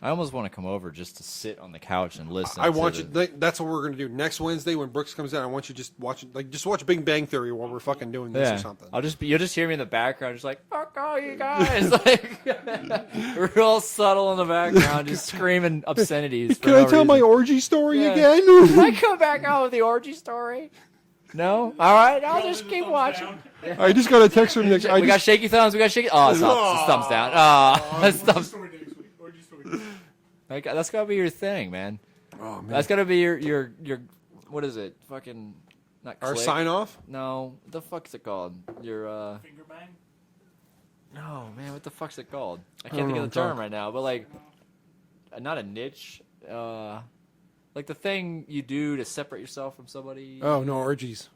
I almost want to come over just to sit on the couch and listen. I want you. That's what we're gonna do next Wednesday when Brooks comes in. I want you just watch Big Bang Theory while we're fucking doing this or something. You'll just hear me in the background, just like fuck all you guys, like real subtle in the background, just screaming obscenities. Can I tell my orgy story Yeah. again? Can I come back out with the orgy story? No? All right, I'll just keep watching. I just got a text from the. We got shaky thumbs. We got shaky. Oh, it's thumbs down. Oh, it's thumbs. Story next week. Orgy story. That's gotta be your thing, man. Oh man. That's gotta be your. What is it? Fucking. Not Our click. sign off. No, what the fuck's it called? Your Finger bang. No, man, what the fuck's it called? I don't can't think know of the what I'm term right now, but like, not a niche. Like the thing you do to separate yourself from somebody. Oh no, orgies.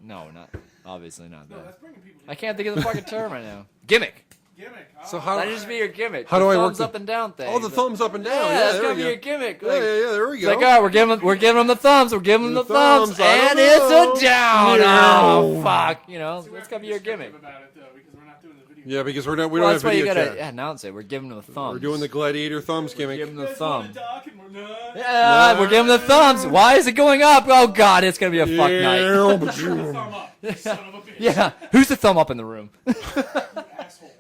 No, not obviously not No, that. that's bringing people. I can't think of the fucking term right now. Gimmick. Gimmick. So how? That just be your gimmick. How The do I work thumbs the- up and down thing? Oh, the thumbs up and down. Yeah, Yeah, that's there gonna we be go. your gimmick. Yeah, Like, yeah, there we it's go. like, all right, we're giving them the thumbs. We're giving them the thumbs, I and don't know. it's a down. Yeah. Oh fuck! You know, See, we that's have gonna to be your descriptive gimmick. about it though, because we're not doing the video. Yeah, because we don't Well, have that's why you video gotta chat. announce it. We're giving them the thumbs. We're doing the gladiator thumbs gimmick. Give them the You guys want thumb. to talk and we're not? Yeah, we're giving the thumbs. Why is it going up? Oh god, it's gonna be a fuck night. Thumb up. You son of a bitch. Yeah, who's the thumb up in the room? You asshole.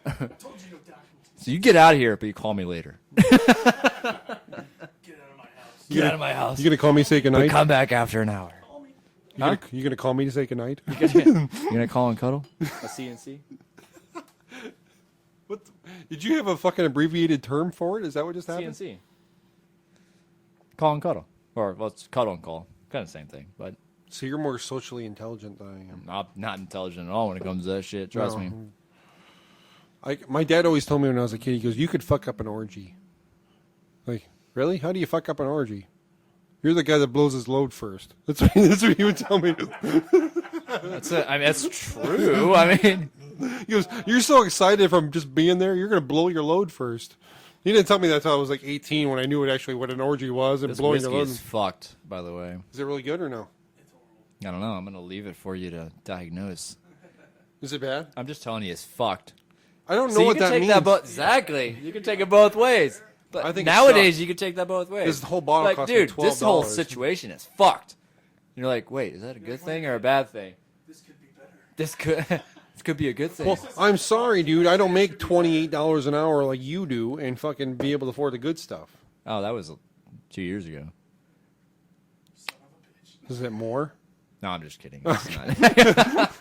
I told you no documents. So you get out of here, but you call me later. Get out of my house. Get out of my house. You gonna call me to say goodnight? Come back after an hour. Call me. You gonna call me to say goodnight? You gonna call and cuddle? A CNC? What? Did you have a fucking abbreviated term for it? Is that what just happened? CNC. Call and cuddle. Or, well, it's cuddle and call. Kind of the same thing, but So you're more socially intelligent than I am. not intelligent at all when it comes to that shit. Trust No. me. My dad always told me when I was a kid, he goes, "You could fuck up an orgy." Like, really? How do you fuck up an orgy? You're the guy that blows his load first. That's what he would tell me. That's it. I mean, that's true. I mean, He goes, "You're so excited from just being there. You're gonna blow your load first." He didn't tell me that until I was like 18 when I knew what an orgy was and this blowing your whiskey load. is fucked, by the way. Is it really good or no? I don't know. I'm gonna leave it for you to diagnose. Is it bad? I'm just telling you, it's fucked. I don't know So you what can that take means. that exactly. You can take it both ways. But I think it nowadays sucks. you can take that both ways. This whole bottle like, cost me dude, this whole $12. situation is fucked. You're like, wait, is that a good thing or a bad thing? This could be better. This could this could be a good thing. Well, I'm sorry, dude. I don't make $28 an hour like you do and fucking be able to afford the good stuff. Oh, that was 2 years ago. Son of a bitch. Is it more? No, I'm just kidding. It's not.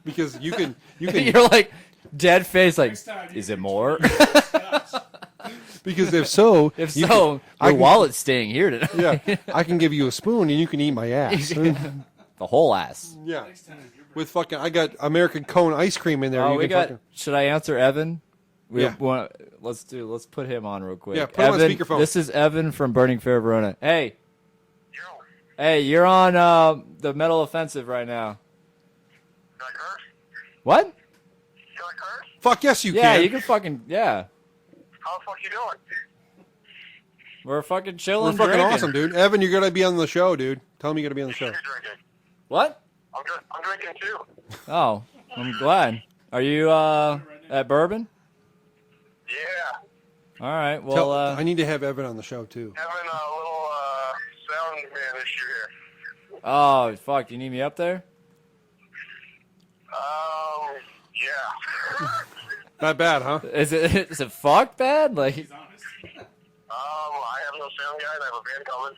Because you can You're like dead face. Like, Next time, is you it can more? because if so, If you so, can- I your can- wallet's staying here tonight. Yeah, I can give you a spoon and you can eat my ass. The whole ass. Yeah, Next time, you're with fucking, I got American cone ice cream in there. Oh, you we can got. fucking, Should I answer Evan? Yeah. Let's put him on real quick. Yeah, put him on Evan, speakerphone. This is Evan from Burning Fair Verona. Hey, you're on the Metal Offensive right now. Can I curse? What? Can I curse? fuck yes, you Yeah, can. you can fucking How the fuck you doing? We're fucking We're chilling. fucking drinking. awesome, dude. Evan, you're gonna be on the show, dude. Tell him you gotta be on the show. You're drinking. What? I'm drinking too. Oh, I'm glad. Are you at Bourbon? Yeah. All right. Well, Tell, I need to have Evan on the show too. Having a little sound man issue here. oh fuck, you need me up there? Yeah. Not bad, huh? Is it fuck bad? Like, honest. I have no sound guy and I have a band coming.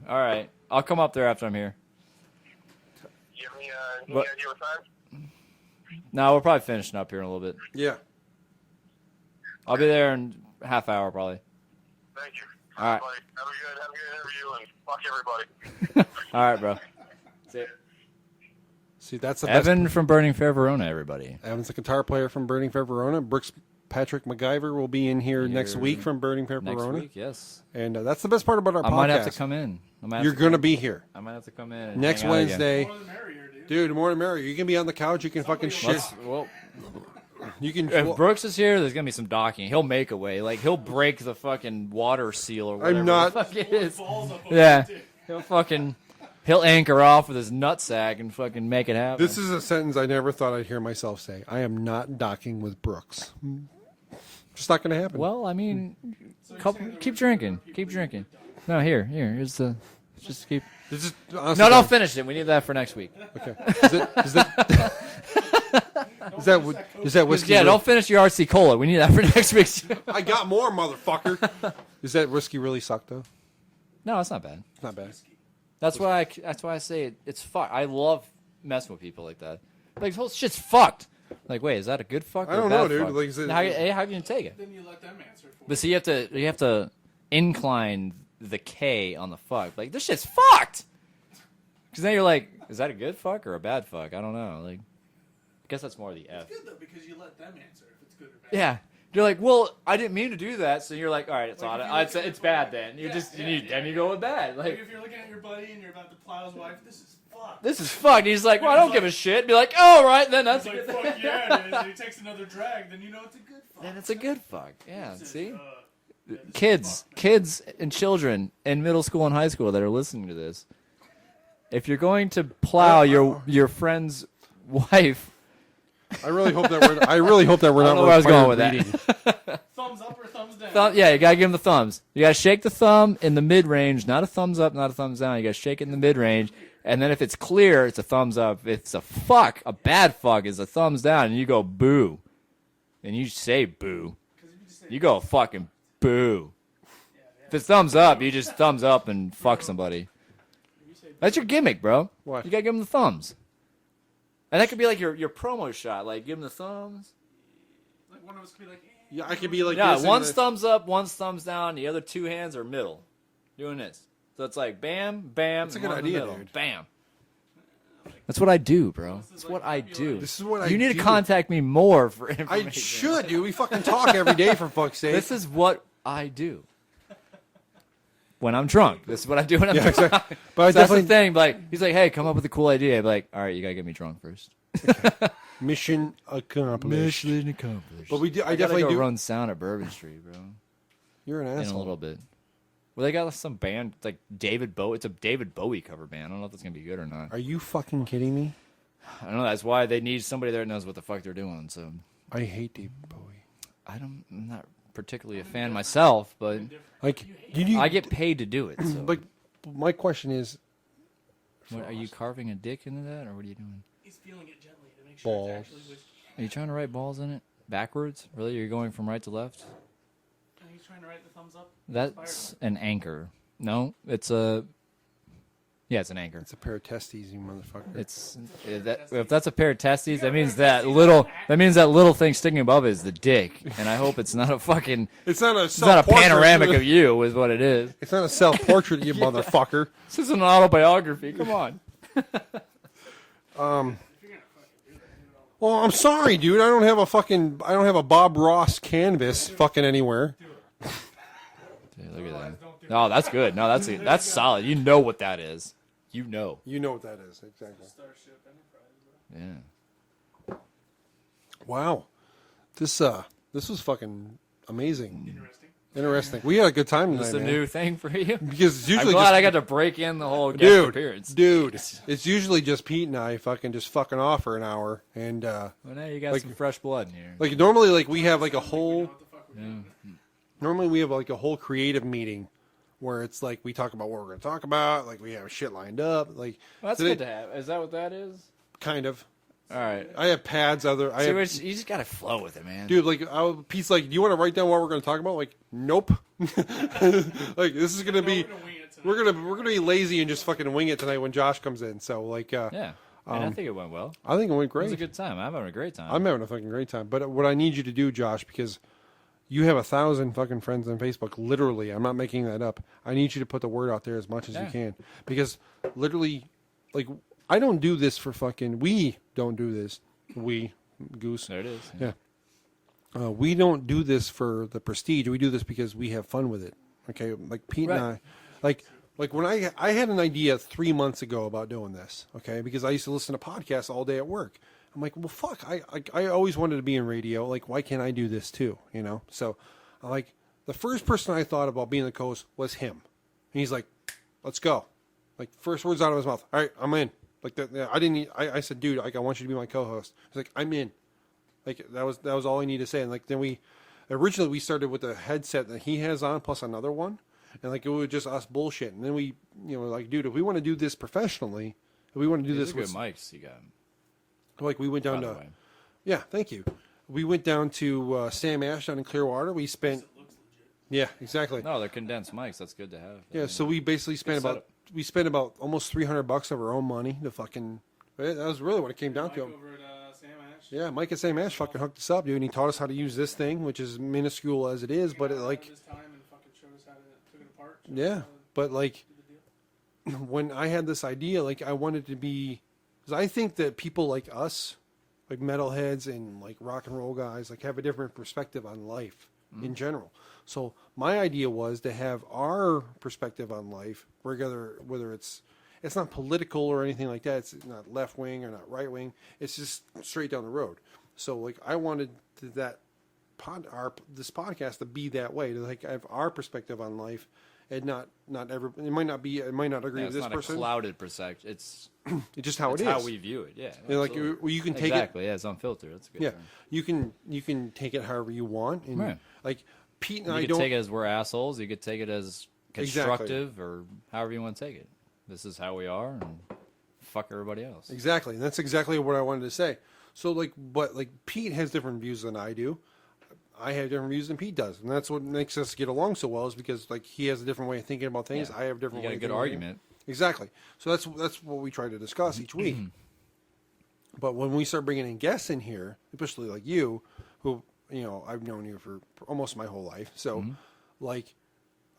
Oh, all right. I'll come up there after I'm here. Do you have any What? idea what time? No, we're probably finishing up here in a little bit. Yeah. I'll be there in a half hour probably. Thank you. All right. Everybody, have a good interview and fuck everybody. All right, bro. See ya. See, that's the best. Evan from Burning Fair Verona, everybody. Evan's a guitar player from Burning Fair Verona. Brooks Patrick MacGyver will be in here next week from Burning Fair Next Verona. week, yes. And that's the best part about our I podcast. might have to come in. You're going to be here. I might have to come in. And Next hang out again. Wednesday. More the merrier, dude. Dude, more than merrier. You can be on the couch. You can fucking shit. Well, You can. if Brooks is here, there's gonna be some docking. He'll make a way. Like he'll break the fucking water seal or whatever. not- The fuck it is. Balls up over Yeah, there, he'll anchor off with his nutsack and fucking make it happen. This is a sentence I never thought I'd hear myself say. I am not docking with Brooks. Just not going to happen. well, I mean, keep drinking. Keep drinking. No, here's the. Just keep. This is, honestly, No, don't finish it. We need that for next week. Okay. Is that whiskey? Yeah, really- don't finish your RC Cola. We need that for next week. I got more, motherfucker. Is that whiskey really suck though? No, it's not bad. It's not bad. That's why I say it's fuck. I love messing with people like that. Like, whole shit's fucked. Like, wait, is that a good fuck? I or a don't bad know, dude. fuck? Like, is it- how can you take it? Then you let them answer for But it. see, you have to incline the K on the fuck. Like, this shit's fucked. Because then you're like, is that a good fuck or a bad fuck? I don't know. Like, I guess that's more the F. It's good though because you let them answer if it's good or bad. Yeah. You're like, well, I didn't mean to do that. So you're like, all right, it's Like, on if it. you look It's, at it's your bad buddy- then. You Yeah, just yeah, then you yeah. go with bad. Like Like, if you're looking at your buddy and you're about to plow his wife, this is fucked. this is fucked. He's like, well, I don't give a shit. Be like, oh, all right, then that's It's a like, good fuck yeah, it is. And he takes another drag, then you know it's a good fuck. Then it's a good fuck. Yeah, This is, see? yeah, this is Kids, fucked, man. kids and children in middle school and high school that are listening to this, if you're going to plow your friend's wife, I really hope that we're. I really hope that we're I not. don't know where I was going required with that. reading. Thumbs up or thumbs down? yeah, you gotta give them the thumbs. You gotta shake the thumb in the mid range, not a thumbs up, not a thumbs down. You gotta shake it in the mid range, and then if it's clear, it's a thumbs up. If it's a bad fuck, is a thumbs down, and you go boo, and you say boo. You go fucking boo. If it's thumbs up, you just thumbs up and fuck somebody. That's your gimmick, bro. What? You gotta give them the thumbs. And that could be like your promo shot, like give them the thumbs. Like one of us could be like, Yeah, I could be like. Yeah, this and one's the- thumbs up, one's thumbs down. The other two hands are middle, doing this. So it's like bam, bam. That's a and good one in the idea, middle. dude. Bam. That's what I do, bro. That's like what I do. This is what I You need do. to contact me more for information. I should, dude. We fucking talk every day for fuck's sake. This is what I do. When I'm drunk. This is what I do when I'm Yeah, drunk. exactly. But I So that's the definitely thing. Like, he's like, hey, come up with a cool idea. I'm like, all right, you gotta get me drunk first. mission accomplished. accomplished. But we do. I I definitely gotta go do. run sound at Bourbon Street, bro. You're an In a asshole. little bit. Well, they got some band like David Bowie. It's a David Bowie cover band. I don't know if that's gonna be good or not. Are you fucking kidding me? I don't know. That's why they need somebody there that knows what the fuck they're doing. So I hate David Bowie. I'm not particularly a fan myself, but Like, you. I get paid to do it. So. But my question is, What, are you carving a dick into that, or what are you doing? he's feeling it gently to make sure Balls. it's actually which. Are you trying to write balls in it backwards? Really? You're going from right to left? He's trying to write the thumbs up. That's an anchor. No, it's a. Yeah, it's an anchor. it's a pair of testes, you motherfucker. It's if that's a pair of testes, that means that little thing sticking above it is the dick, and I hope it's not a fucking. It's not a. It's not a panoramic of you, is what it is. It's not a self-portrait, you motherfucker. This is an autobiography. Come on. Well, I'm sorry, dude. I don't have a Bob Ross canvas fucking anywhere. Dude, look at that. Oh, that's good. No, that's solid. You know what that is. You know. You know what that is, exactly. Starship Enterprise. Yeah. Wow, this was fucking amazing. Interesting. Interesting. We had a good time tonight, Is this a man. new thing for you? Because it's I'm usually glad just, I got to break in the whole guest dude, appearance. dude. It's usually just Pete and I fucking off for an hour, and Well, now you got like- some fresh blood in here. like normally like we have like a whole. What the fuck we're doing. Normally we have like a whole creative meeting where it's like we talk about what we're going to talk about, like we have shit lined up, like Well, that's today- good to have. Is that what that is? kind of. All right. I have pads. You just gotta flow with it, man. Dude, like, Pete's like, do you want to write down what we're going to talk about? Like, nope. Like, this is going to be, we're gonna be lazy and just fucking wing it tonight when Josh comes in. So, like, Yeah. And I think it went well. I think it went It great. was a good time. I'm having a great time. I'm having a fucking great time. But what I need you to do, Josh, because you have 1,000 fucking friends on Facebook, literally, I'm not making that up. I need you to put the word out there as much as you can. Because literally, like, I don't do this for fucking, we don't do this. We, Goose. There it is. Yeah. We don't do this for the prestige. We do this because we have fun with it. Okay? Like Pete and I, like when I had an idea 3 months ago about doing this, okay? Because I used to listen to podcasts all day at work. I'm like, well, fuck, I always wanted to be in radio. Like, why can't I do this too, you know? So, like, the first person I thought about being the co-host was him. And he's like, let's go. Like, first words out of his mouth. All right, I'm in. Like, I said, dude, like, I want you to be my co-host. He's like, I'm in. Like, that was all I needed to say. And, like, then originally we started with the headset that he has on plus another one. And, like, it was just us bullshit. And then we, like, dude, if we want to do this professionally, if we want to do These this are with good mics you got. like, we went down By to, the way. yeah, thank you. We went down to Sam Ash down in Clearwater. We spent, yeah, exactly. No, they're condensed mics. That's good to have. Yeah, so we basically spent setup. about almost $300 of our own money to fucking, that was really what it came down to. Over at Sam Ash. Yeah, Mike at Sam Ash fucking hooked us up, dude, and he taught us how to use this thing, which is minuscule as it is, but it, like, This time and fucking showed us how to took it apart. yeah, but, like, when I had this idea, like, I wanted to be, because I think that people like us, like metalheads and like rock and roll guys, like, have a different perspective on life in general. So my idea was to have our perspective on life, whether it's not political or anything like that. It's not left wing or not right wing. It's just straight down the road. So, like, I wanted this podcast to be that way, to, like, have our perspective on life. And not it might not agree with this it's not person. a clouded perception. It's It's just how it is. how we view it. Yeah. Like, absolutely. you can take exactly. Yeah, it's unfiltered. That's a good. it. Yeah, term. you can take it however you want. And Right. like Pete and You I could don't. take it as we're assholes. You could take it as Exactly. constructive or however you want to take it. This is how we are, and fuck everybody else. Exactly, and that's exactly what I wanted to say. So, like, but like Pete has different views than I do. I have different views than Pete does, and that's what makes us get along so well. Is because, like, he has a different way of thinking about things. Yeah. I have a different You way. got a of good thinking. argument. Exactly. So that's what we try to discuss each week. But when we start bringing in guests in here, especially like you, who, I've known you for almost my whole life. So, like,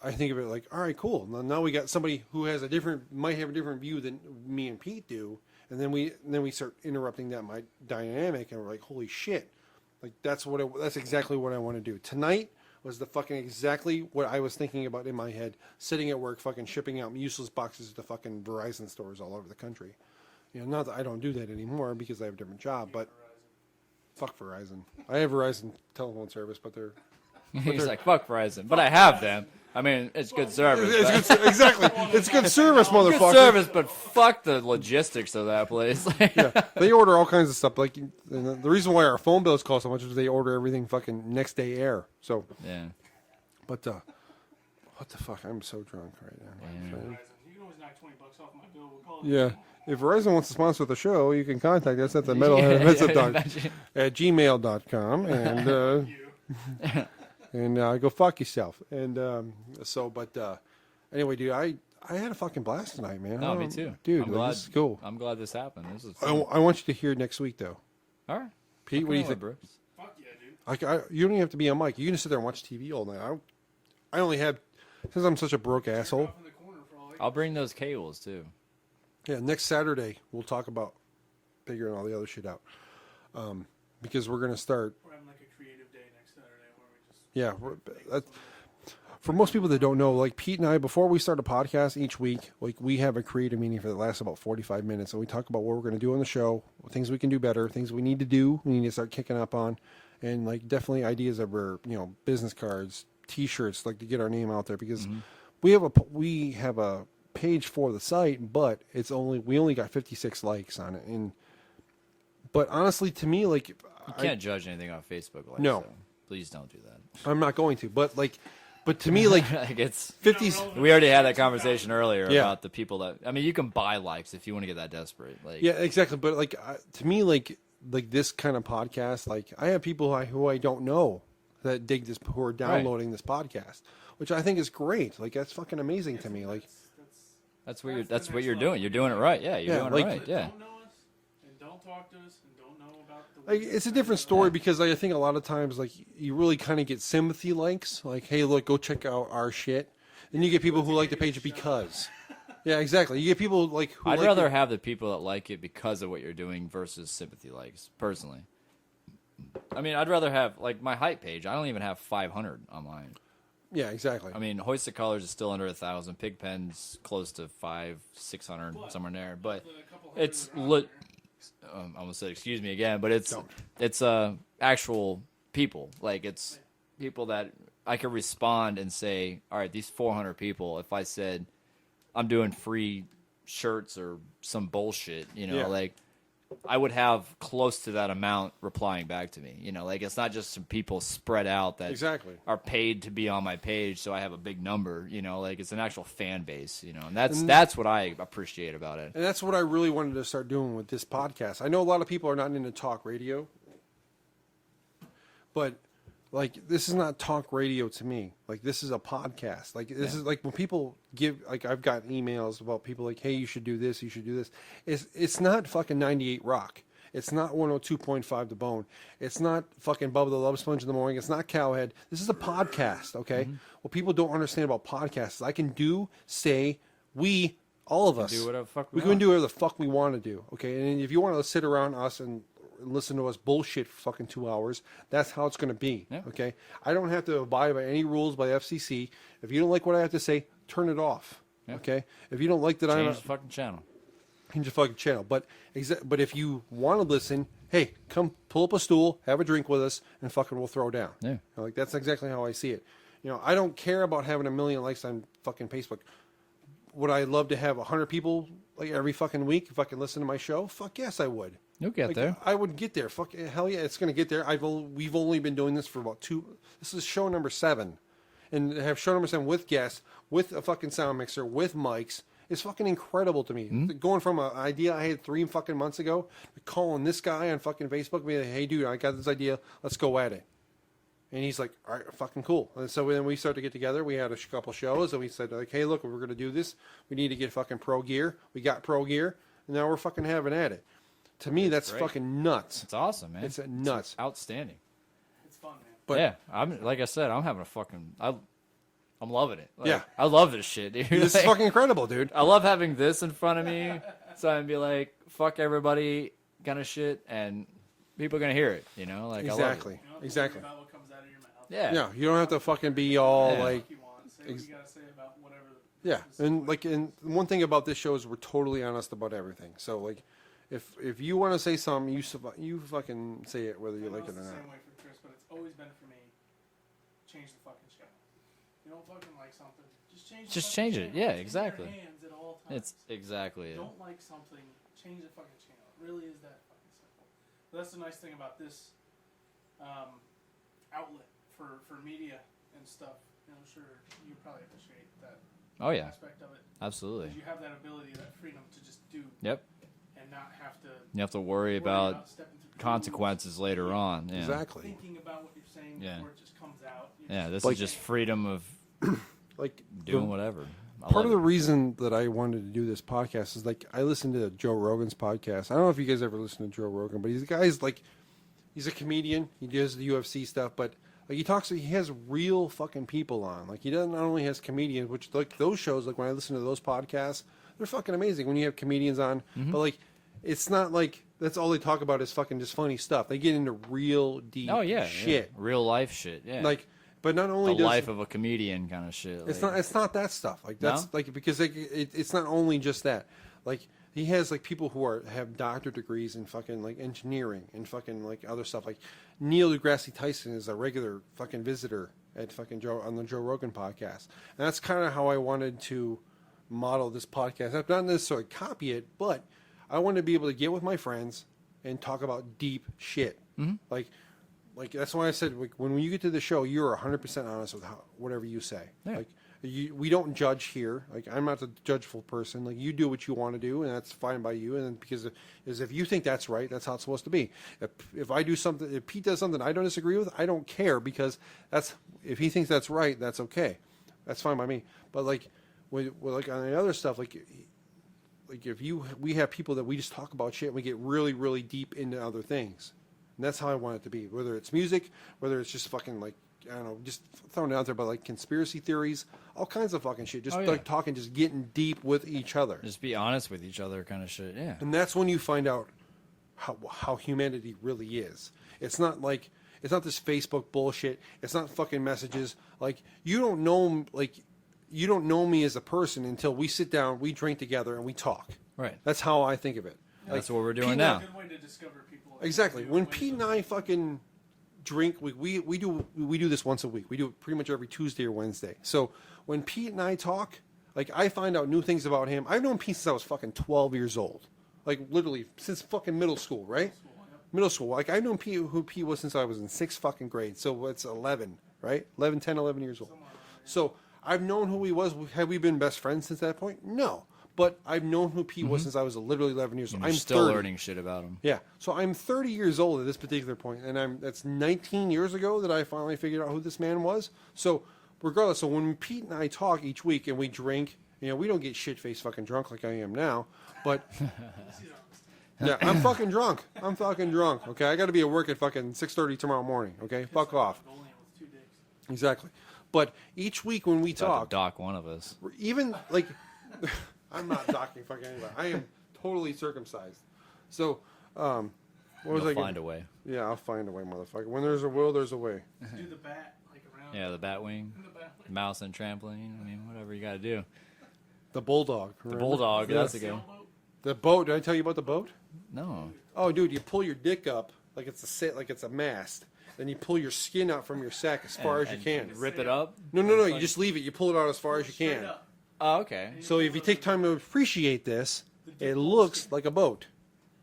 I think of it like, all right, cool. Now we got somebody who has might have a different view than me and Pete do, and then we start interrupting my dynamic, and we're like, holy shit, like that's exactly what I want to do. Tonight was the fucking exactly what I was thinking about in my head, sitting at work, fucking shipping out useless boxes to fucking Verizon stores all over the country. Not that I don't do that anymore because I have a different job, but fuck Verizon. I have Verizon telephone service, but they're He's like, fuck Verizon. But I have them. I mean, it's good service. exactly. It's good service, motherfucker. Good service, but fuck the logistics of that place. Yeah, they order all kinds of stuff. Like, and the reason why our phone bills cost so much is they order everything fucking next day air. So, Yeah. but what the fuck? I'm so drunk right now. You can always knock $20 off my bill. We'll call it. Yeah. If Verizon wants to sponsor the show, you can contact us at the metalhead at gmail.com and go fuck yourself. And anyway, dude, I had a fucking blast tonight, man. No, me too. Dude, I'm like, glad, this is cool. I'm glad this happened. This is I fun. want you to hear next week, though. All right. Pete, what do you think? Bruce? Fuck yeah, dude. Like, you don't even have to be on mic. You can just sit there and watch TV all night. I only have, since I'm such a broke asshole. Off in the corner for all I'll bring those cables too. Yeah, next Saturday we'll talk about figuring all the other shit out. Because we're gonna start. We're having like a creative day next Saturday where we just. Yeah, for most people that don't know, like Pete and I, before we start a podcast each week, like we have a creative meeting that lasts about 45 minutes, and we talk about what we're gonna do on the show, things we can do better, things we need to do, we need to start kicking up on, and like definitely ideas of our business cards, T-shirts, like to get our name out there because we have a page for the site, but we only got 56 likes on it, but honestly, to me, like You can't judge anything on Facebook. Like No. so. Please don't do that. I'm not going to, but But to me, like Like it's 50s. we already had that conversation earlier Yeah. about the people that I mean, you can buy likes if you want to get that desperate. Like Yeah, exactly. But like to me, like this kind of podcast, like I have people who I don't know that dig this, who are downloading this podcast, which I think is great. Like that's fucking amazing to me. Like that's what you're doing. You're doing it right. Yeah, you're Yeah, doing like- it right. Yeah. Don't know us and don't talk to us and don't know about the. like, it's a different story because like, I think a lot of times like you really kind of get sympathy likes, like hey, look, go check out our shit, and you get people who like the page because. Yeah, exactly. You get people like who I'd like rather it. have the people that like it because of what you're doing versus sympathy likes, personally. I mean, I'd rather have, like, my hype page. I don't even have 500 on mine. Yeah, exactly. I mean, Hoist the Colours is still under 1,000. Pigpen's close to 600, somewhere in there. But it's lit. I almost said excuse me again, but it's actual people. Like, it's people that I could respond and say, all right, these 400 people, if I said I'm doing free shirts or some bullshit, you know, Yeah. like I would have close to that amount replying back to me. You know, like it's not just some people spread out that Exactly. are paid to be on my page, so I have a big number. You know, like it's an actual fan base. You know, and that's what I appreciate about it. And that's what I really wanted to start doing with this podcast. I know a lot of people are not into talk radio, but like this is not talk radio to me. Like this is a podcast. Like this is like when people give, like I've got emails about people like, hey, you should do this, you should do this. It's not fucking 98 Rock. It's not 102.5 The Bone. It's not fucking Bubba the Love Sponge in the morning. It's not Cowhead. This is a podcast, okay? What people don't understand about podcasts is I can all of us, do whatever the fuck we we can want. do whatever the fuck we want to do, okay? And if you want to sit around us and listen to us bullshit for fucking 2 hours, that's how it's going to be, Yeah. okay? I don't have to abide by any rules by FCC. If you don't like what I have to say, turn it off, Yeah. okay? If you don't like that, Change the fucking channel. change the fucking channel. But if you want to listen, hey, come pull up a stool, have a drink with us, and fucking we'll throw down. Yeah. You know, like that's exactly how I see it. You know, I don't care about having 1 million likes on fucking Facebook. Would I love to have 100 people like every fucking week if I can listen to my show? Fuck yes, I would. You'll get Like, there. I would get there. Fuck hell yeah, it's gonna get there. We've only been doing this for about This is show number 7, and to have show number 7 with guests, with a fucking sound mixer, with mics. It's fucking incredible to me. Going from an idea I had 3 fucking months ago to calling this guy on fucking Facebook, be like, hey dude, I got this idea. Let's go at it. And he's like, all right, fucking cool. And so then we started to get together. We had a couple shows, and we said, like, hey, look, we're going to do this. We need to get fucking pro gear. We got pro gear, and now we're fucking having at it. To me, that's great. fucking nuts. It's awesome, man. It's nuts. Outstanding. It's fun, man. But yeah, I'm like I said, I'm having a fucking. I'm loving it. Like, Yeah. I love this shit, dude. this is Like, fucking incredible, dude. I love having this in front of me, so I can be like, "Fuck everybody," kind of shit, and people are gonna hear it. You know, like Exactly. I love it. You don't have to Exactly. worry about what comes out of your mouth. Yeah. Yeah, you don't have to fucking be all Yeah. like, You want. Say what you gotta say about whatever. yeah. And like, and one thing about this show is we're totally honest about everything. So like, if you want to say something, you fucking say it whether you I know like it it's or the not. same way for Chris, but it's always been for me. Change the fucking channel. You don't fucking like something, just change. Just the change fucking it. channel. Yeah, It's exactly. In your hands at all times. It's exactly it. Don't like something, change the fucking channel. It really is that fucking simple. But that's the nice thing about this outlet for media and stuff. You know, I'm sure you probably appreciate that Oh yeah, aspect of it. absolutely. Because you have that ability, that freedom to just do Yep. and not have to You have to worry about stepping through consequences later on. Yeah. Exactly. thinking about what you're saying Yeah. before it just comes out. You're Yeah. just This Like- is just freedom of Like doing whatever. I Part love of the it. reason that I wanted to do this podcast is like I listened to Joe Rogan's podcast. I don't know if you guys ever listen to Joe Rogan, but he's a comedian. He does the UFC stuff, but like he has real fucking people on. Like he doesn't not only has comedians, which like those shows, like when I listen to those podcasts, they're fucking amazing when you have comedians on. Mm-hmm. But like it's not like that's all they talk about is fucking just funny stuff. They get into real deep Oh yeah, shit. yeah. Real life shit. Yeah. Like, but not only the does life of a comedian kind of shit. it's like- not. It's not that stuff. Like that's No? like because like, it's not only just that. Like he has like people who have doctorate degrees in fucking like engineering and fucking like other stuff. Like Neil deGrasse Tyson is a regular fucking visitor at fucking on the Joe Rogan podcast, and that's kind of how I wanted to model this podcast. I've not necessarily copy it, but I wanted to be able to get with my friends and talk about deep shit. Like like that's why I said like, when you get to the show, you're 100% honest with whatever you say. Yeah. Like we don't judge here. Like I'm not the judgeful person. Like you do what you want to do, and that's fine by you. And then because if you think that's right, that's how it's supposed to be. If I do something, if Pete does something I don't disagree with, I don't care because if he thinks that's right, that's okay. That's fine by me. But like like on the other stuff, like if we have people that we just talk about shit and we get really, really deep into other things. And that's how I want it to be. Whether it's music, whether it's just fucking like, I don't know, just throwing it out there, but like conspiracy theories, all kinds of fucking shit. Just like talking, just getting deep with each other. Just be honest with each other kind of shit, yeah. And that's when you find out how humanity really is. It's not this Facebook bullshit. It's not fucking messages. Like, you don't know me as a person until we sit down, we drink together, and we talk. Right. That's how I think of it. That's what we're doing Pete now. Good way to discover people. Exactly. When Pete and I fucking drink, we do this once a week. We do it pretty much every Tuesday or Wednesday. So when Pete and I talk, like I find out new things about him. I've known Pete since I was fucking 12 years old. Like literally since fucking middle school, right? Middle school. Like I've known who Pete was since I was in 6th fucking grade. So it's 11, right? 10, 11 years old. So I've known who he was. Have we been best friends since that point? No. But I've known who Pete was since I was literally 11 years old. I'm still 30. learning shit about him. Yeah. So I'm 30 years old at this particular point, and that's 19 years ago that I finally figured out who this man was. So regardless, so when Pete and I talk each week and we drink, we don't get shit-faced fucking drunk like I am now, but yeah, I'm fucking drunk. Okay, I got to be at work at fucking 6:30 tomorrow morning. Okay, fuck off. Exactly. But each week when we About talk, to dock one of us. even like. I'm not docking fucking anybody. I am totally circumcised. So, what was You'll I find a way. Yeah, I'll find a way, motherfucker. When there's a will, there's a way. Do the bat like around. Yeah, the bat wing, mouse and trampoline. I mean, whatever you got to do. The bulldog. The bulldog. That's a good. Sailboat? The boat. Did I tell you about the boat? No. Oh, dude, you pull your dick up like it's a mast. Then you pull your skin out from your sack as far as you can. Rip it up. No. You just leave it. You pull it out as far as you Straight can. up. Oh, okay. So if you take time to appreciate this, it looks like a boat.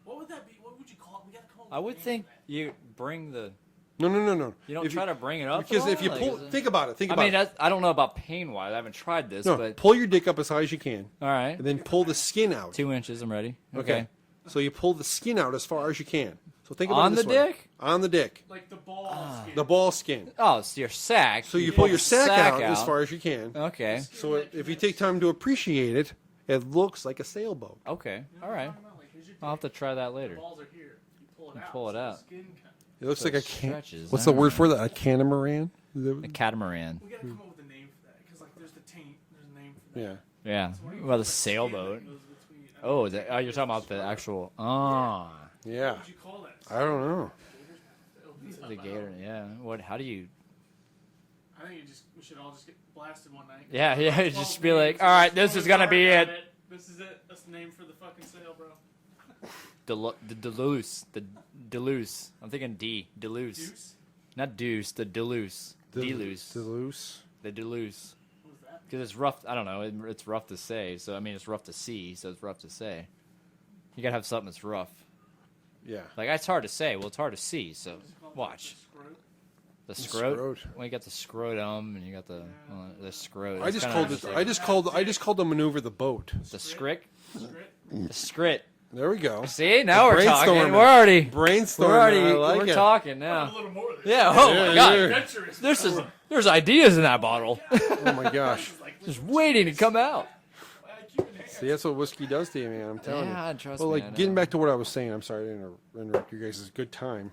What would that be? What would you call it? We gotta come up with I a would name think for that. you bring the. No. You don't try to bring it up. Because at if you all? pull, Like, is it- think about it. I mean, I don't know about pain wise. I haven't tried this, No, but pull your dick up as high as you can, all right. and then pull the skin out. 2 inches. I'm ready. Okay. So you pull the skin out as far as you can. So think about On it this the way. dick? On the dick. Like the ball skin. The ball skin. Oh, it's your sack. So you pull your sack out as out. far as you can. Okay. So if you take time to appreciate it, it looks like a sailboat. Okay. All right. Like, here's your I'll have to try that later. balls are here. You pull it out. pull it so the out. skin It looks So like it a can. stretches. What's the word Alright. for that? A catamaran? A catamaran. We gotta come up with a name for that because like there's the taint. There's a name for that. Yeah. Yeah. Well, the sailboat. Oh, you're talking about the actual. Ah. Yeah. What would you call that? I don't know. The gator. Yeah. What? How do you? I think we should all just get blasted one night. Yeah. Yeah. 12 Just be like, names. all right, this is gonna be Got it. This is it. That's the name for the fucking sail, bro. The Duluth. The Duluth. I'm thinking D. Duluth. Deuce. Not Deuce. The Duluth. Duluth. Duluth. The Duluth. What was that? Because it's rough. I don't know. It's rough to say. So I mean, it's rough to see. So it's rough to say. You gotta have something that's rough. Yeah. Like it's hard to say. Well, it's hard to see. So What's it called? watch The scrote? the scrot. scrot. Well, you got the scrotum and you got the scrot. I It's just kinda called it. like I just called the maneuver the boat. the scrick. Scrit? The scrit. There we go. See, now we're talking. Brainstorming. We're already. Brainstorming. I like we're it. talking A now. little more of this. Yeah. Oh Yeah, my god. yeah. Adventurous. There's ideas in that bottle. Oh my gosh. Like, Just waiting to come out. See, that's what whiskey does to you, man. I'm telling Yeah, you. trust Well, me. like I know. getting back to what I was saying. I'm sorry to interrupt you guys. It's a good time.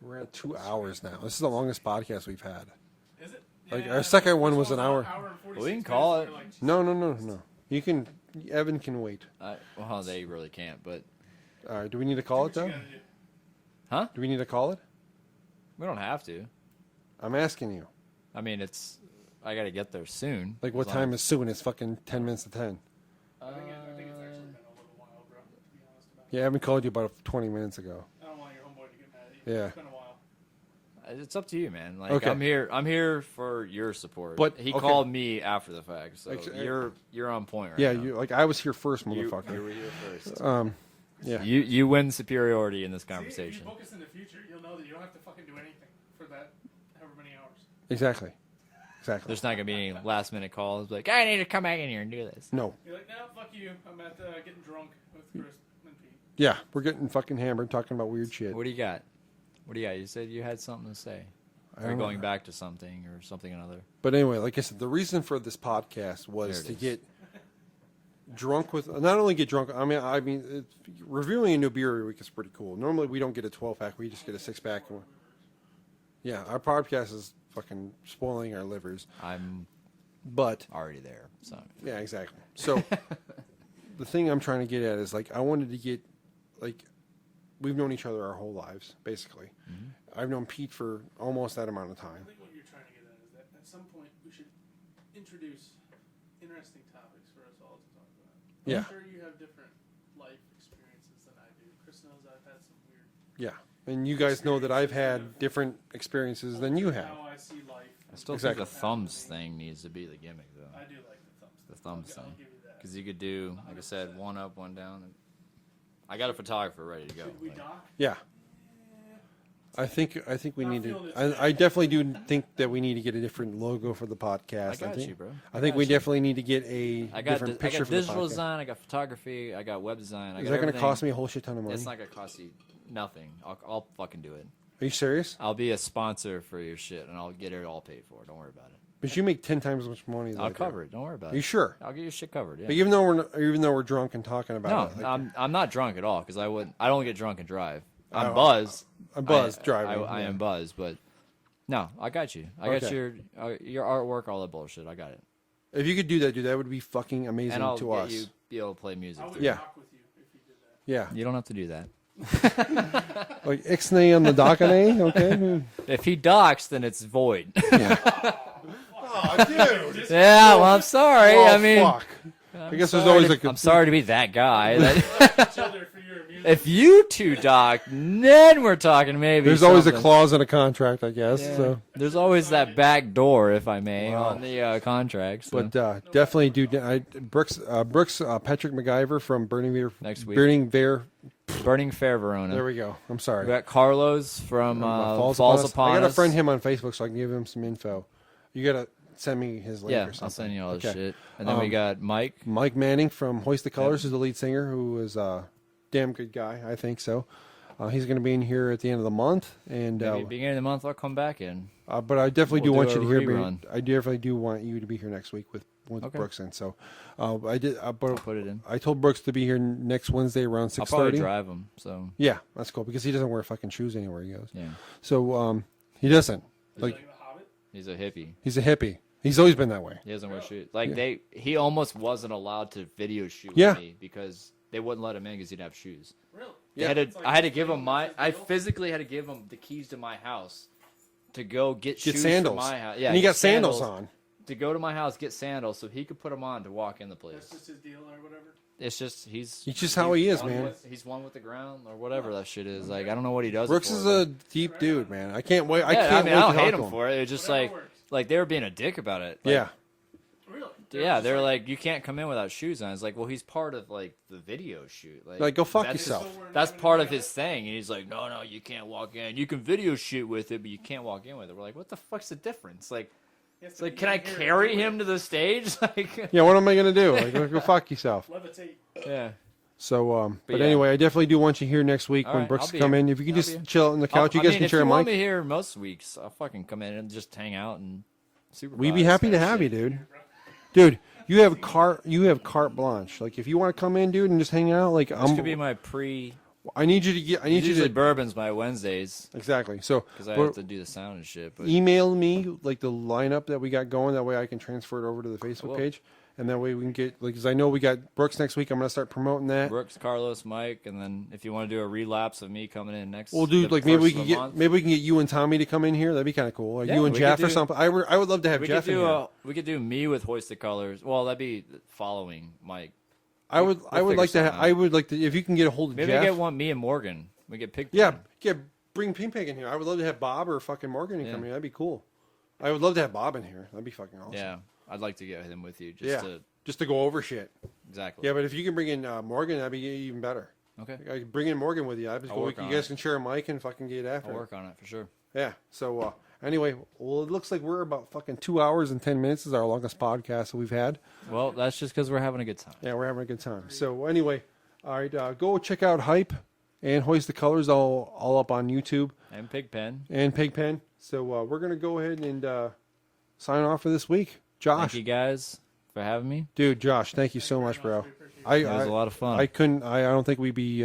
We're at 2 hours now. This is the longest podcast we've had. Is it? Like, Yeah, our second one was an hour. and 46 We can call minutes, it. and No. You can. Evan can wait. Well, they really can't. But All right. Do we need to call it you're though? like, what you Do we need to call it? we don't have to. I'm asking you. I mean, I got to get there soon. Like, what As long time as- is soon? It's fucking 10 minutes to 10. gotta do? I think it's actually been a little while, bro. To be honest about it. Yeah, Evan called you about 20 minutes ago. I don't want your homeboy to get mad at you. Yeah. It's been a while. It's up to you, man. Like Okay. I'm here for your support. But, he okay. called me after the fact, so Actually, you're on point right Yeah, now. you like I was here first, You motherfucker. were here first. Yeah. You win superiority in this See, if you conversation. book us in the future, you'll know that you don't have to fucking do anything for that however many hours. Exactly. There's not gonna be any last minute calls like I need to come back in here and do this. No. You're like, no, fuck you. I'm at getting drunk with Chris and Pete. Yeah, we're getting fucking hammered talking about weird shit. What do you got? What do you got? You said you had something to say. I Or don't going know. back to something or something another. But anyway, like I said, the reason for this podcast was There to it is. get drunk with, not only get drunk, I mean, reviewing a new beer every week is pretty cool. Normally we don't get a 12-pack, we just get a 6-pack. Yeah, our podcast is fucking spoiling our livers. I'm But, already there. So yeah, exactly. So, the thing I'm trying to get at is, like, I wanted to get, like, we've known each other our whole lives, basically. I've known Pete for almost that amount of I time. think what you're trying to get at is that at some point we should introduce interesting topics for us all to talk about. Yeah. I'm sure you have different life experiences than I do. Chris knows I've had some weird. Yeah. And you guys know that I've had different experiences than you have. How I see life. I still Exactly. think the thumbs thing needs to be the gimmick though. I do like the thumbs. The thumbs I'll thing. give you that. Because you could do, like I said, one up, one down. And I got a photographer ready to go. Should we Like, dock? Yeah. I think we Not need to. feeling it. I definitely do think that we need to get a different logo for the podcast. I got think, you, bro. I think got we you. definitely need to get a I got different picture for the digital podcast. design, I got photography, I got web design. I Is got that going to everything. cost me a whole shit ton of money? It's not going to cost you nothing. I'll fucking do it. Are you serious? I'll be a sponsor for your shit, and I'll get it all paid for. Don't worry about it. But you make 10 times as much money. Than I I'll do. cover it. Don't worry about Are you it. sure? I'll get your shit covered. Yeah. But even though we're drunk and talking about it, No, like, I'm not drunk at all because I don't get drunk and drive. I'm Oh, buzzed. I'm buzzed driving. I yeah. am buzzed, but no, I got you. I got Okay. your artwork, all that bullshit. I got it. If you could do that, dude, that would be fucking amazing And I'll to get us. you be able to play music. I would Too. Yeah. dock with you if you did that. Yeah, You don't have to do that. like Ixnay on the Dockane, okay? If he docks, then it's void. Oh, dude. Yeah, well, I'm sorry. Oh, I mean, fuck. I guess there's sorry always to- like a I'm sorry to be that guy. Each other for your amusement. If you two dock, then we're talking maybe. There's always a something. clause in a contract, I guess. Yeah. So, There's always that back door, if I may, Wow. on the contract. So. but definitely, dude. Brooks, Patrick MacGyver from Burning Bear Next week. Burning Bear. Burning Fair, Verona. There we go. I'm sorry. We got Carlos from Falls Upon I gotta Us. friend him on Facebook so I can give him some info. You gotta send me his link Yeah, or something. I'll send you all this Okay. shit. And then we got Mike. Mike Manning from Hoist The Colours is the lead singer, who is a damn good guy. I think so. He's going to be in here at the end of the month, and Maybe beginning of the month, I'll come back in. but I definitely do We'll want do you to a hear. rerun. I definitely do want you to be here next week with Okay. Brooks, and so I did. But Put it in. I told Brooks to be here next Wednesday around I'll 6:30. probably drive him. So Yeah, that's cool because he doesn't wear fucking shoes anywhere he goes. yeah, So he doesn't. Is Like like the Hobbit? he's a hippie. he's a hippie. He's always been that way. He doesn't wear shoes. Like he almost wasn't allowed to video shoot Yeah. with me because they wouldn't let him in because he didn't have shoes. Really? They had to, It's like I had to his give thing, him my. that's his I deal? physically had to give him the keys to my house to go get shoes sandals. for my house. Yeah, and he get got sandals on. to go to my house, get sandals, so he could put them on to walk in the place. That's just his deal or whatever. It's just he's just how he is, one man. He's one with the ground or whatever that shit is. Like I don't know what he does. Brooks it for, is but- a deep dude, man. I can't wait. I Yeah, can't mean, wait I don't to hate talk him to for it. It's just Whatever like works. they were being a dick about it. Like, Yeah. Really? Yeah, just they're like, you can't come in without shoes on. It's like, well, he's part of like the video shoot. Like, go fuck that's- yourself. So we're That's not part gonna of do his thing, and he's like, no, you can't walk in. You can video shoot with it, but you can't walk in with it. We're like, what the fuck's the difference? Like, He has it's to like, be can I in here carry anyway. him to the stage? Like, Yeah, what am I gonna do? Like, go fuck yourself. Levitate. yeah. So, but yeah. anyway, I definitely do want you here next week All when right, Brooks I'll be come here. in. If you could I'll just be chill on the couch, you guys can share a if you want mic. me here most weeks, I'll fucking come in and just hang out and supervise. We'd be happy to type have you, shit. dude. Dude, you have carte blanche. Like, if you want to come in, dude, and just hang out, like, This could be my pre. I need you to get. I need you Usually to bourbon's my Wednesdays exactly. So, because I but have to do the sound and shit. But email me like the lineup that we got going. That way, I can transfer it over to the Facebook will. page, and that way we can get like. Because I know we got Brooks next week. I'm gonna start promoting that. Brooks, Carlos, Mike, and then if you want to do a relapse of me coming in next, Well, dude, the like maybe we first can of the get month. you and Tommy to come in here. That'd be kind of cool. Like Yeah, you and we Jeff could or do- something. I would love to have We Jeff could in do here. we could do me with Hoist the Colors. Well, that'd be following Mike. I would figure like to. something out. I would like to if you can get a hold of Maybe Jeff. get one me and Morgan. We get Pig. Yeah, bring Ping Pig in here. I would love to have Bob or fucking Morgan in Yeah. come here. That'd be cool. I would love to have Bob in here. That'd be fucking awesome. Yeah, I'd like to get him with you just Yeah. to Just to go over shit. exactly. Yeah, but if you can bring in Morgan, that'd be even better. Okay. I can bring in Morgan with you. I'll work You on guys it. can share a mic and fucking get after I'll it. work on it for sure. Yeah. So anyway, well, it looks like we're about fucking 2 hours and 10 minutes is our longest podcast that we've had. Well, that's just because we're having a good time. Yeah, we're having a good time. So anyway, all right, go check out Hype and Hoist the Colors all up on YouTube And Pigpen. and Pigpen. So we're gonna go ahead and sign off for this week. Josh, Thank you guys for having me. dude, Josh, thank you so much, bro. It was a lot of fun. I couldn't. I don't think we'd be.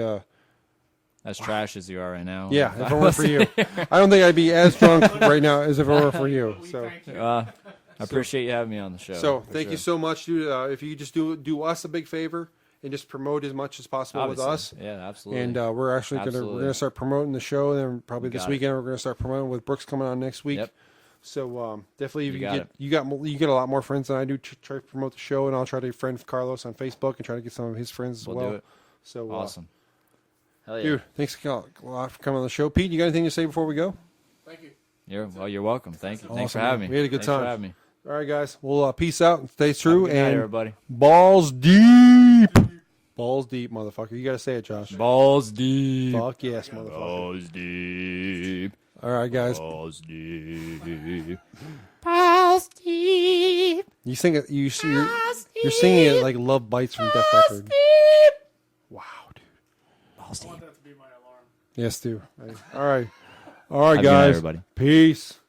As trash as you are right now. Yeah, if it weren't for you, I don't think I'd be as drunk right now as if it weren't for you. We So, thank you. I appreciate you having me on the show. so for thank you sure. so much, dude. If you could just do us a big favor and just promote as much as possible Obviously. with us. Yeah, absolutely. And we're actually we're Absolutely. gonna start promoting the show, and then probably this Got it. weekend we're gonna start promoting with Brooks coming on next week. Yep. So definitely, if You you got get it. you get a lot more friends than I do. Try to promote the show, and I'll try to friend Carlos on Facebook and try to get some of his friends as We'll well. do it. So Awesome. Hell yeah. dude, thanks a lot for coming on the show. Pete, you got anything to say before we go? Thank you. You're welcome. Thank you. Thanks for Awesome, having man. me. We had a good Thanks time. for having me. All right, guys. Well, peace out and stay true. Have a good night, And everybody. balls deep. Balls deep, motherfucker. You got to say it, Josh. Balls deep. Fuck yes, motherfucker. Balls deep. All right, guys. Balls deep. You sing it. You're singing it like Love Bites from Def Leppard. Wow, dude. Balls I deep. want that to be my alarm. Yes, dude. All right. All right, Have a good night, guys. everybody. Peace.